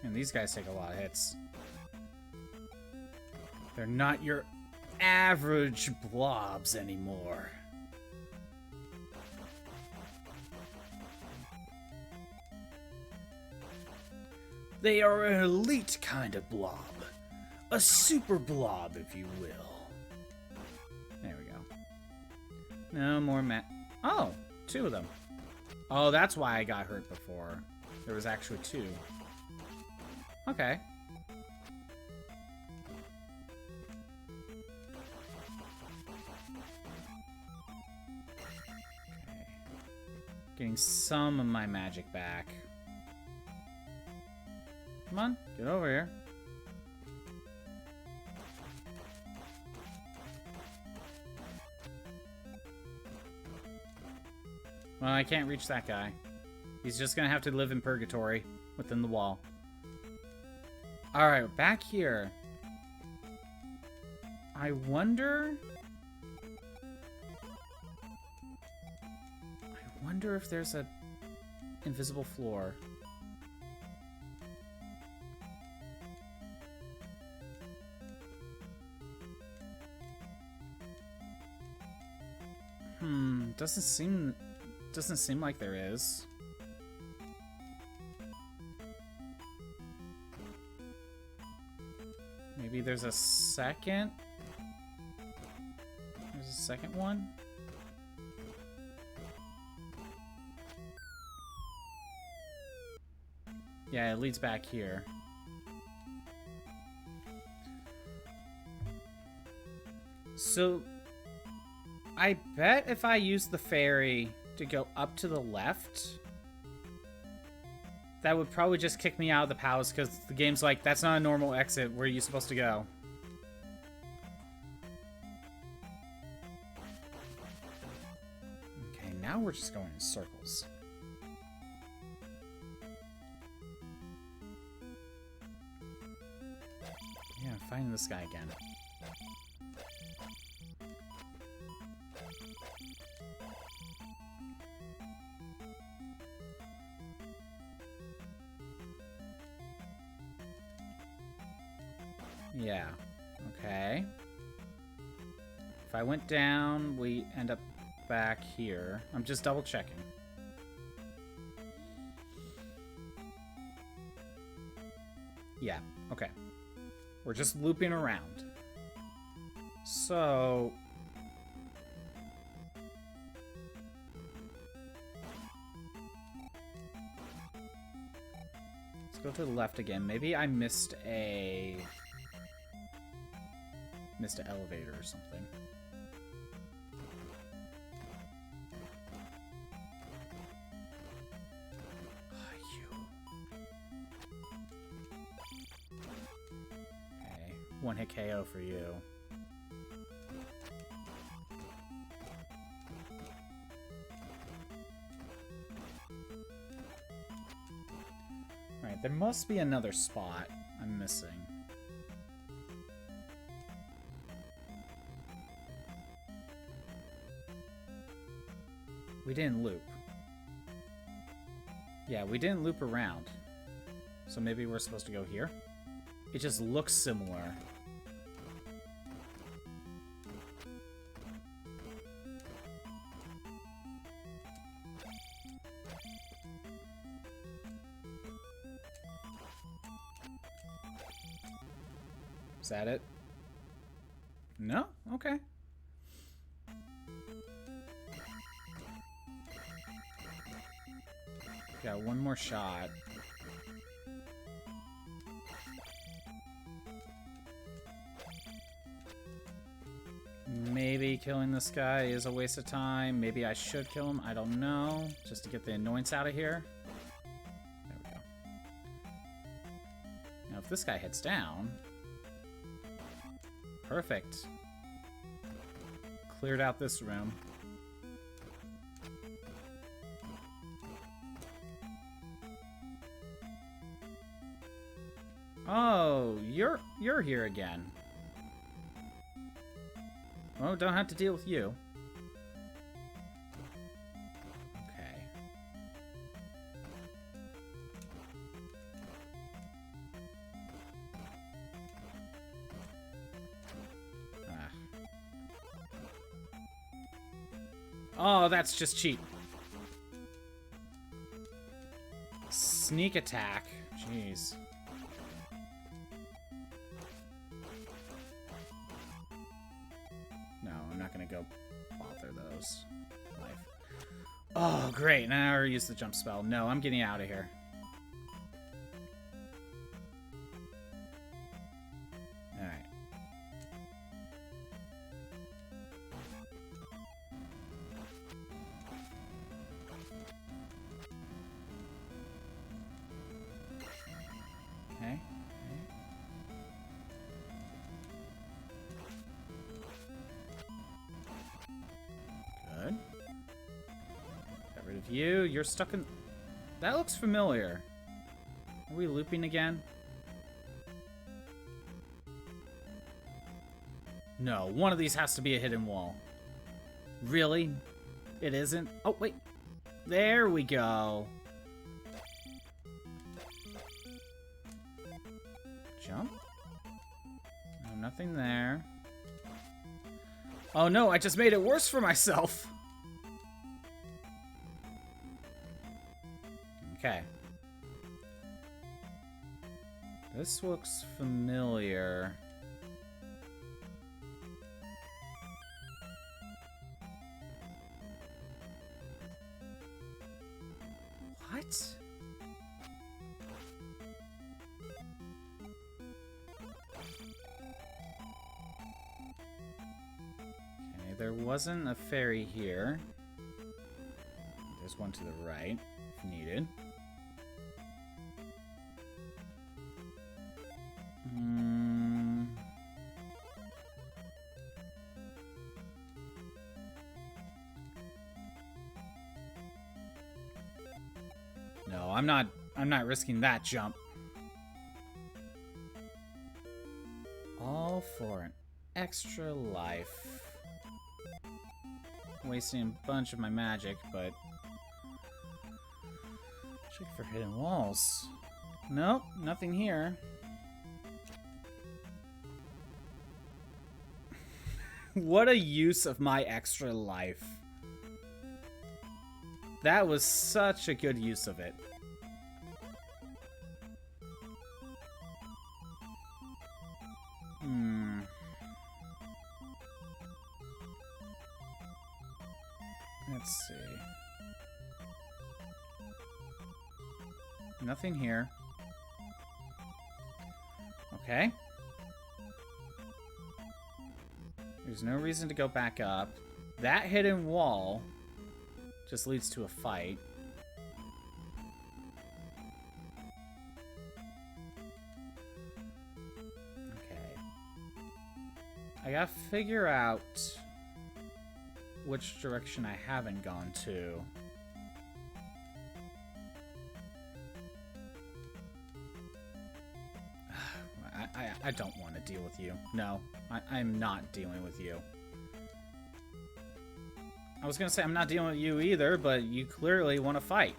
And these guys take a lot of hits. They're not your average blobs anymore. They are an elite kind of blob. A super blob, if you will. There we go. No more Oh, two of them. Oh, that's why I got hurt before. There was actually two. Okay. Getting some of my magic back. Come on, get over here. Well, I can't reach that guy. He's just gonna have to live in purgatory within the wall. Alright, back here. I wonder... I wonder if there's a invisible floor. Doesn't seem like there is. Maybe there's a second? There's a second one? Yeah, it leads back here. So, I bet if I use the ferry to go up to the left, that would probably just kick me out of the palace because the game's like, that's not a normal exit. Where are you supposed to go? Okay, now we're just going in circles. Yeah, I'm finding this guy again. Yeah, okay. If I went down, we end up back here. I'm just double checking. Yeah, okay. We're just looping around. So... let's go to the left again. Maybe I missed an elevator or something. Okay, one hit KO for you. Alright, there must be another spot I'm missing. We didn't loop. Yeah, we didn't loop around. So maybe we're supposed to go here? It just looks similar. Is that it? No? Okay. Got one more shot. Maybe killing this guy is a waste of time. Maybe I should kill him. I don't know. Just to get the annoyance out of here. There we go. Now, if this guy heads down... perfect. Cleared out this room. Oh, you're here again. Oh, don't have to deal with you. Okay. Oh, that's just cheap. Sneak attack. Jeez. No, I'm not gonna go bother those. Life. Oh, great. Now I already used the jump spell. No, I'm getting out of here. Alright. Okay. Good. Got rid of you. You're stuck in... That looks familiar. Are we looping again? No, one of these has to be a hidden wall. Really? It isn't? Oh, wait. There we go. Jump? No, nothing there. Oh no, I just made it worse for myself. Okay. This looks familiar. What? Okay, there wasn't a fairy here. There's one to the right, if needed. No, I'm not risking that jump. All for an extra life. Wasting a bunch of my magic, but check for hidden walls. Nope, nothing here. What a use of my extra life. That was such a good use of it. Let's see. Nothing here. Okay. There's no reason to go back up. That hidden wall just leads to a fight. Okay. I gotta figure out which direction I haven't gone to. I don't want to deal with you. No, I'm not dealing with you. I was gonna say I'm not dealing with you either, but you clearly want to fight.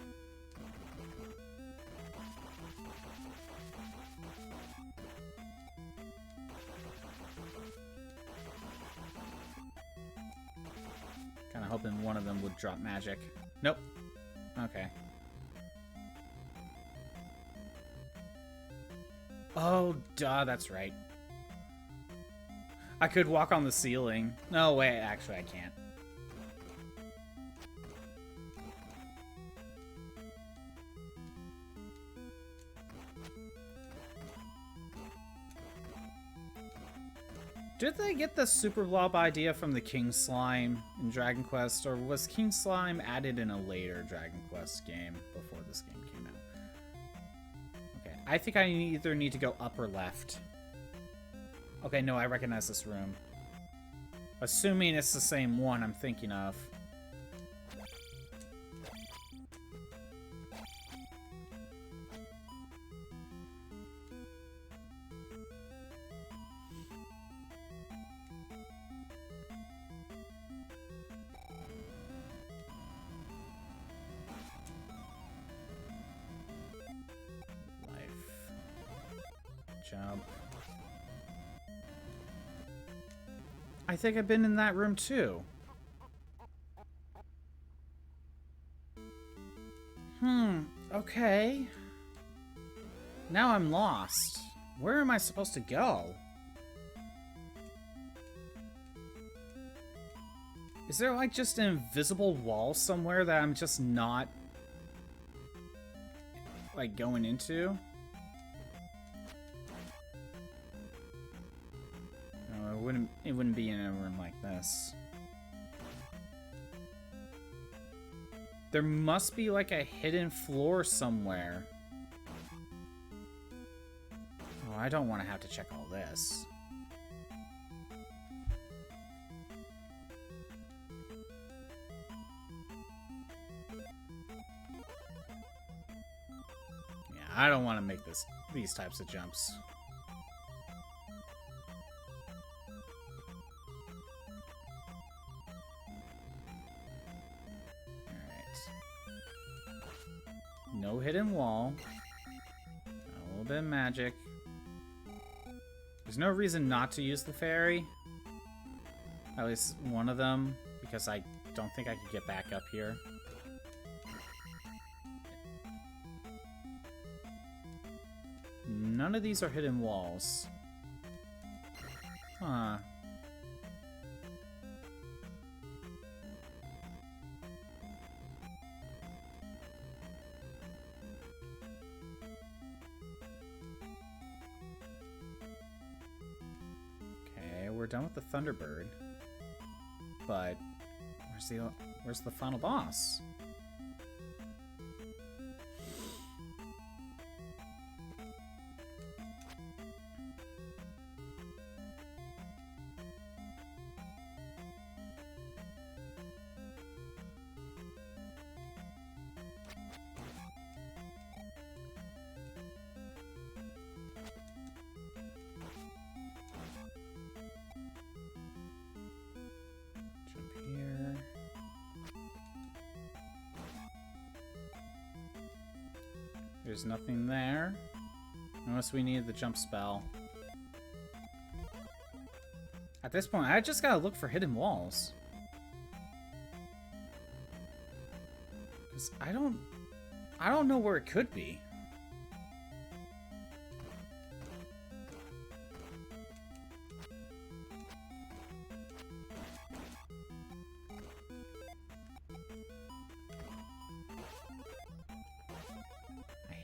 Kind of hoping one of them would drop magic. Nope. Okay. Oh, duh, that's right. I could walk on the ceiling. No, wait, actually I can't. Did they get the Super Blob idea from the King Slime in Dragon Quest, or was King Slime added in a later Dragon Quest game before this game came out? Okay, I think I either need to go up or left. Okay, no, I recognize this room. Assuming it's the same one I'm thinking of. Jump. I think I've been in that room too. Okay. Now I'm lost. Where am I supposed to go? Is there like just an invisible wall somewhere that I'm just not like going into? It wouldn't be in a room like this. There must be like a hidden floor somewhere. Oh, I don't want to have to check all this. Yeah, I don't want to make these types of jumps. hidden wall. A little bit of magic. There's no reason not to use the fairy. At least one of them, because I don't think I could get back up here. None of these are hidden walls. Huh. Okay, we're done with the Thunderbird. But where's the final boss? There's nothing there. Unless we need the jump spell. At this point, I just gotta look for hidden walls. 'Cause I don't know where it could be.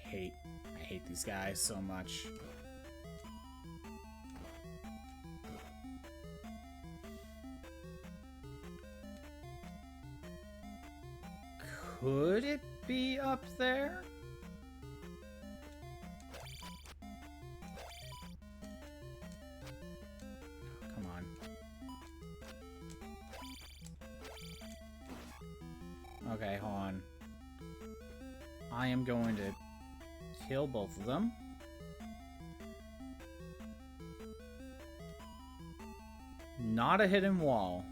I hate these guys so much. Could it be up there? Come on. Okay, hold on. I am going to kill both of them. Not a hidden wall.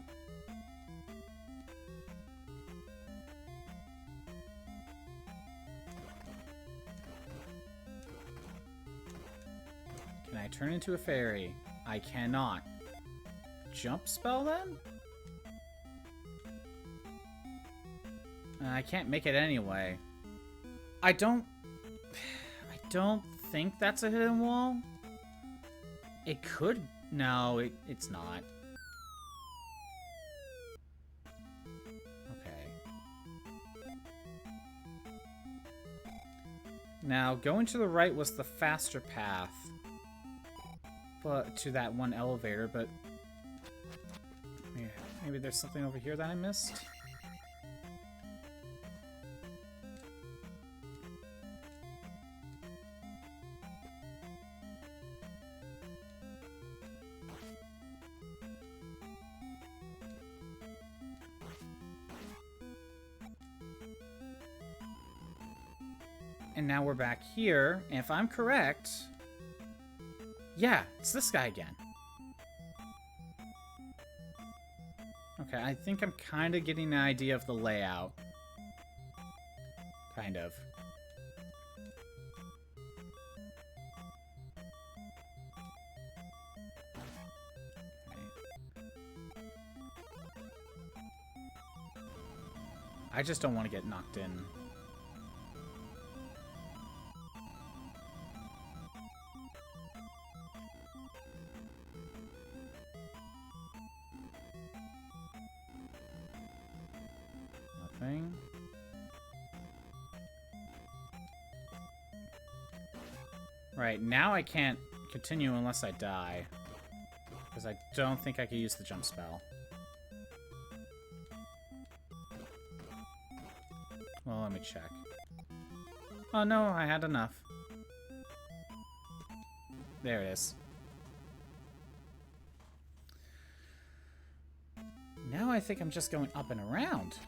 Can I turn into a fairy? I cannot. Jump spell then? I can't make it anyway. I don't think that's a hidden wall. It could. No, it's not. Okay. Now, going to the right was the faster path. But to that one elevator, but maybe there's something over here that I missed. And now we're back here, and if I'm correct, yeah, it's this guy again. Okay, I think I'm kind of getting an idea of the layout. Kind of. Okay. I just don't want to get knocked in. Right, now I can't continue unless I die. Because I don't think I can use the jump spell. Well, let me check. Oh no, I had enough. There it is. Now I think I'm just going up and around.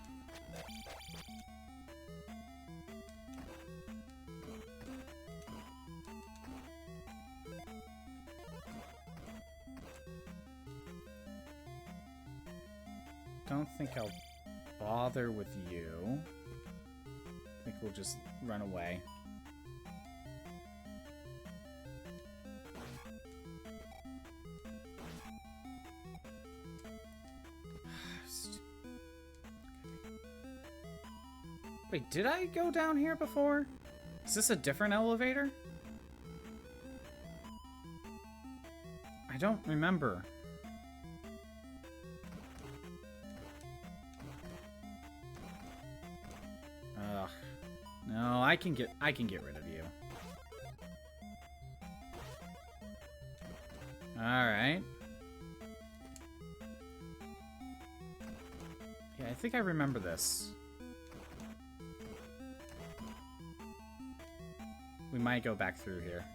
Don't think I'll bother with you. I think we'll just run away. Wait, did I go down here before? Is this a different elevator? I don't remember. Ugh. No, I can get rid of you. Alright. Yeah, I think I remember this. We might go back through here.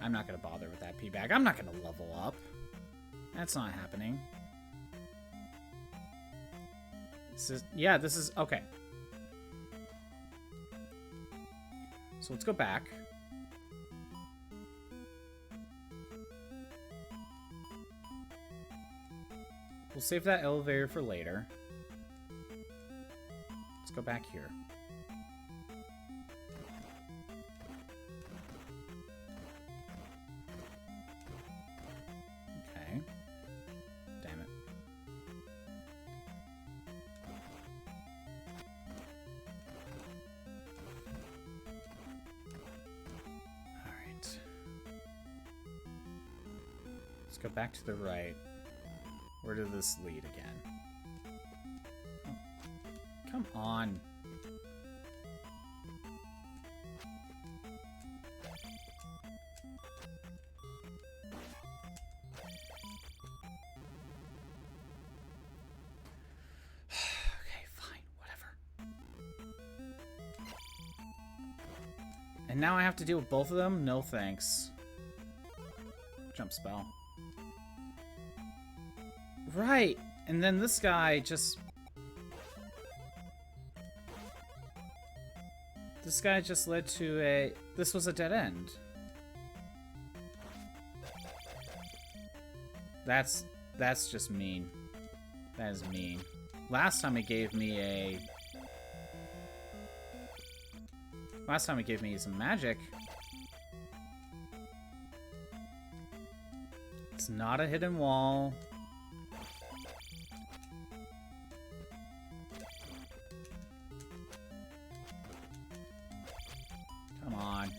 I'm not gonna bother with that P-bag. I'm not gonna level up. That's not happening. This is, yeah, this is, okay. So let's go back. We'll save that elevator for later. Let's go back here. Okay. Damn it. Alright. Let's go back to the right. Where did this lead again? Oh, come on. Okay, fine, whatever. And now I have to deal with both of them? No thanks. Jump spell. Right, and then this guy just... This guy just led to a... This was a dead end. That's just mean. That is mean. Last time it gave me a... Last time it gave me some magic. It's not a hidden wall. Come on.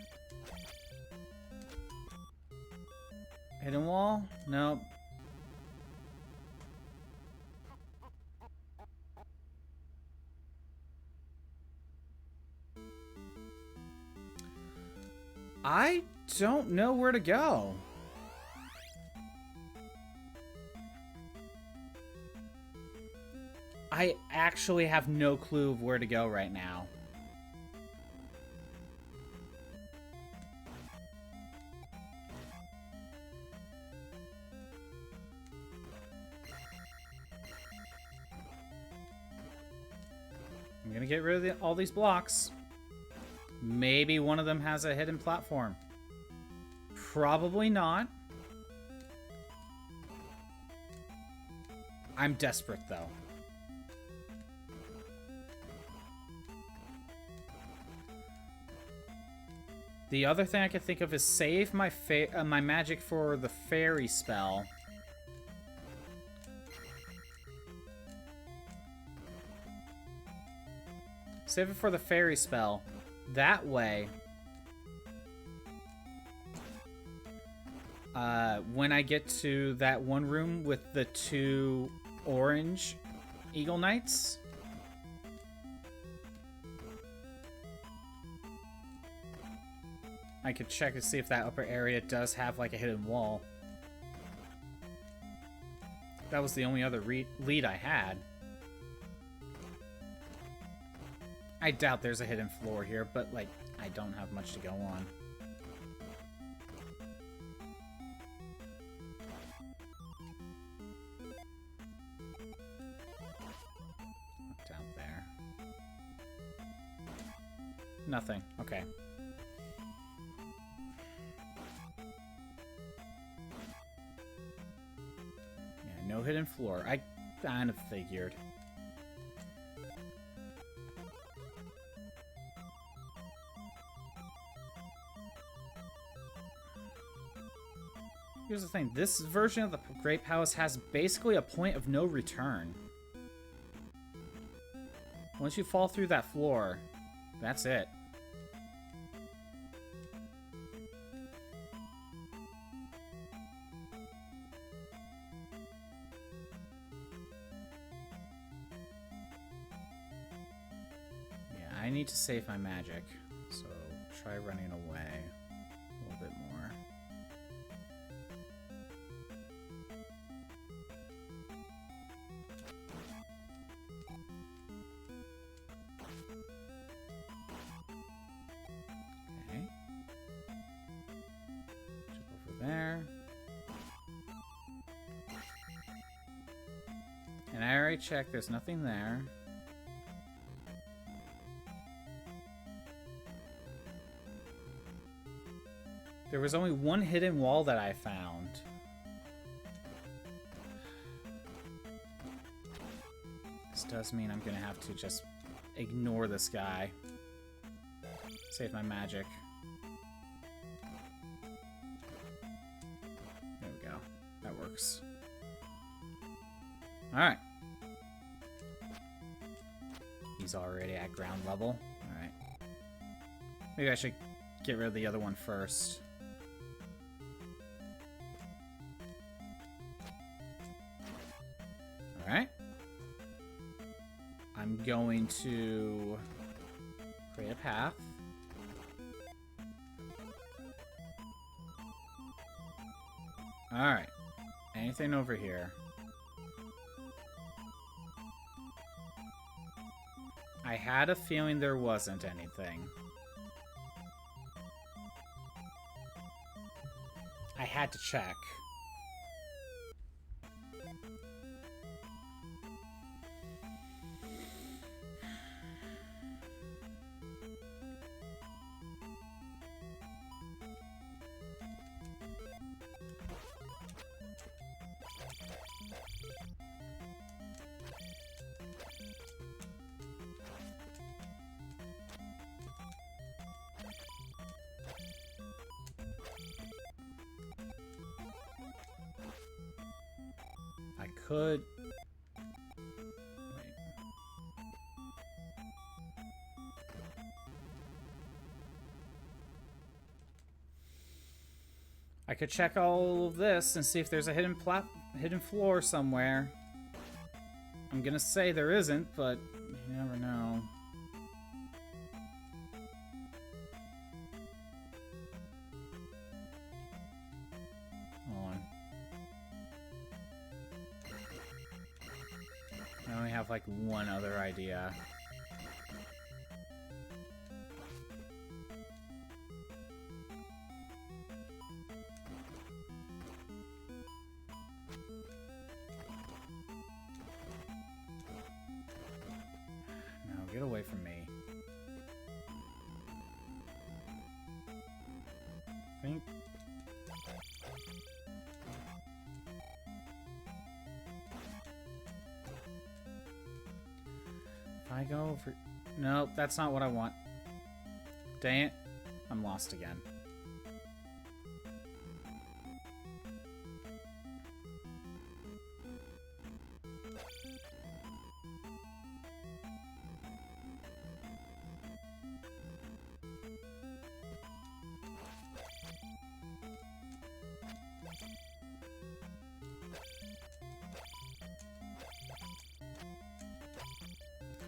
Hidden wall? Nope. I don't know where to go. I actually have no clue of where to go right now. I'm gonna get rid of all these blocks. Maybe one of them has a hidden platform. Probably not. I'm desperate, though. The other thing I can think of is save my my magic for the fairy spell. Save it for the fairy spell. That way, when I get to that one room with the 2 orange Eagle Knights, I could check to see if that upper area does have like a hidden wall. That was the only other lead I had. I doubt there's a hidden floor here, but, like, I don't have much to go on. Down there. Nothing. Okay. Yeah, no hidden floor. I kind of figured. Here's the thing. This version of the Great Palace has basically a point of no return. Once you fall through that floor, that's it. Yeah, I need to save my magic. So try running away a little bit more. Okay. Jump over there. And I already checked, there's nothing there. There was only one hidden wall that I found. This does mean I'm gonna have to just ignore this guy. Save my magic. There we go. That works. Alright. He's already at ground level. Alright. Maybe I should get rid of the other one first. Alright. I'm going to create a path. Alright. Anything over here? I had a feeling there wasn't anything. I had to check. I could... Wait. I could check all of this and see if there's a hidden floor somewhere. I'm gonna say there isn't, but you never know. Hold on. I only have like one other idea. No, get away from me. Think. If I go over... Nope, that's not what I want. Dang it. I'm lost again.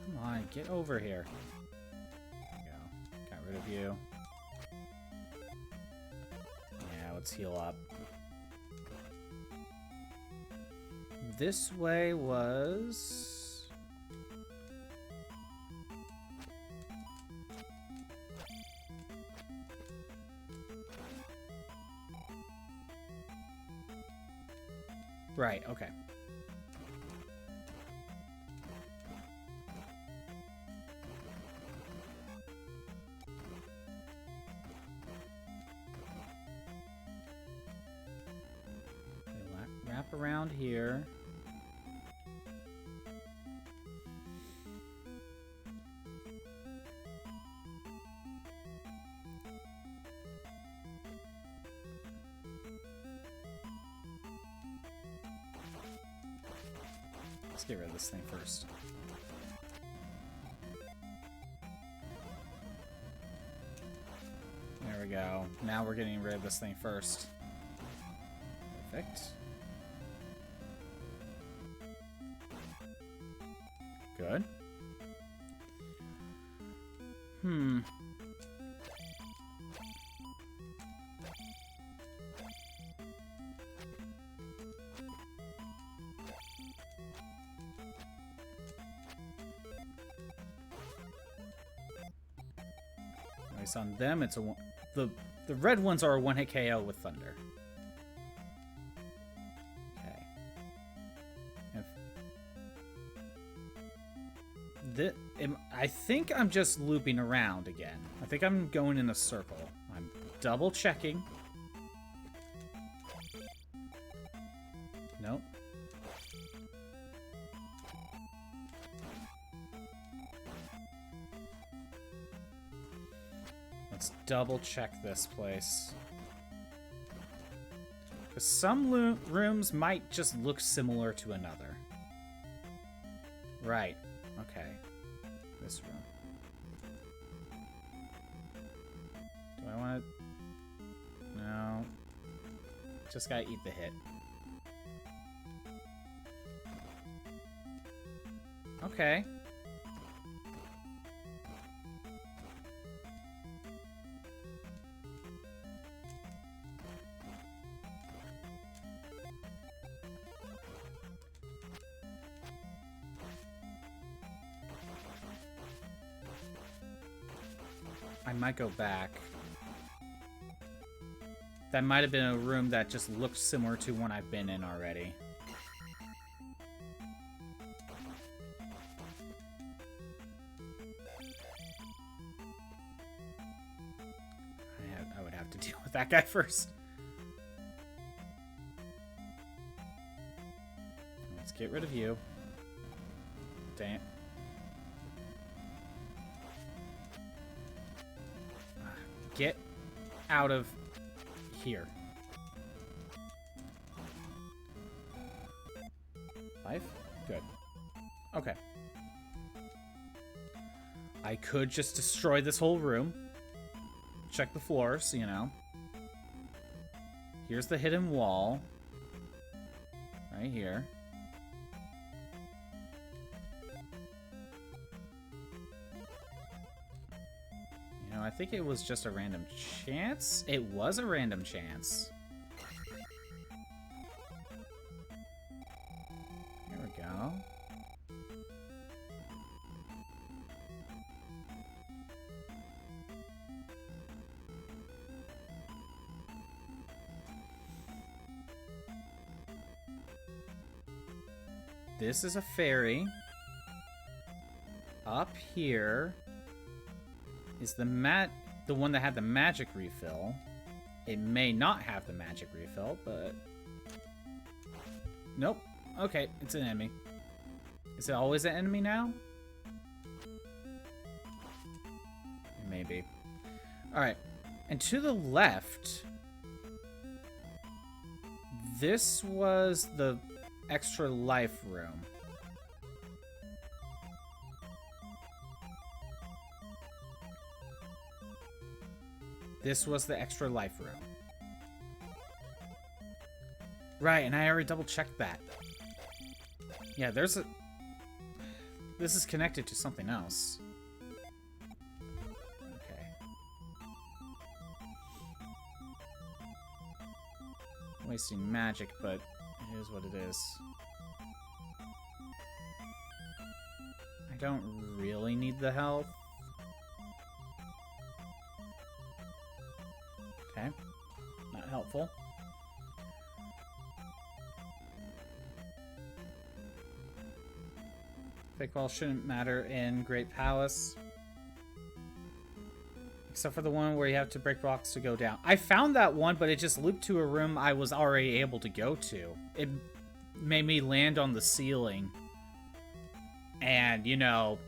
Come on, get over here. There we go. Got rid of you. Yeah, let's heal up. This way was... Right, okay. Wrap around here. Let's get rid of this thing first. There we go. Now we're getting rid of this thing first. Perfect. Good. At least on them, it's a one. The red ones are a one-hit KO with thunder. Okay. I think I'm just looping around again. I think I'm going in a circle. I'm double checking. Nope. Let's double check this place. Because some rooms might just look similar to another. Right. Okay. This room. Do I want to... No. Just gotta eat the hit. Okay. I might go back. That might have been a room that just looked similar to one I've been in already. I would have to deal with that guy first. Let's get rid of you. Dang it. Get out of here. Life? Good. Okay. I could just destroy this whole room. Check the floors, you know. Here's the hidden wall. Right here. I think it was just a random chance. It was a random chance. There we go. This is a fairy. Up here is the one that had the magic refill. It may not have the magic refill, but... Nope. Okay, it's an enemy. Is it always an enemy now? Maybe. Alright. And to the left... This was the extra life room. This was the extra life room. Right, and I already double-checked that. Yeah, there's a... This is connected to something else. Okay. Wasting magic, but it is what it is. I don't really need the health. Okay, not helpful. Fake wall shouldn't matter in Great Palace. Except for the one where you have to break blocks to go down. I found that one, but it just looped to a room I was already able to go to. It made me land on the ceiling. And, you know,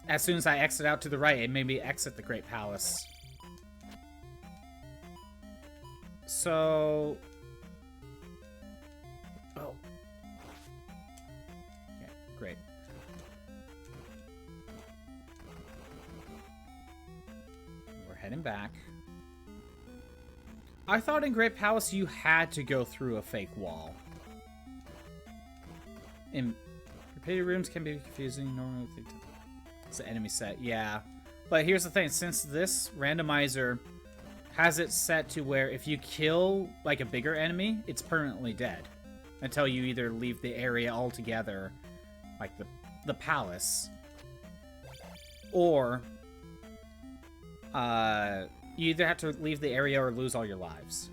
as soon as I exit out to the right, it made me exit the Great Palace. So... Oh. Yeah, Great. We're heading back. I thought in Great Palace you had to go through a fake wall. In repeated rooms can be confusing. Normally it's an enemy set. Yeah. But here's the thing. Since this randomizer has it set to where if you kill like a bigger enemy, it's permanently dead. Until you either leave the area altogether, like the palace, or you either have to leave the area or lose all your lives.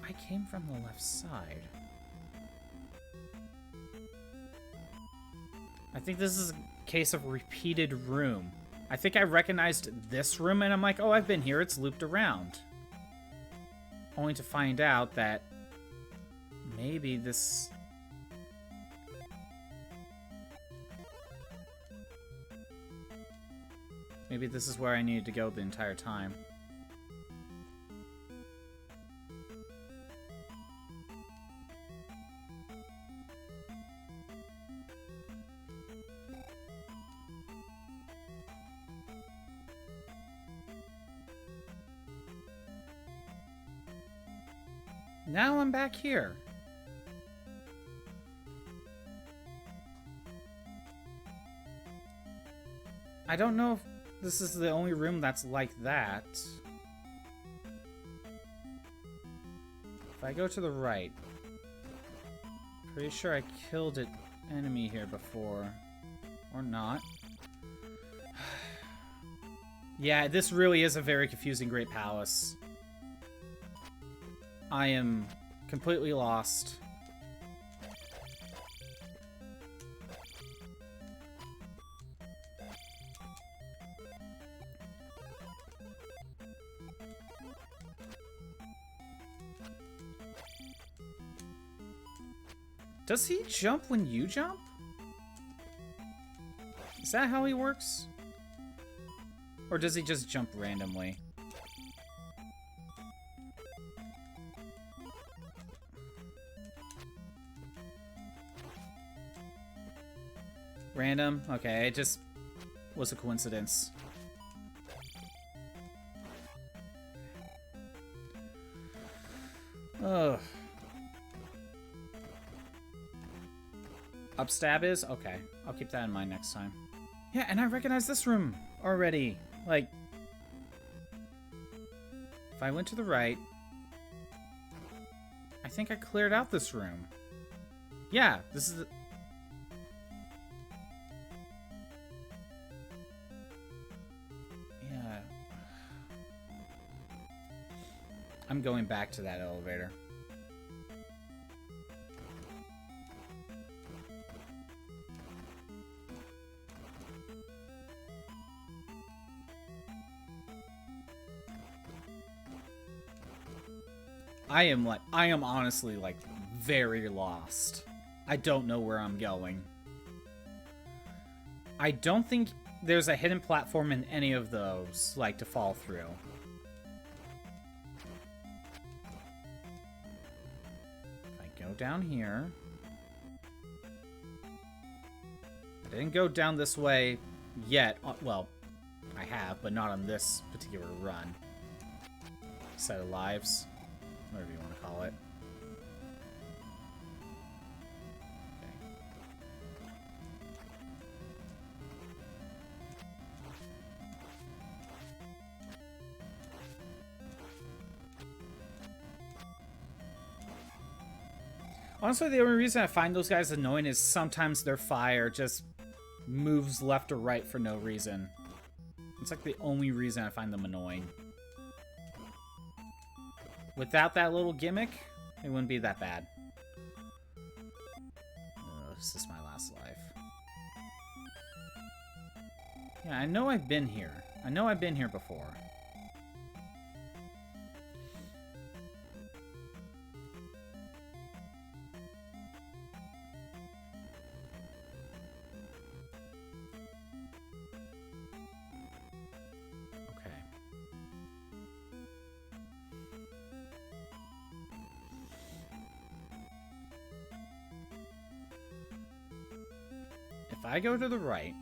I came from the left side. I think this is a case of repeated room. I think I recognized this room and I'm like, oh, I've been here, it's looped around. Only to find out that maybe this... Maybe this is where I needed to go the entire time. Now I'm back here. I don't know if this is the only room that's like that. If I go to the right, pretty sure I killed an enemy here before. Or not. Yeah, this really is a very confusing Great Palace. I am completely lost. Does he jump when you jump? Is that how he works? Or does he just jump randomly? Random? Okay, it just was a coincidence. Ugh. Upstab is? Okay. I'll keep that in mind next time. Yeah, and I recognize this room already. Like, if I went to the right, I think I cleared out this room. Yeah, this is the... Yeah. I'm going back to that elevator. I am honestly, like, very lost. I don't know where I'm going. I don't think there's a hidden platform in any of those, like, to fall through. If I go down here... I didn't go down this way yet. Well, I have, but not on this particular run. Set of lives. Whatever you want to call it. Okay. Honestly, the only reason I find those guys annoying is sometimes their fire just moves left or right for no reason. It's like the only reason I find them annoying. Without that little gimmick, it wouldn't be that bad. Oh, this is my last life. Yeah, I know I've been here. I know I've been here before. if I go to the right...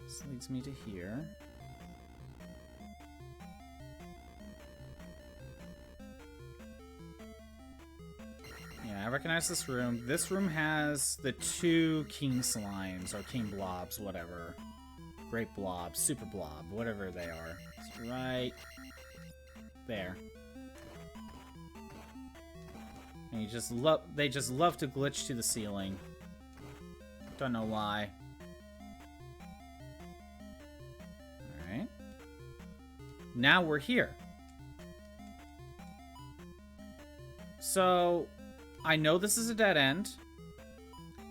This leads me to here. Yeah, I recognize this room. This room has the 2 king slimes, or king blobs, whatever. Great blob, super blob, whatever they are. It's right there. And they just love to glitch to the ceiling. Don't know why. Alright. Now we're here. So, I know this is a dead end.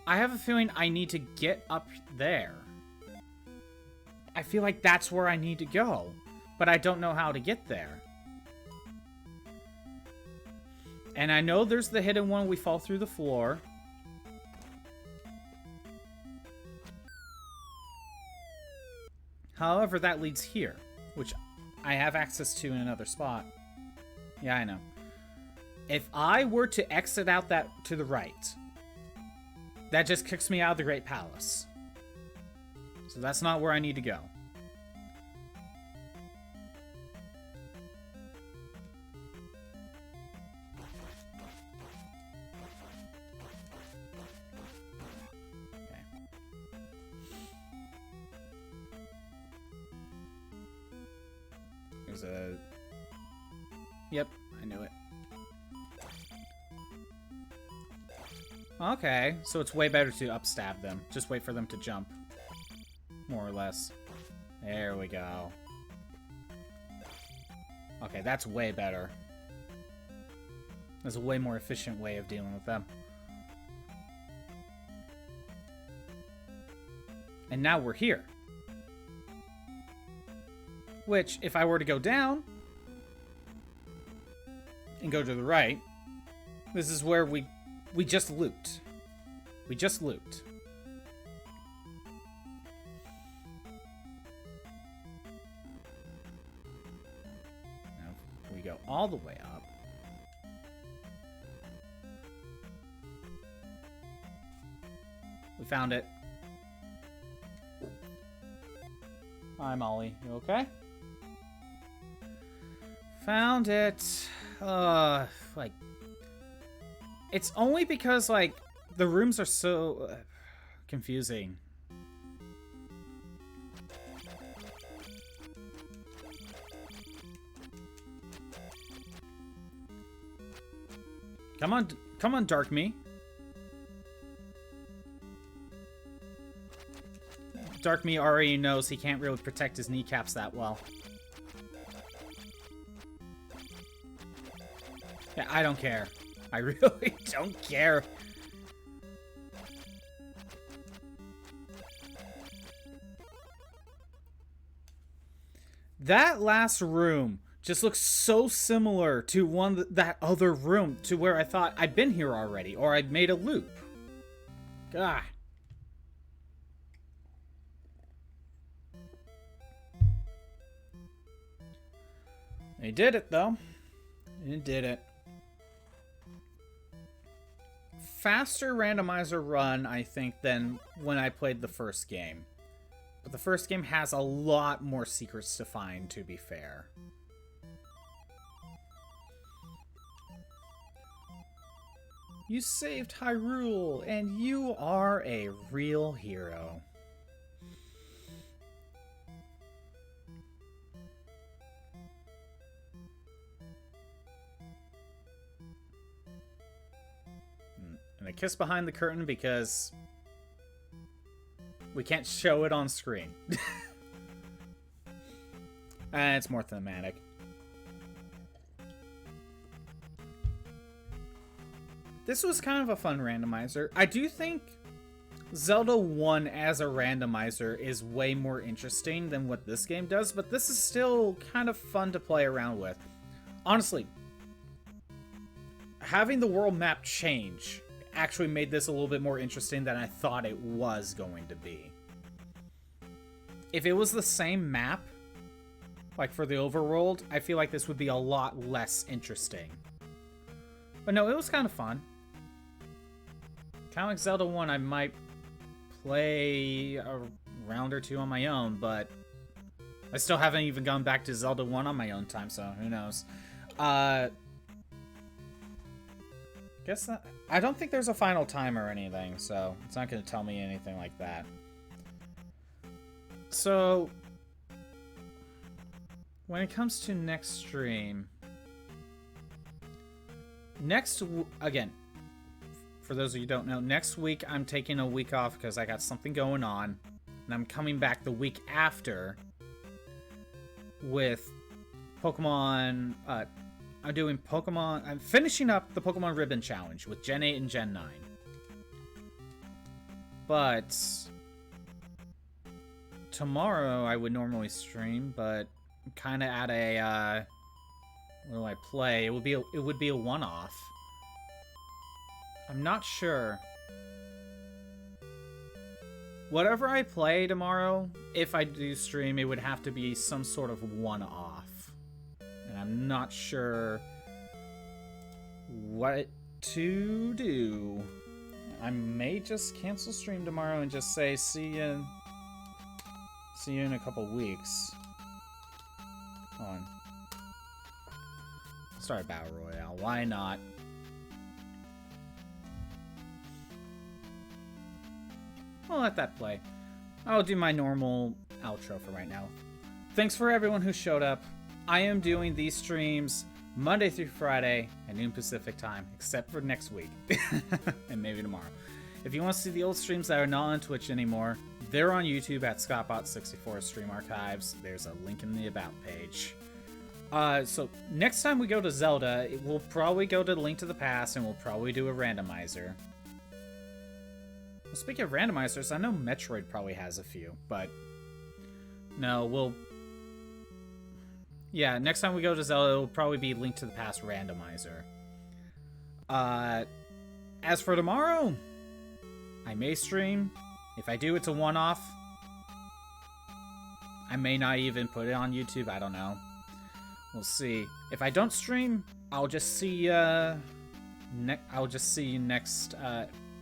I have a feeling I need to get up there. I feel like that's where I need to go, but I don't know how to get there. And I know there's the hidden one we fall through the floor. However, that leads here, which I have access to in another spot. Yeah, I know. If I were to exit out that to the right, that just kicks me out of the Great Palace. So that's not where I need to go. Okay. There's a... Yep, I knew it. Okay, so it's way better to upstab them. Just wait for them to jump. More or less. There we go. Okay, that's way better. There's a way more efficient way of dealing with them. And now we're here. Which, if I were to go down and go to the right, this is where we just looped. We just looped. Now, if we go all the way up. We found it. Hi, Molly. You okay? Found it. Like... It's only because, like, the rooms are so confusing. Come on, Dark Me. Dark Me already knows he can't really protect his kneecaps that well. Yeah, I don't care. I really don't care. That last room just looks so similar to that other room to where I thought I'd been here already, or I'd made a loop. God. They did it, though. They did it. Faster randomizer run, I think, than when I played the first game. But the first game has a lot more secrets to find, to be fair. You saved Hyrule, and you are a real hero. And a kiss behind the curtain because we can't show it on screen. It's more thematic. This was kind of a fun randomizer. I do think Zelda 1 as a randomizer is way more interesting than what this game does, but this is still kind of fun to play around with. Honestly, having the world map change actually made this a little bit more interesting than I thought it was going to be. If it was the same map, like for the overworld, I feel like this would be a lot less interesting. But no, it was kind of fun. Kind of like Zelda 1, I might play a round or two on my own, but I still haven't even gone back to Zelda 1 on my own time, so who knows. Guess that, I don't think there's a final time or anything, so it's not going to tell me anything like that. So, when it comes to next stream, again, for those of you who don't know, next week I'm taking a week off because I got something going on, and I'm coming back the week after with Pokemon, I'm finishing up the Pokemon Ribbon Challenge with Gen 8 and Gen 9. But tomorrow I would normally stream, but I'm kind of at a, what do I play? It would be a one-off. I'm not sure. Whatever I play tomorrow, if I do stream, it would have to be some sort of one-off. And I'm not sure what to do. I may just cancel stream tomorrow and just say see you in a couple weeks. Hold on. Start Battle Royale. Why not? I'll let that play. I'll do my normal outro for right now. Thanks for everyone who showed up. I am doing these streams Monday through Friday at noon Pacific time, except for next week. And maybe tomorrow. If you want to see the old streams that are not on Twitch anymore, they're on YouTube at ScottBot64 Stream Archives. There's a link in the About page. So next time we go to Zelda, we'll probably go to Link to the Past and we'll probably do a randomizer. Well, speaking of randomizers, I know Metroid probably has a few, but no, yeah, next time we go to Zelda, it'll probably be Link to the Past randomizer. As for tomorrow, I may stream. If I do, it's a one-off. I may not even put it on YouTube. I don't know. We'll see. If I don't stream, I'll just see you next,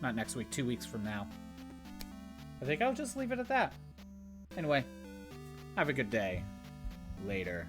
not next week, 2 weeks from now. I think I'll just leave it at that. Anyway, have a good day. Later.